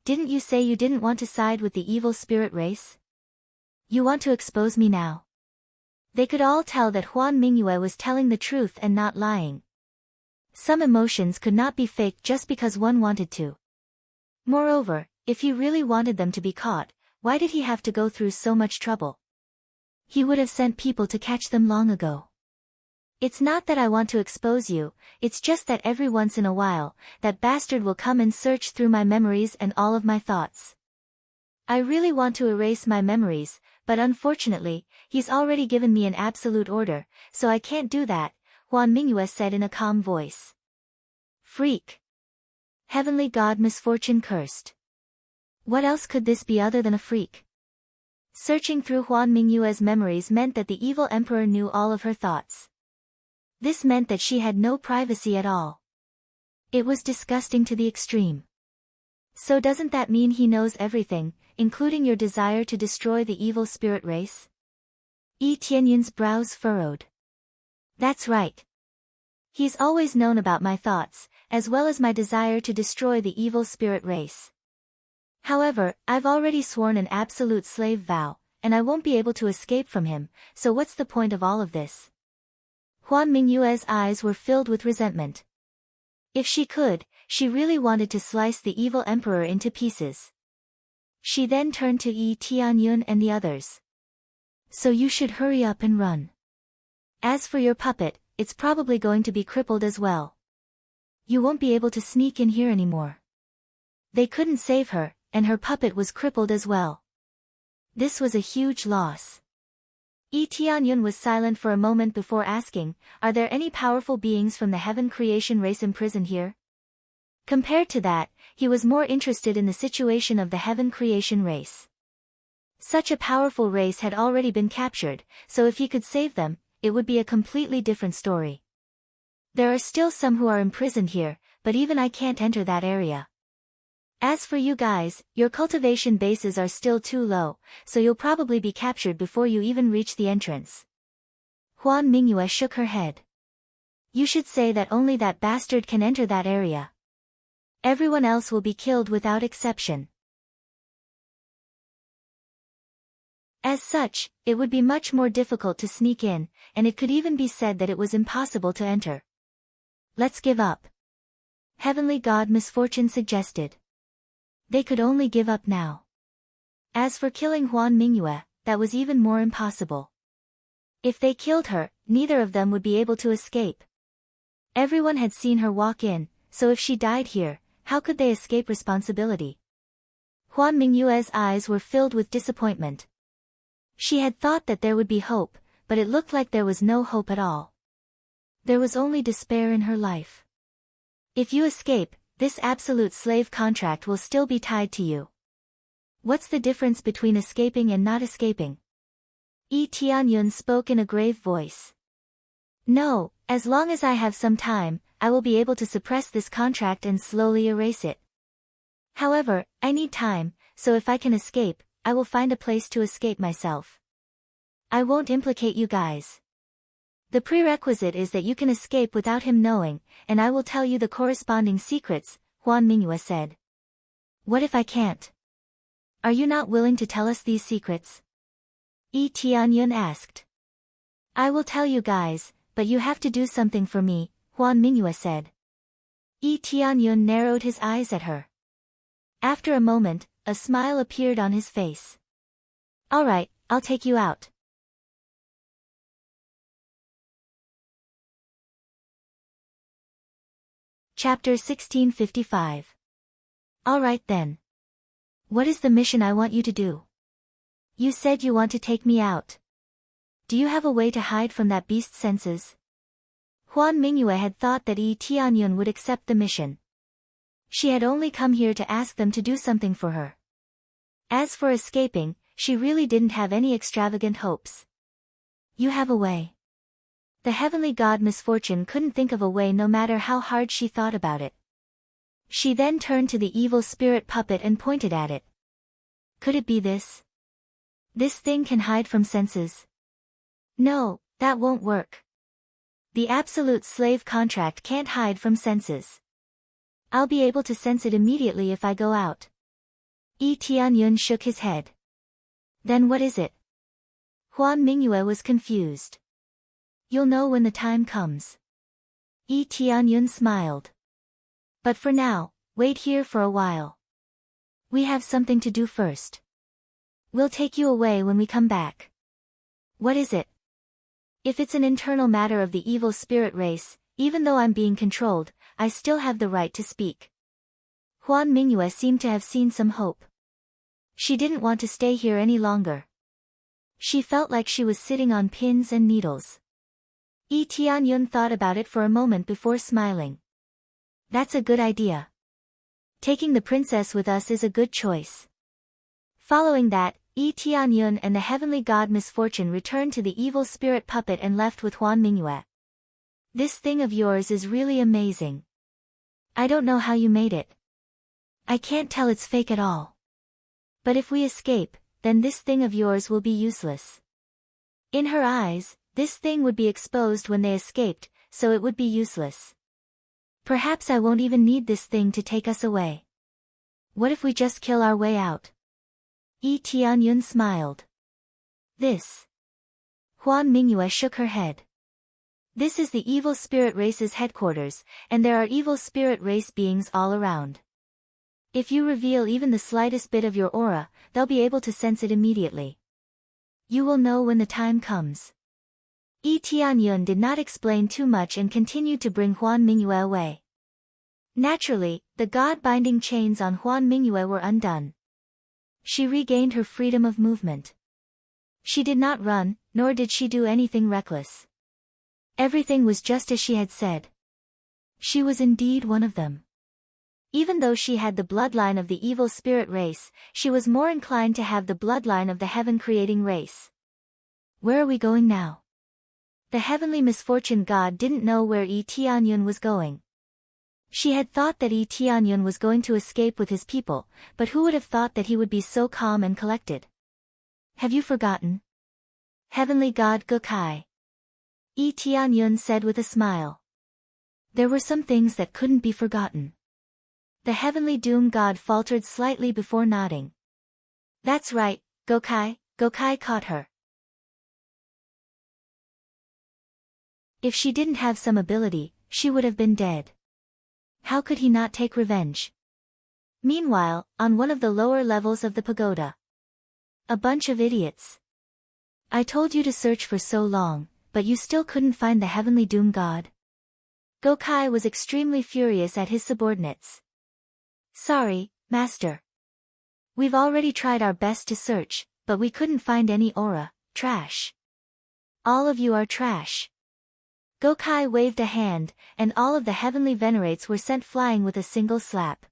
A: "Didn't you say you didn't want to side with the evil spirit race? You want to expose me now?" They could all tell that Huan Mingyue was telling the truth and not lying. Some emotions could not be faked just because one wanted to. Moreover, if he really wanted them to be caught, why did he have to go through so much trouble? He would have sent people to catch them long ago. "It's not that I want to expose you, it's just that every once in a while, that bastard will come and search through my memories and all of my thoughts. I really want to erase my memories, but unfortunately, he's already given me an absolute order, so I can't do that," Huan Mingyue said in a calm voice. "Freak." Heavenly God Misfortune cursed. What else could this be other than a freak? Searching through Huan Mingyue's memories meant that the evil emperor knew all of her thoughts. This meant that she had no privacy at all. It was disgusting to the extreme. So doesn't that mean he knows everything, including your desire to destroy the evil spirit race? Yi Tianyun's brows furrowed. "That's right. He's always known about my thoughts, as well as my desire to destroy the evil spirit race. However, I've already sworn an absolute slave vow, and I won't be able to escape from him, so what's the point of all of this?" Huan Mingyue's eyes were filled with resentment. If she could, she really wanted to slice the evil emperor into pieces. She then turned to Yi Tianyun and the others. "So you should hurry up and run. As for your puppet, it's probably going to be crippled as well. You won't be able to sneak in here anymore." They couldn't save her, and her puppet was crippled as well. This was a huge loss. Yi Tianyun was silent for a moment before asking, "Are there any powerful beings from the heaven creation race imprisoned here?" Compared to that, he was more interested in the situation of the heaven creation race. Such a powerful race had already been captured, so if he could save them, it would be a completely different story. "There are still some who are imprisoned here, but even I can't enter that area. As for you guys, your cultivation bases are still too low, so you'll probably be captured before you even reach the entrance." Huan Mingyue shook her head. "You should say that only that bastard can enter that area. Everyone else will be killed without exception. As such, it would be much more difficult to sneak in, and it could even be said that it was impossible to enter." "Let's give up," Heavenly God Misfortune suggested. They could only give up now. As for killing Huan Mingyue, that was even more impossible. If they killed her, neither of them would be able to escape. Everyone had seen her walk in, so if she died here, how could they escape responsibility? Huan Mingyue's eyes were filled with disappointment. She had thought that there would be hope, but it looked like there was no hope at all. There was only despair in her life. "If you escape, this absolute slave contract will still be tied to you. What's the difference between escaping and not escaping?" Yi Tianyun spoke in a grave voice. "No, as long as I have some time, I will be able to suppress this contract and slowly erase it. However, I need time, so if I can escape, I will find a place to escape myself. I won't implicate you guys. The prerequisite is that you can escape without him knowing, and I will tell you the corresponding secrets," Huan Mingyue said. "What if I can't? Are you not willing to tell us these secrets?" Yi Tianyun asked. "I will tell you guys, but you have to do something for me," Huan Mingyue said. Yi Tianyun narrowed his eyes at her. After a moment, a smile appeared on his face. "All right, I'll take you out." Chapter 1655. "All right then. What is the mission I want you to do?" You said you want to take me out. Do you have a way to hide from that beast's senses? Huan Mingyue had thought that Yi Tianyun would accept the mission. She had only come here to ask them to do something for her. As for escaping, she really didn't have any extravagant hopes. You have a way. The heavenly god Misfortune couldn't think of a way no matter how hard she thought about it. She then turned to the evil spirit puppet and pointed at it. Could it be this? This thing can hide from senses. No, that won't work. The absolute slave contract can't hide from senses. I'll be able to sense it immediately if I go out. Yi Tianyun shook his head. Then what is it? Huan Mingyue was confused. You'll know when the time comes. Yi Tianyun smiled. But for now, wait here for a while. We have something to do first. We'll take you away when we come back. What is it? If it's an internal matter of the evil spirit race, even though I'm being controlled, I still have the right to speak. Huan Mingyue seemed to have seen some hope. She didn't want to stay here any longer. She felt like she was sitting on pins and needles. Yi Tianyun thought about it for a moment before smiling. That's a good idea. Taking the princess with us is a good choice. Following that, Yi Tianyun and the heavenly god Misfortune returned to the evil spirit puppet and left with Huan Mingyue. This thing of yours is really amazing. I don't know how you made it. I can't tell it's fake at all. But if we escape, then this thing of yours will be useless. In her eyes, this thing would be exposed when they escaped, so it would be useless. Perhaps I won't even need this thing to take us away. What if we just kill our way out? Yi Tianyun smiled. This. Huan Mingyue shook her head. This is the evil spirit race's headquarters, and there are evil spirit race beings all around. If you reveal even the slightest bit of your aura, they'll be able to sense it immediately. You will know when the time comes. Yi Tianyun did not explain too much and continued to bring Huan Mingyue away. Naturally, the god-binding chains on Huan Mingyue were undone. She regained her freedom of movement. She did not run, nor did she do anything reckless. Everything was just as she had said. She was indeed one of them. Even though she had the bloodline of the evil spirit race, she was more inclined to have the bloodline of the heaven-creating race. Where are we going now? The heavenly misfortune god didn't know where Yi Tianyun was going. She had thought that Yi Tianyun was going to escape with his people, but who would have thought that he would be so calm and collected? Have you forgotten? Heavenly god Gokai. Yi Tianyun said with a smile. There were some things that couldn't be forgotten. The heavenly doom god faltered slightly before nodding. That's right, Gokai. Gokai caught her. If she didn't have some ability, she would have been dead. How could he not take revenge? Meanwhile, on one of the lower levels of the pagoda. A bunch of idiots. I told you to search for so long, but you still couldn't find the heavenly doom god? Gokai was extremely furious at his subordinates. Sorry, master. We've already tried our best to search, but we couldn't find any aura. Trash. All of you are trash. Gokai waved a hand, and all of the heavenly venerates were sent flying with a single slap.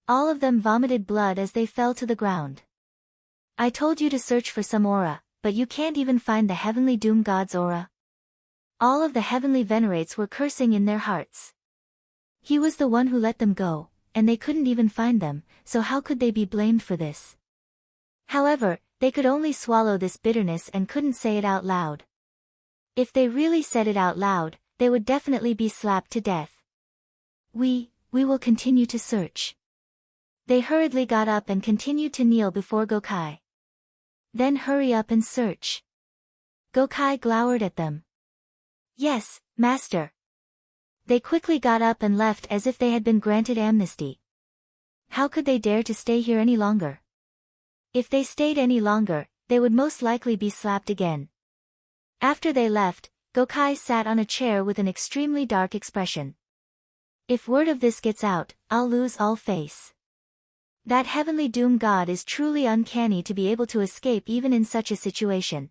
A: All of them vomited blood as they fell to the ground. I told you to search for some aura, but you can't even find the heavenly doom god's aura. All of the heavenly venerates were cursing in their hearts. He was the one who let them go, and they couldn't even find them, so how could they be blamed for this? However, they could only swallow this bitterness and couldn't say it out loud. If they really said it out loud, they would definitely be slapped to death. We will continue to search. They hurriedly got up and continued to kneel before Gokai. Then hurry up and search. Gokai glowered at them. Yes, master. They quickly got up and left as if they had been granted amnesty. How could they dare to stay here any longer? If they stayed any longer, they would most likely be slapped again. After they left, Gokai sat on a chair with an extremely dark expression. If word of this gets out, I'll lose all face. That heavenly doom god is truly uncanny to be able to escape even in such a situation.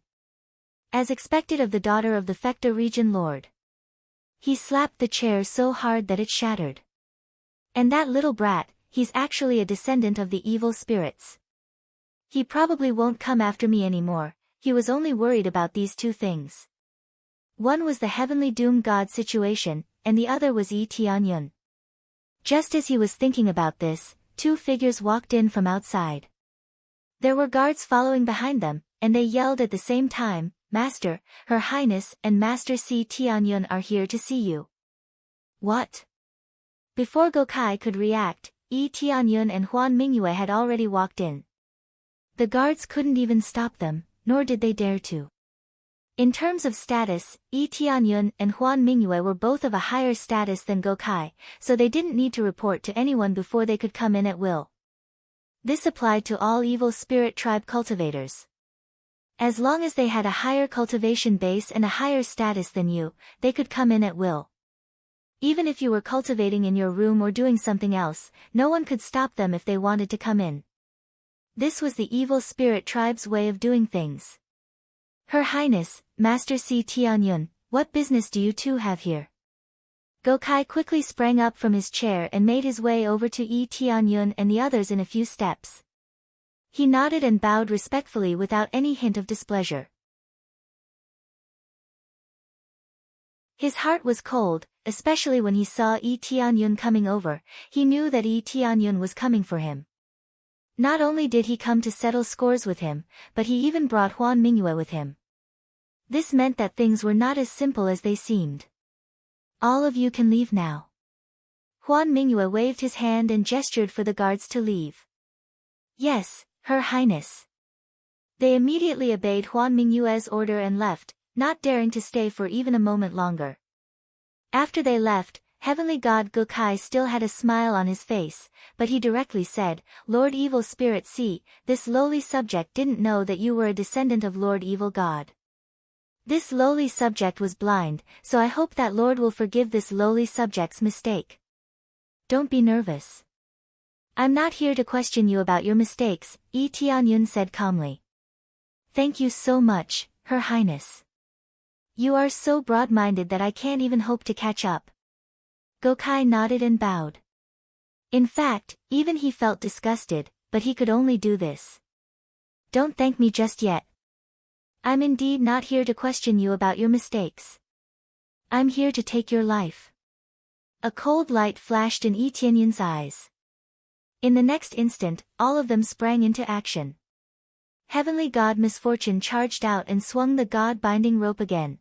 A: As expected of the daughter of the Fekta region lord. He slapped the chair so hard that it shattered. And that little brat, he's actually a descendant of the evil spirits. He probably won't come after me anymore. He was only worried about these two things. One was the heavenly doom god situation, and the other was Yi Tianyun. Just as he was thinking about this, two figures walked in from outside. There were guards following behind them, and they yelled at the same time, "Master, Her Highness and Master Si Tianyun are here to see you." What? Before Gokai could react, Yi Tianyun and Huan Mingyue had already walked in. The guards couldn't even stop them, nor did they dare to. In terms of status, Yi Tianyun and Huan Mingyue were both of a higher status than Gokai, so they didn't need to report to anyone before they could come in at will. This applied to all evil spirit tribe cultivators. As long as they had a higher cultivation base and a higher status than you, they could come in at will. Even if you were cultivating in your room or doing something else, no one could stop them if they wanted to come in. This was the evil spirit tribe's way of doing things. "Her Highness, Master Si Tianyun, what business do you two have here?" Gokai quickly sprang up from his chair and made his way over to Yi Tianyun and the others in a few steps. He nodded and bowed respectfully without any hint of displeasure. His heart was cold, especially when he saw Yi Tianyun coming over. He knew that Yi Tianyun was coming for him. Not only did he come to settle scores with him, but he even brought Huan Mingyue with him. This meant that things were not as simple as they seemed. "All of you can leave now." Huan Mingyue waved his hand and gestured for the guards to leave. "Yes, Her Highness." They immediately obeyed Huan Mingyue's order and left, not daring to stay for even a moment longer. After they left, Heavenly God Gokai still had a smile on his face, but he directly said, "Lord Evil Spirit Si, this lowly subject didn't know that you were a descendant of Lord Evil God. This lowly subject was blind, so I hope that Lord will forgive this lowly subject's mistake. Don't be nervous. I'm not here to question you about your mistakes," Yi Tianyun said calmly. "Thank you so much, Her Highness. You are so broad-minded that I can't even hope to catch up." Gokai nodded and bowed. In fact, even he felt disgusted, but he could only do this. "Don't thank me just yet. I'm indeed not here to question you about your mistakes. I'm here to take your life." A cold light flashed in Yi Tianyun's eyes. In the next instant, all of them sprang into action. Heavenly God Misfortune charged out and swung the god-binding rope again.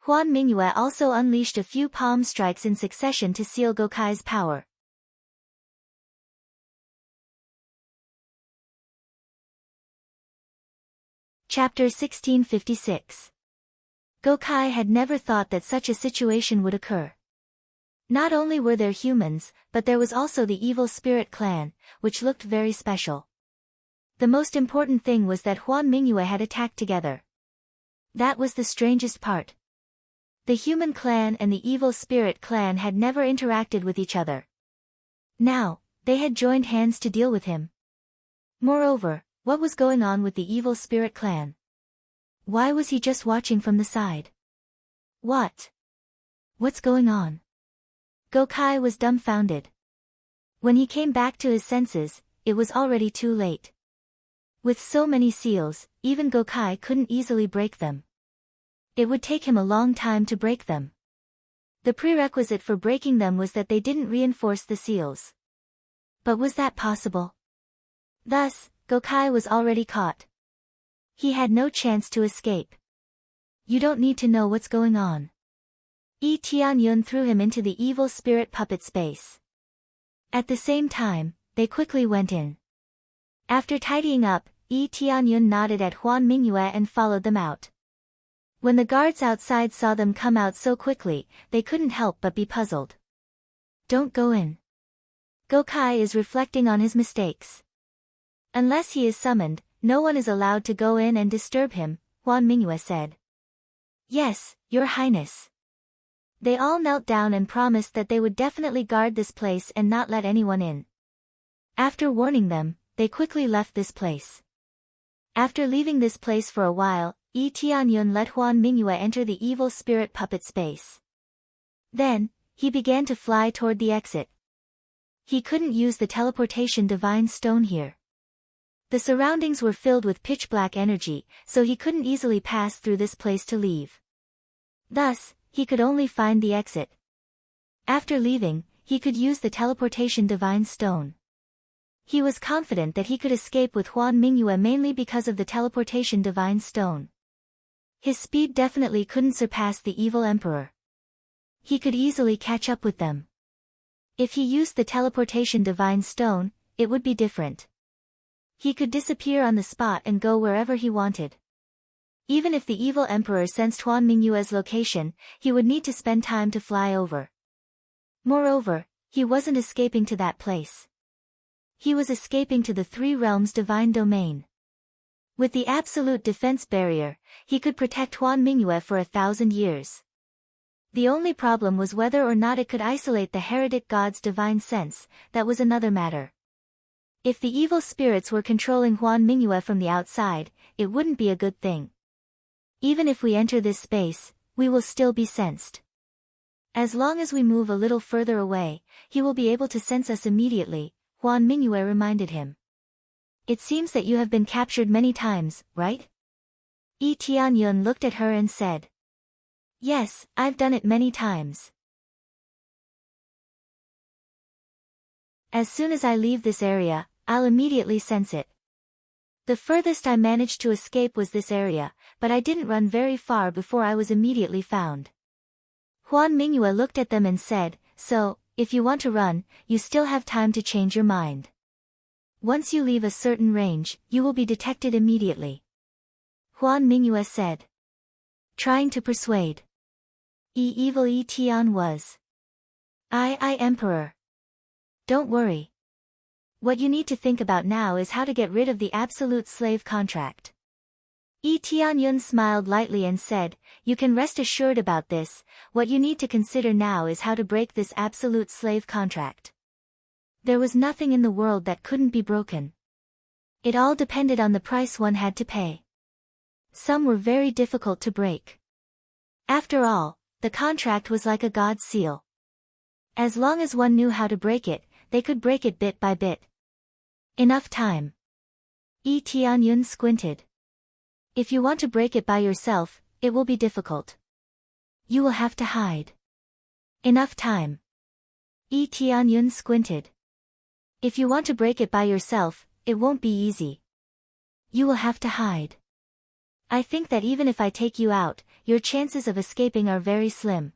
A: Huan Mingyue also unleashed a few palm strikes in succession to seal Gokai's power. Chapter 1656. Gokai had never thought that such a situation would occur. Not only were there humans, but there was also the evil spirit clan, which looked very special. The most important thing was that Huan Mingyue had attacked together. That was the strangest part. The human clan and the evil spirit clan had never interacted with each other. Now, they had joined hands to deal with him. Moreover, what was going on with the evil spirit clan? Why was he just watching from the side? What's going on? Gokai was dumbfounded. When he came back to his senses, it was already too late. With so many seals, even Gokai couldn't easily break them. It would take him a long time to break them. The prerequisite for breaking them was that they didn't reinforce the seals. But was that possible? Thus, Gokai was already caught. He had no chance to escape. "You don't need to know what's going on." Yi Tianyun threw him into the evil spirit puppet space. At the same time, they quickly went in. After tidying up, Yi Tianyun nodded at Huan Mingyue and followed them out. When the guards outside saw them come out so quickly, they couldn't help but be puzzled. "Don't go in. Gokai is reflecting on his mistakes. Unless he is summoned, no one is allowed to go in and disturb him," Huan Mingyue said. "Yes, Your Highness." They all knelt down and promised that they would definitely guard this place and not let anyone in. After warning them, they quickly left this place. After leaving this place for a while, Yi Tianyun let Huan Mingyue enter the evil spirit puppet space. Then, he began to fly toward the exit. He couldn't use the teleportation divine stone here. The surroundings were filled with pitch-black energy, so he couldn't easily pass through this place to leave. Thus, he could only find the exit. After leaving, he could use the teleportation divine stone. He was confident that he could escape with Huan Mingyue mainly because of the teleportation divine stone. His speed definitely couldn't surpass the evil emperor. He could easily catch up with them. If he used the teleportation divine stone, it would be different. He could disappear on the spot and go wherever he wanted. Even if the evil emperor sensed Huan Mingyue's location, he would need to spend time to fly over. Moreover, he wasn't escaping to that place. He was escaping to the Three Realms divine domain. With the absolute defense barrier, he could protect Huan Mingyue for 1,000 years. The only problem was whether or not it could isolate the heretic god's divine sense. That was another matter. If the evil spirits were controlling Huan Mingyue from the outside, it wouldn't be a good thing. Even if we enter this space, we will still be sensed. As long as we move a little further away, he will be able to sense us immediately, Huan Mingyue reminded him. It seems that you have been captured many times, right? Yi Tianyun looked at her and said. Yes, I've done it many times. As soon as I leave this area, I'll immediately sense it. The furthest I managed to escape was this area, but I didn't run very far before I was immediately found. Huan Mingyue looked at them and said, so, if you want to run, you still have time to change your mind. Once you leave a certain range, you will be detected immediately. Huan Mingyue said. Trying to persuade. Evil Yi Tian was. I Emperor. Don't worry. What you need to think about now is how to get rid of the absolute slave contract. Yi Tianyun smiled lightly and said, you can rest assured about this, what you need to consider now is how to break this absolute slave contract. There was nothing in the world that couldn't be broken. It all depended on the price one had to pay. Some were very difficult to break. After all, the contract was like a god's seal. As long as one knew how to break it, they could break it bit by bit. Enough time. Yi Tianyun squinted. If you want to break it by yourself, it will be difficult. You will have to hide. Enough time. Yi Tianyun squinted. If you want to break it by yourself, it won't be easy. You will have to hide. I think that even if I take you out, your chances of escaping are very slim.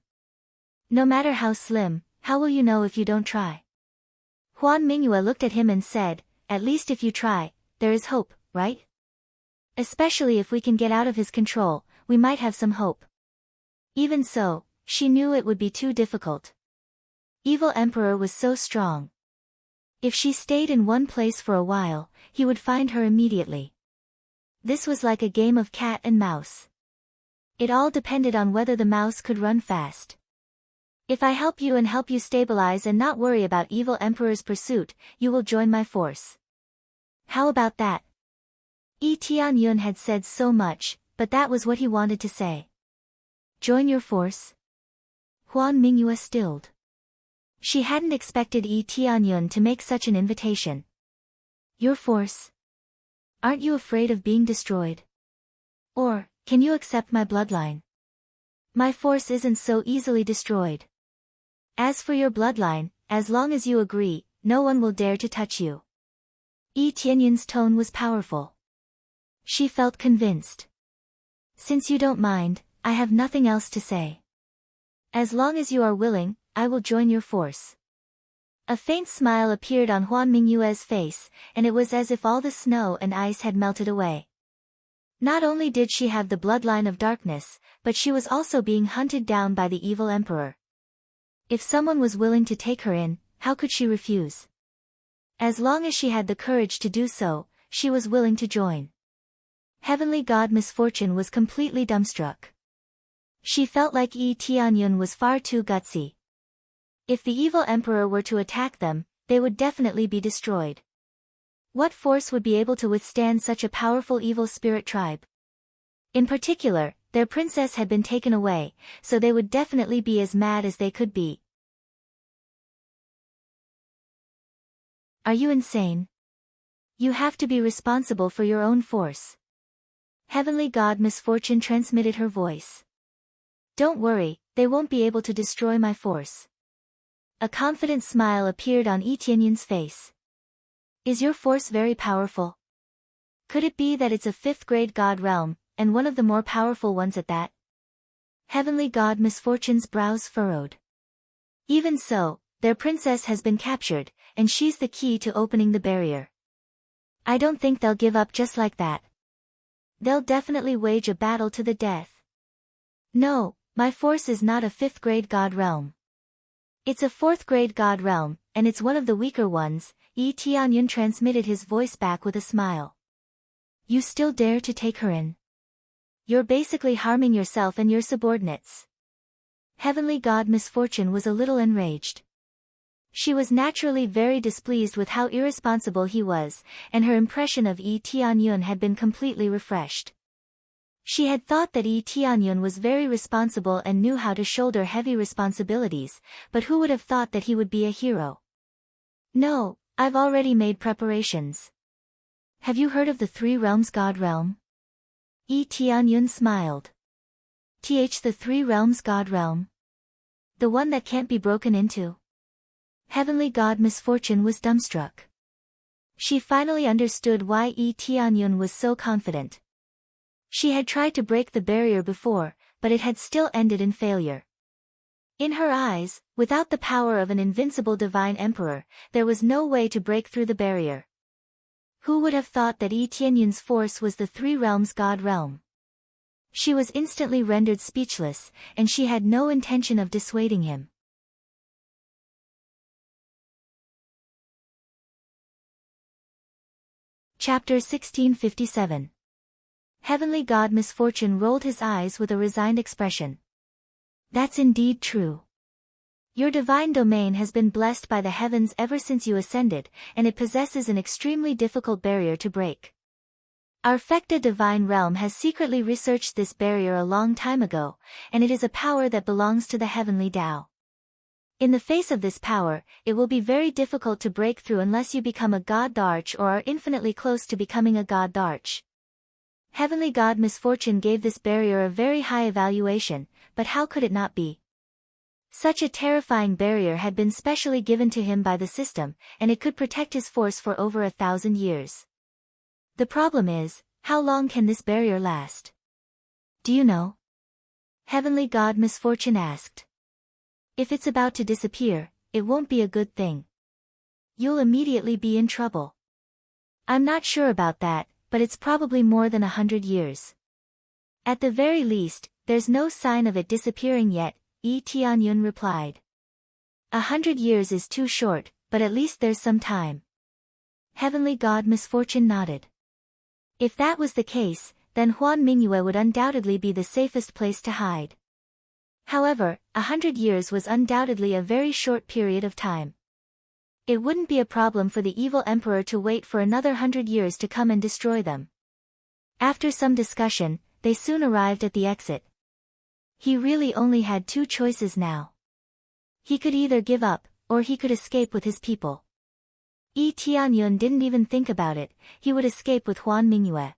A: No matter how slim, how will you know if you don't try? Huan Mingyue looked at him and said, at least if you try, there is hope, right? Especially if we can get out of his control, we might have some hope. Even so, she knew it would be too difficult. Evil Emperor was so strong. If she stayed in one place for a while, he would find her immediately. This was like a game of cat and mouse. It all depended on whether the mouse could run fast. If I help you and help you stabilize and not worry about Evil Emperor's pursuit, you will join my force. How about that? Yi Tianyun had said so much, but that was what he wanted to say. Join your force? Huan Mingyue stilled. She hadn't expected Yi Tianyun to make such an invitation. Your force? Aren't you afraid of being destroyed? Or, can you accept my bloodline? My force isn't so easily destroyed. As for your bloodline, as long as you agree, no one will dare to touch you. Yi Tianyun's tone was powerful. She felt convinced. Since you don't mind, I have nothing else to say. As long as you are willing, I will join your force. A faint smile appeared on Huan Mingyue's face, and it was as if all the snow and ice had melted away. Not only did she have the bloodline of darkness, but she was also being hunted down by the evil emperor. If someone was willing to take her in, how could she refuse? As long as she had the courage to do so, she was willing to join. Heavenly God Misfortune was completely dumbstruck. She felt like Yi Tianyun was far too gutsy. If the evil emperor were to attack them, they would definitely be destroyed. What force would be able to withstand such a powerful evil spirit tribe? In particular, their princess had been taken away, so they would definitely be as mad as they could be. Are you insane? You have to be responsible for your own force. Heavenly God Misfortune transmitted her voice. Don't worry, they won't be able to destroy my force. A confident smile appeared on Etienne's face. Is your force very powerful? Could it be that it's a 5th grade god realm, and one of the more powerful ones at that? Heavenly God Misfortune's brows furrowed. Even so, their princess has been captured, and she's the key to opening the barrier. I don't think they'll give up just like that. They'll definitely wage a battle to the death. No, my force is not a 5th grade god realm. It's a 4th grade god realm, and it's one of the weaker ones. Yi Tianyun transmitted his voice back with a smile. You still dare to take her in? You're basically harming yourself and your subordinates. Heavenly God Misfortune was a little enraged. She was naturally very displeased with how irresponsible he was, and her impression of Yi Tianyun had been completely refreshed. She had thought that Yi Tianyun was very responsible and knew how to shoulder heavy responsibilities, but who would have thought that he would be a hero? No, I've already made preparations. Have you heard of the 3 Realms God Realm? Yi Tianyun smiled. The 3 Realms God Realm? The one that can't be broken into? Heavenly God Misfortune was dumbstruck. She finally understood why Yi Tianyun was so confident. She had tried to break the barrier before, but it had still ended in failure. In her eyes, without the power of an invincible divine emperor, there was no way to break through the barrier. Who would have thought that Yi Tianyun's force was the 3 Realms God Realm? She was instantly rendered speechless, and she had no intention of dissuading him. Chapter 1657. Heavenly God Misfortune rolled his eyes with a resigned expression. That's indeed true. Your divine domain has been blessed by the heavens ever since you ascended, and it possesses an extremely difficult barrier to break. Our Fecta divine realm has secretly researched this barrier a long time ago, and it is a power that belongs to the heavenly Tao. In the face of this power, it will be very difficult to break through unless you become a God Dharch or are infinitely close to becoming a God Dharch. Heavenly God Misfortune gave this barrier a very high evaluation, but how could it not be? Such a terrifying barrier had been specially given to him by the system, and it could protect his force for over 1,000 years. The problem is, how long can this barrier last? Do you know? Heavenly God Misfortune asked. If it's about to disappear, it won't be a good thing. You'll immediately be in trouble. I'm not sure about that, but it's probably more than 100 years. At the very least, there's no sign of it disappearing yet, Yi Tianyun replied. 100 years is too short, but at least there's some time. Heavenly God Misfortune nodded. If that was the case, then Huan Mingyue would undoubtedly be the safest place to hide. However, 100 years was undoubtedly a very short period of time. It wouldn't be a problem for the evil emperor to wait for another 100 years to come and destroy them. After some discussion, they soon arrived at the exit. He really only had 2 choices now. He could either give up, or he could escape with his people. Yi Tianyun didn't even think about it, he would escape with Huan Mingyue.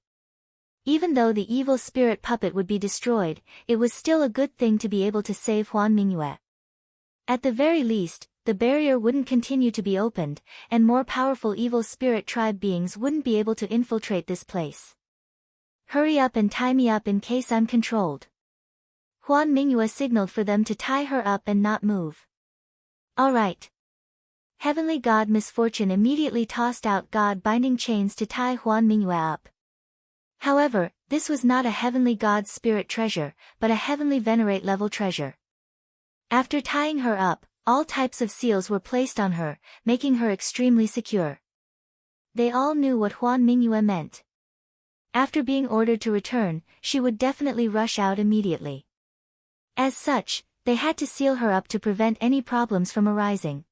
A: Even though the evil spirit puppet would be destroyed, it was still a good thing to be able to save Huan Mingyue. At the very least, the barrier wouldn't continue to be opened, and more powerful evil spirit tribe beings wouldn't be able to infiltrate this place. Hurry up and tie me up in case I'm controlled. Huan Mingyue signaled for them to tie her up and not move. All right. Heavenly God Misfortune immediately tossed out God-binding chains to tie Huan Mingyue up. However, this was not a heavenly God spirit treasure, but a heavenly venerate level treasure. After tying her up, all types of seals were placed on her, making her extremely secure. They all knew what Huan Mingyue meant. After being ordered to return, she would definitely rush out immediately. As such, they had to seal her up to prevent any problems from arising.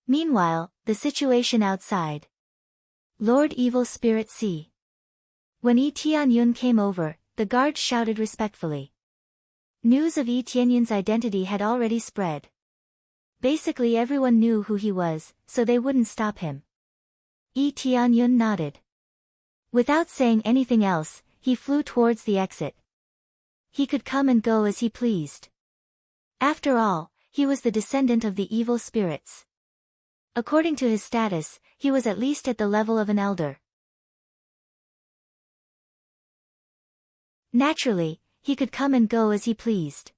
A: Meanwhile, the situation outside. Lord Evil Spirit C. When Yi Tianyun came over, the guards shouted respectfully. News of Yi Tianyun's identity had already spread. Basically everyone knew who he was, so they wouldn't stop him. Yi Tianyun nodded. Without saying anything else, he flew towards the exit. He could come and go as he pleased. After all, he was the descendant of the evil spirits. According to his status, he was at least at the level of an elder. Naturally, he could come and go as he pleased.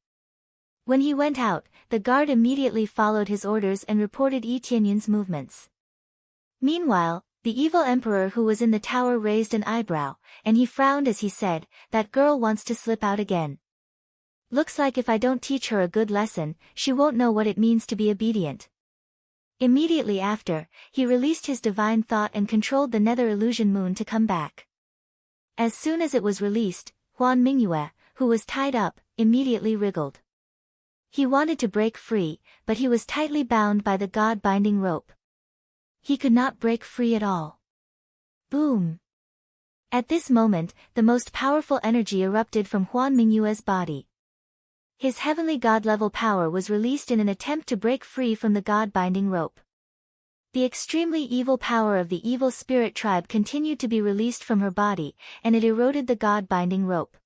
A: When he went out, the guard immediately followed his orders and reported Yi Tianyun's movements. Meanwhile, the evil emperor who was in the tower raised an eyebrow, and he frowned as he said, "That girl wants to slip out again. Looks like if I don't teach her a good lesson, she won't know what it means to be obedient." Immediately after, he released his divine thought and controlled the nether illusion moon to come back. As soon as it was released, Huan Mingyue, who was tied up, immediately wriggled. He wanted to break free, but he was tightly bound by the god-binding rope. He could not break free at all. Boom! At this moment, the most powerful energy erupted from Huan Mingyue's body. His heavenly god-level power was released in an attempt to break free from the god-binding rope. The extremely evil power of the evil spirit tribe continued to be released from her body, and it eroded the god-binding rope.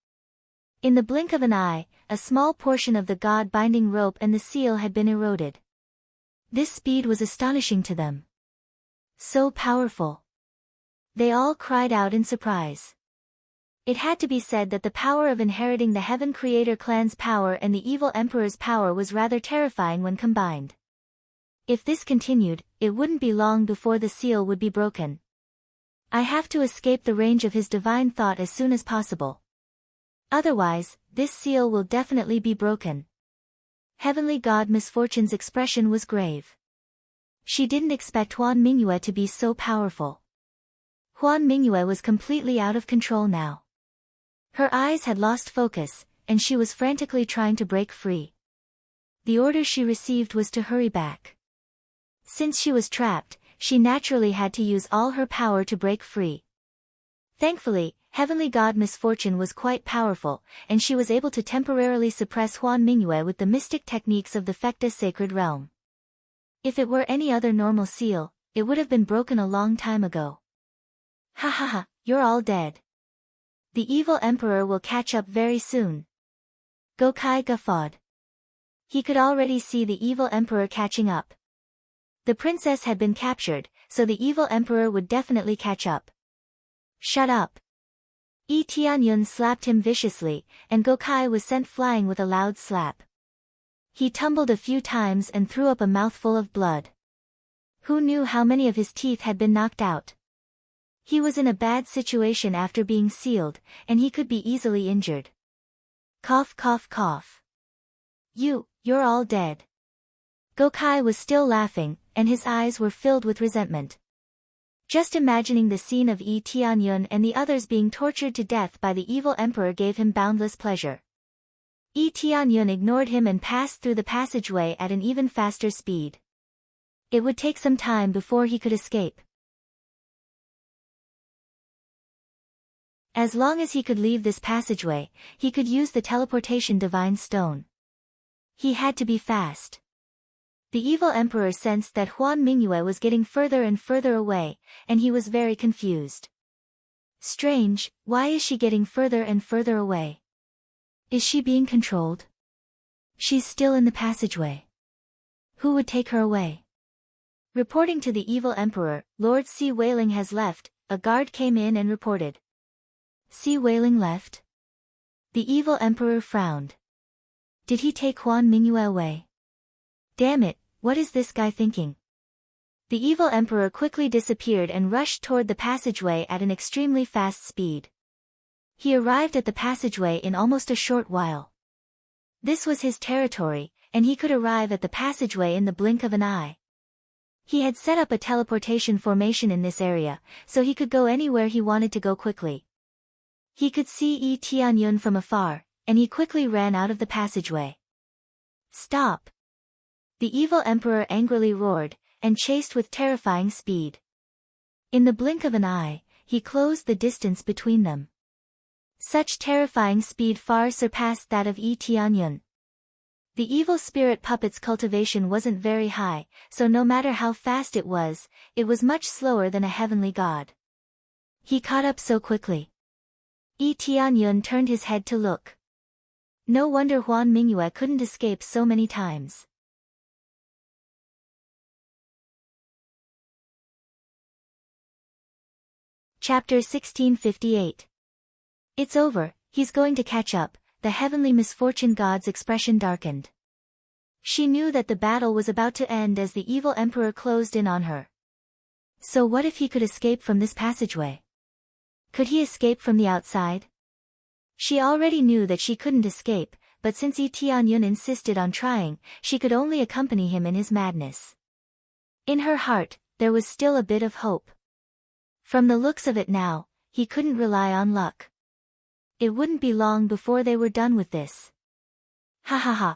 A: In the blink of an eye, a small portion of the god-binding rope and the seal had been eroded. This speed was astonishing to them. So powerful. They all cried out in surprise. It had to be said that the power of inheriting the Heaven Creator clan's power and the evil emperor's power was rather terrifying when combined. If this continued, it wouldn't be long before the seal would be broken. I have to escape the range of his divine thought as soon as possible. Otherwise, this seal will definitely be broken. Heavenly God Misfortune's expression was grave. She didn't expect Huan Mingyue to be so powerful. Huan Mingyue was completely out of control now. Her eyes had lost focus, and she was frantically trying to break free. The order she received was to hurry back. Since she was trapped, she naturally had to use all her power to break free. Thankfully, Heavenly God Misfortune was quite powerful, and she was able to temporarily suppress Huan Mingyue with the mystic techniques of the Fecta sacred realm. If it were any other normal seal, it would have been broken a long time ago. Ha ha ha, you're all dead. The evil emperor will catch up very soon. Gokai guffawed. He could already see the evil emperor catching up. The princess had been captured, so the evil emperor would definitely catch up. Shut up. Yi Tianyun slapped him viciously, and Gokai was sent flying with a loud slap. He tumbled a few times and threw up a mouthful of blood. Who knew how many of his teeth had been knocked out? He was in a bad situation after being sealed, and he could be easily injured. Cough cough cough. You're all dead. Gokai was still laughing, and his eyes were filled with resentment. Just imagining the scene of Yi Tianyun and the others being tortured to death by the evil emperor gave him boundless pleasure. Yi Tianyun ignored him and passed through the passageway at an even faster speed. It would take some time before he could escape. As long as he could leave this passageway, he could use the teleportation divine stone. He had to be fast. The evil emperor sensed that Huan Mingyue was getting further and further away, and he was very confused. Strange, why is she getting further and further away? Is she being controlled? She's still in the passageway. Who would take her away? Reporting to the evil emperor, Lord Si Wailing has left, a guard came in and reported. Si Wailing left? The evil emperor frowned. Did he take Huan Mingyue away? Damn it, what is this guy thinking? The evil emperor quickly disappeared and rushed toward the passageway at an extremely fast speed. He arrived at the passageway in almost a short while. This was his territory, and he could arrive at the passageway in the blink of an eye. He had set up a teleportation formation in this area, so he could go anywhere he wanted to go quickly. He could see Yi Tianyun from afar, and he quickly ran out of the passageway. Stop! The evil emperor angrily roared, and chased with terrifying speed. In the blink of an eye, he closed the distance between them. Such terrifying speed far surpassed that of Yi Tianyun. The evil spirit puppet's cultivation wasn't very high, so no matter how fast it was much slower than a heavenly god. He caught up so quickly. Yi Tianyun turned his head to look. No wonder Huan Mingyue couldn't escape so many times. Chapter 1658. It's over, he's going to catch up. The heavenly misfortune god's expression darkened. She knew that the battle was about to end as the evil emperor closed in on her. So what if he could escape from this passageway? Could he escape from the outside? She already knew that she couldn't escape, but since Yi Tianyun insisted on trying, she could only accompany him in his madness. In her heart, there was still a bit of hope. From the looks of it now, he couldn't rely on luck. It wouldn't be long before they were done with this. Ha ha ha.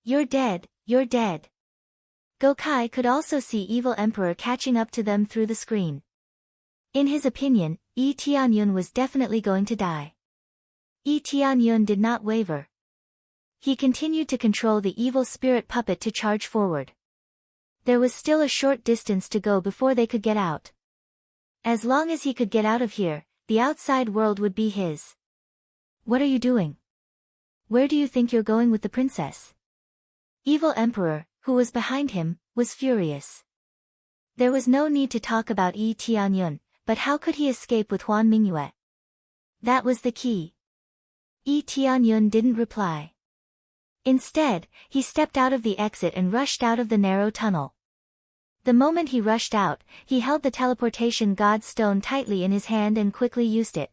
A: You're dead, you're dead. Gokai could also see evil emperor catching up to them through the screen. In his opinion, Yi Tianyun was definitely going to die. Yi Tianyun did not waver. He continued to control the evil spirit puppet to charge forward. There was still a short distance to go before they could get out. As long as he could get out of here, the outside world would be his. What are you doing? Where do you think you're going with the princess? Evil Emperor, who was behind him, was furious. There was no need to talk about Yi Tianyun, but how could he escape with Huan Mingyue? That was the key. Yi Tianyun didn't reply. Instead, he stepped out of the exit and rushed out of the narrow tunnel. The moment he rushed out, he held the teleportation god's stone tightly in his hand and quickly used it.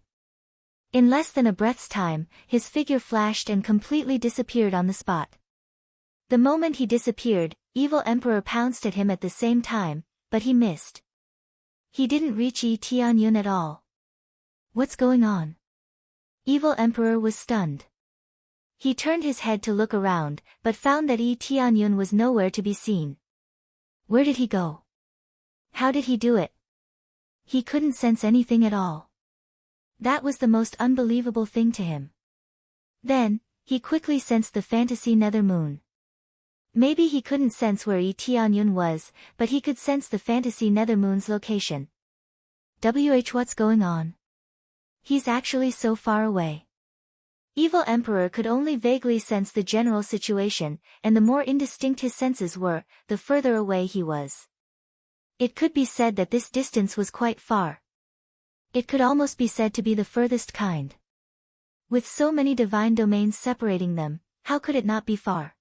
A: In less than a breath's time, his figure flashed and completely disappeared on the spot. The moment he disappeared, Evil Emperor pounced at him at the same time, but he missed. He didn't reach Yi Tianyun at all. What's going on? Evil Emperor was stunned. He turned his head to look around, but found that Yi Tianyun was nowhere to be seen. Where did he go? How did he do it? He couldn't sense anything at all. That was the most unbelievable thing to him. Then, he quickly sensed the fantasy nether moon. Maybe he couldn't sense where Yi Tianyun was, but he could sense the fantasy nether moon's location. What's going on? He's actually so far away. Evil Emperor could only vaguely sense the general situation, and the more indistinct his senses were, the further away he was. It could be said that this distance was quite far. It could almost be said to be the furthest kind. With so many divine domains separating them, how could it not be far?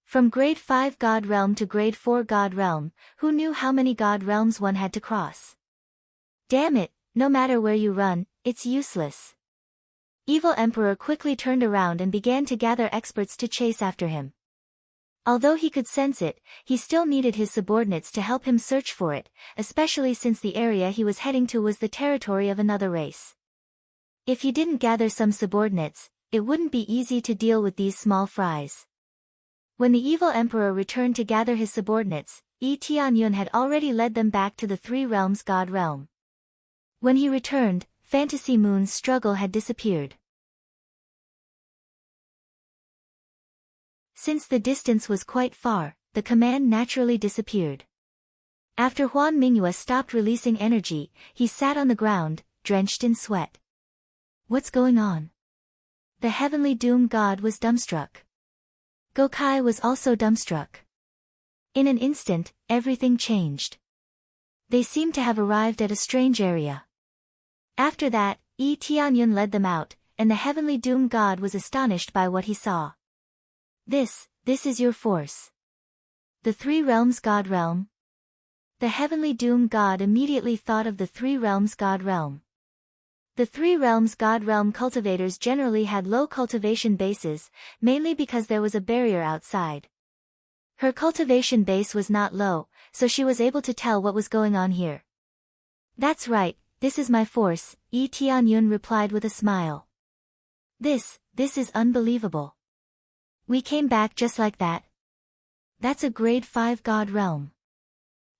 A: From grade 5 God realm to grade 4 God realm, who knew how many God realms one had to cross? Damn it, no matter where you run, it's useless. Evil Emperor quickly turned around and began to gather experts to chase after him. Although he could sense it, he still needed his subordinates to help him search for it, especially since the area he was heading to was the territory of another race. If he didn't gather some subordinates, it wouldn't be easy to deal with these small fries. When the evil emperor returned to gather his subordinates, Yi Tianyun had already led them back to the Three Realms God realm. When he returned, Fantasy Moon's struggle had disappeared. Since the distance was quite far, the command naturally disappeared. After Huan Mingyue stopped releasing energy, he sat on the ground, drenched in sweat. What's going on? The heavenly doom god was dumbstruck. Gokai was also dumbstruck. In an instant, everything changed. They seemed to have arrived at a strange area. After that, Yi Tianyun led them out, and the heavenly doom god was astonished by what he saw. This is your force. The Three Realms God realm? The heavenly doom god immediately thought of the Three Realms God realm. The Three Realms God realm cultivators generally had low cultivation bases, mainly because there was a barrier outside. Her cultivation base was not low, so she was able to tell what was going on here. That's right, this is my force, Yi Tianyun replied with a smile. This is unbelievable. We came back just like that. That's a grade 5 God realm.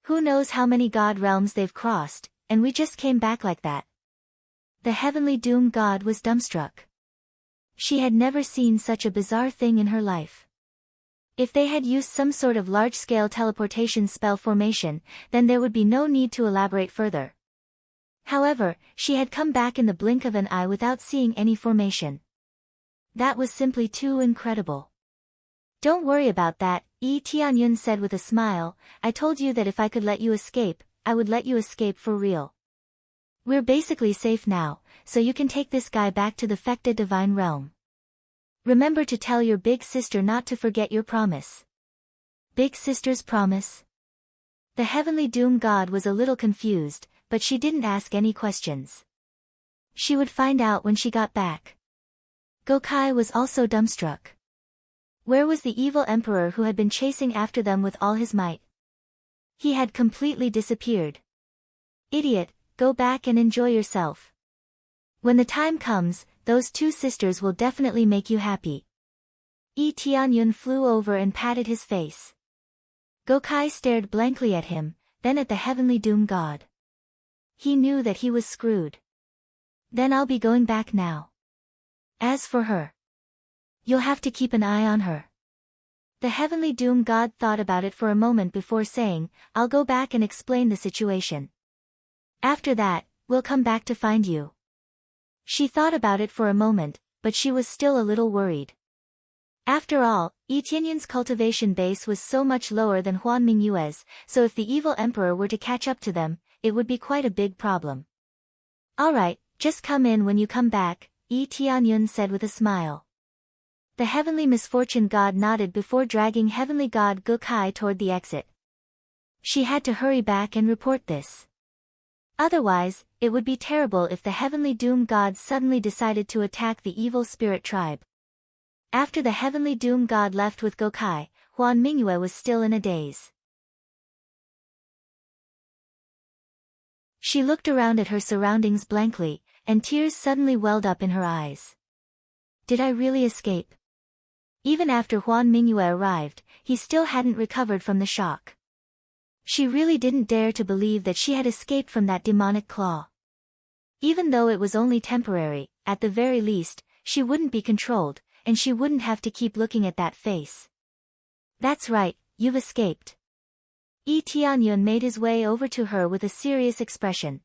A: Who knows how many god realms they've crossed, and we just came back like that. The heavenly doom god was dumbstruck. She had never seen such a bizarre thing in her life. If they had used some sort of large-scale teleportation spell formation, then there would be no need to elaborate further. However, she had come back in the blink of an eye without seeing any formation. That was simply too incredible. Don't worry about that, Tianyun said with a smile. I told you that if I could let you escape, I would let you escape for real. We're basically safe now, so you can take this guy back to the Fecta divine realm. Remember to tell your big sister not to forget your promise. Big sister's promise? The heavenly doom god was a little confused, but she didn't ask any questions. She would find out when she got back. Gokai was also dumbstruck. Where was the evil emperor who had been chasing after them with all his might? He had completely disappeared. Idiot, go back and enjoy yourself. When the time comes, those two sisters will definitely make you happy. Tianyun flew over and patted his face. Gokai stared blankly at him, then at the heavenly doom god. He knew that he was screwed. Then I'll be going back now. As for her, you'll have to keep an eye on her. The heavenly doom god thought about it for a moment before saying, I'll go back and explain the situation. After that, we'll come back to find you. She thought about it for a moment, but she was still a little worried. After all, Tianyun's cultivation base was so much lower than Huan Mingyue's, so if the evil emperor were to catch up to them, it would be quite a big problem. Alright, just come in when you come back, Tianyun said with a smile. The heavenly misfortune god nodded before dragging heavenly god Gokai toward the exit. She had to hurry back and report this. Otherwise, it would be terrible if the heavenly doom god suddenly decided to attack the evil spirit tribe. After the heavenly doom god left with Gokai, Huan Mingyue was still in a daze. She looked around at her surroundings blankly, and tears suddenly welled up in her eyes. Did I really escape? Even after Huan Mingyue arrived, he still hadn't recovered from the shock. She really didn't dare to believe that she had escaped from that demonic claw. Even though it was only temporary, at the very least, she wouldn't be controlled, and she wouldn't have to keep looking at that face. That's right, you've escaped. Tianyun made his way over to her with a serious expression.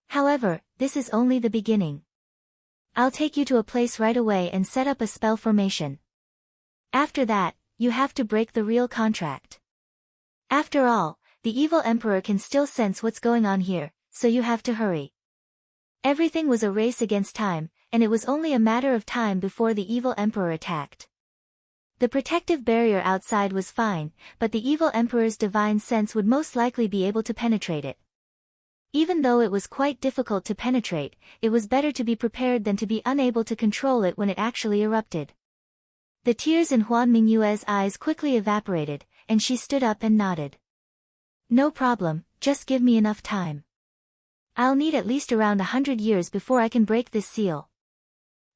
A: However, this is only the beginning. I'll take you to a place right away and set up a spell formation. After that, you have to break the real contract. After all, the evil emperor can still sense what's going on here, so you have to hurry. Everything was a race against time, and it was only a matter of time before the evil emperor attacked. The protective barrier outside was fine, but the evil emperor's divine sense would most likely be able to penetrate it. Even though it was quite difficult to penetrate, it was better to be prepared than to be unable to control it when it actually erupted. The tears in Huan Mingyue's eyes quickly evaporated, and she stood up and nodded. No problem, just give me enough time. I'll need at least around 100 years before I can break this seal.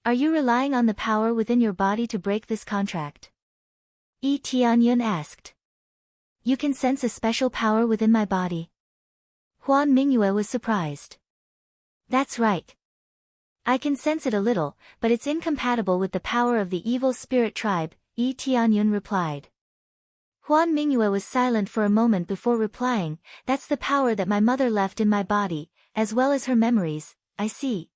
A: Are you relying on the power within your body to break this contract? Tianyun asked. You can sense a special power within my body. Huan Mingyue was surprised. That's right. I can sense it a little, but it's incompatible with the power of the evil spirit tribe, Tianyun replied. Huan Mingyue was silent for a moment before replying, that's the power that my mother left in my body, as well as her memories, I see.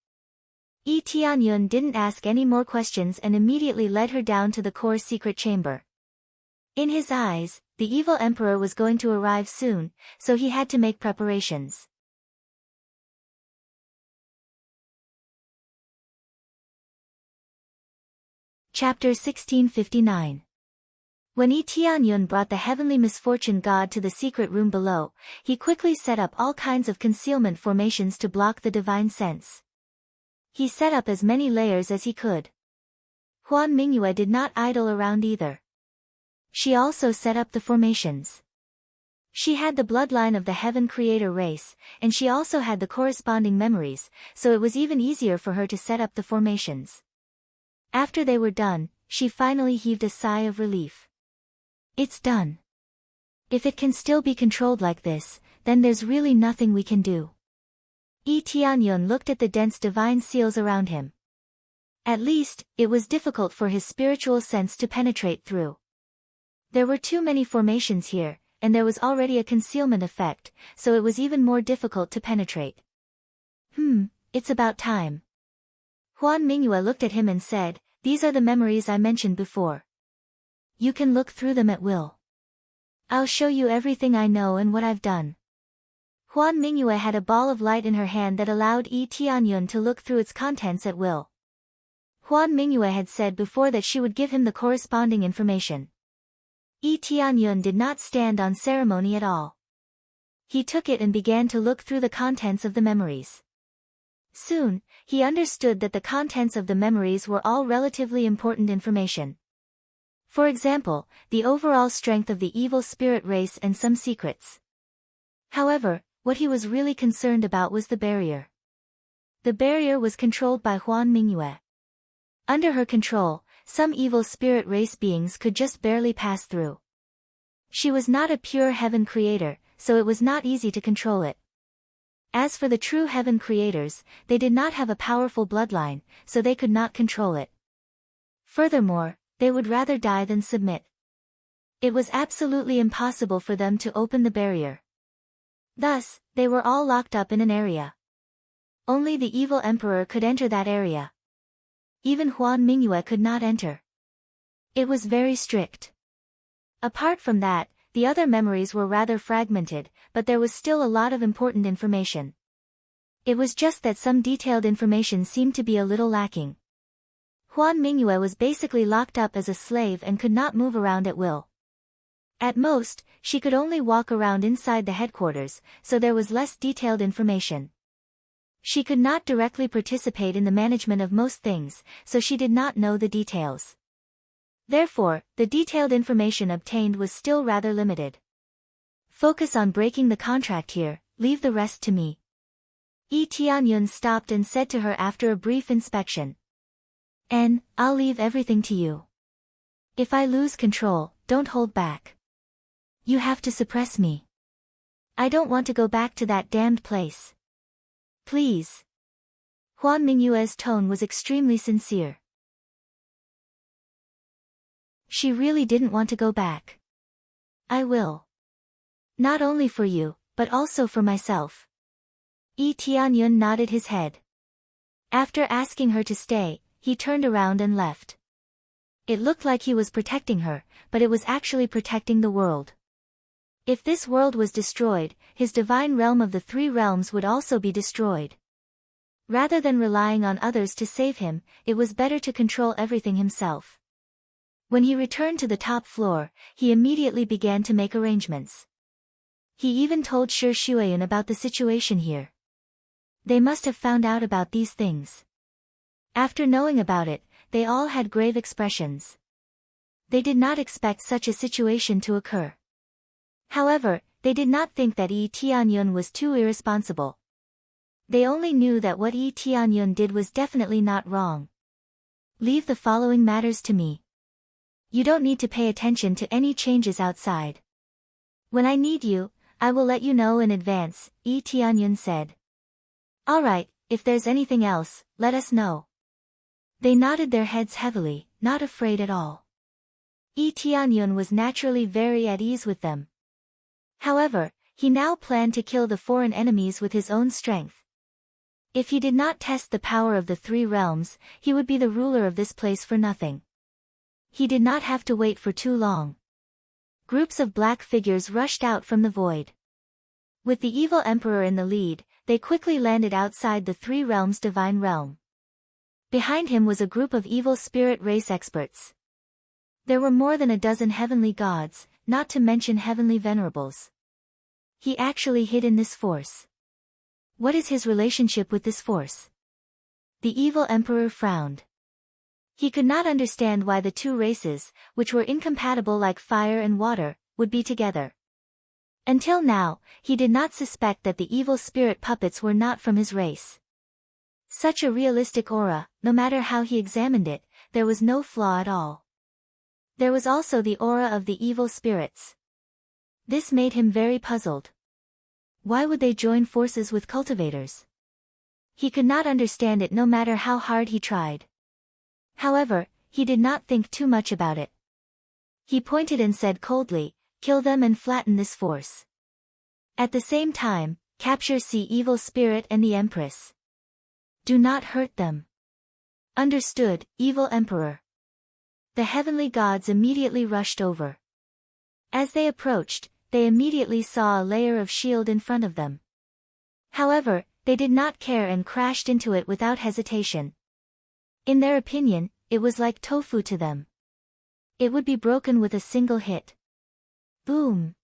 A: Tianyun didn't ask any more questions and immediately led her down to the core secret chamber. In his eyes, the evil emperor was going to arrive soon, so he had to make preparations. Chapter 1659. When Tianyun brought the heavenly misfortune god to the secret room below, he quickly set up all kinds of concealment formations to block the divine sense. He set up as many layers as he could. Huan Mingyue did not idle around either. She also set up the formations. She had the bloodline of the Heaven Creator race, and she also had the corresponding memories, so it was even easier for her to set up the formations. After they were done, she finally heaved a sigh of relief. It's done. If it can still be controlled like this, then there's really nothing we can do. Tianyun looked at the dense divine seals around him. At least, it was difficult for his spiritual sense to penetrate through. There were too many formations here, and there was already a concealment effect, so it was even more difficult to penetrate. It's about time. Huan Mingyue looked at him and said, "These are the memories I mentioned before. You can look through them at will. I'll show you everything I know and what I've done." Huan Mingyue had a ball of light in her hand that allowed Tianyun to look through its contents at will. Huan Mingyue had said before that she would give him the corresponding information. Tianyun did not stand on ceremony at all. He took it and began to look through the contents of the memories. Soon, he understood that the contents of the memories were all relatively important information. For example, the overall strength of the evil spirit race and some secrets. However, what he was really concerned about was the barrier. The barrier was controlled by Huan Mingyue. Under her control, some evil spirit race beings could just barely pass through. She was not a pure heaven creator, so it was not easy to control it. As for the true heaven creators, they did not have a powerful bloodline, so they could not control it. Furthermore, they would rather die than submit. It was absolutely impossible for them to open the barrier. Thus, they were all locked up in an area. Only the evil emperor could enter that area. Even Huan Mingyue could not enter. It was very strict. Apart from that, the other memories were rather fragmented, but there was still a lot of important information. It was just that some detailed information seemed to be a little lacking. Huan Mingyue was basically locked up as a slave and could not move around at will. At most, she could only walk around inside the headquarters, so there was less detailed information. She could not directly participate in the management of most things, so she did not know the details. Therefore, the detailed information obtained was still rather limited. Focus on breaking the contract here, leave the rest to me. Tianyun stopped and said to her after a brief inspection. I'll leave everything to you. If I lose control, don't hold back. You have to suppress me. I don't want to go back to that damned place. Please. Huan Mingyue's tone was extremely sincere. She really didn't want to go back. I will. Not only for you, but also for myself. Tianyun nodded his head. After asking her to stay, he turned around and left. It looked like he was protecting her, but it was actually protecting the world. If this world was destroyed, his divine realm of the three realms would also be destroyed. Rather than relying on others to save him, it was better to control everything himself. When he returned to the top floor, he immediately began to make arrangements. He even told Shi Shuiyun about the situation here. They must have found out about these things. After knowing about it, they all had grave expressions. They did not expect such a situation to occur. However, they did not think that Tianyun was too irresponsible. They only knew that what Tianyun did was definitely not wrong. Leave the following matters to me. You don't need to pay attention to any changes outside. When I need you, I will let you know in advance, Tianyun said. Alright, if there's anything else, let us know. They nodded their heads heavily, not afraid at all. Tianyun was naturally very at ease with them. However, he now planned to kill the foreign enemies with his own strength. If he did not test the power of the three realms, he would be the ruler of this place for nothing. He did not have to wait for too long. Groups of black figures rushed out from the void. With the evil emperor in the lead, they quickly landed outside the three realms' divine realm. Behind him was a group of evil spirit race experts. There were more than a dozen heavenly gods, not to mention heavenly venerables. He actually hid in this force. What is his relationship with this force? The evil emperor frowned. He could not understand why the two races, which were incompatible like fire and water, would be together. Until now, he did not suspect that the evil spirit puppets were not from his race. Such a realistic aura, no matter how he examined it, there was no flaw at all. There was also the aura of the evil spirits. This made him very puzzled. Why would they join forces with cultivators? He could not understand it no matter how hard he tried. However, he did not think too much about it. He pointed and said coldly, "Kill them and flatten this force. At the same time, capture Sea Evil Spirit and the Empress. Do not hurt them." Understood, Evil Emperor. The heavenly gods immediately rushed over. As they approached, they immediately saw a layer of shield in front of them. However, they did not care and crashed into it without hesitation. In their opinion, it was like tofu to them. It would be broken with a single hit. Boom!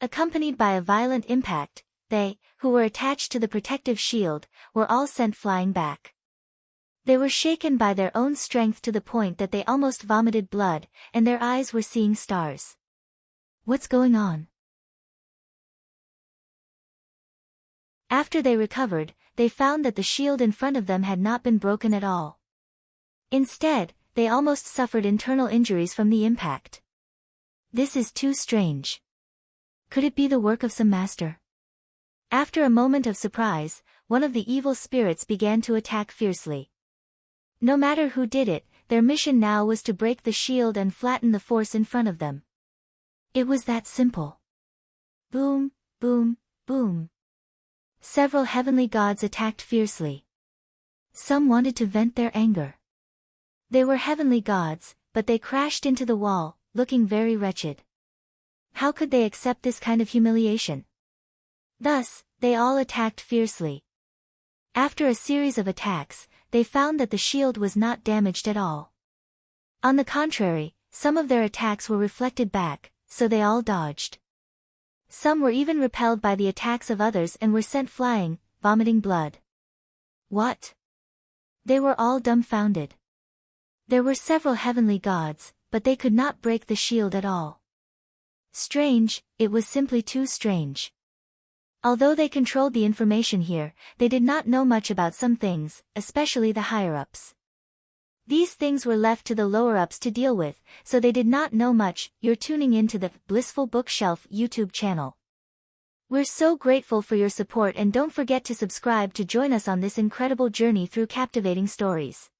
A: Accompanied by a violent impact, they, who were attached to the protective shield, were all sent flying back. They were shaken by their own strength to the point that they almost vomited blood, and their eyes were seeing stars. What's going on? After they recovered, they found that the shield in front of them had not been broken at all. Instead, they almost suffered internal injuries from the impact. This is too strange. Could it be the work of some master? After a moment of surprise, one of the evil spirits began to attack fiercely. No matter who did it, their mission now was to break the shield and flatten the force in front of them. It was that simple. Boom, boom, boom. Several heavenly gods attacked fiercely. Some wanted to vent their anger. They were heavenly gods, but they crashed into the wall, looking very wretched. How could they accept this kind of humiliation? Thus, they all attacked fiercely. After a series of attacks, they found that the shield was not damaged at all. On the contrary, some of their attacks were reflected back, so they all dodged. Some were even repelled by the attacks of others and were sent flying, vomiting blood. What? They were all dumbfounded. There were several heavenly gods, but they could not break the shield at all. Strange, it was simply too strange. Although they controlled the information here, they did not know much about some things, especially the higher-ups. These things were left to the lower-ups to deal with, so they did not know much. You're tuning into the Blissful Bookshelf YouTube channel. We're so grateful for your support, and don't forget to subscribe to join us on this incredible journey through captivating stories.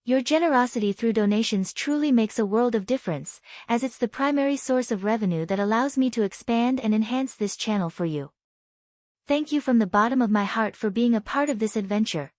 A: Your generosity through donations truly makes a world of difference, as it's the primary source of revenue that allows me to expand and enhance this channel for you. Thank you from the bottom of my heart for being a part of this adventure.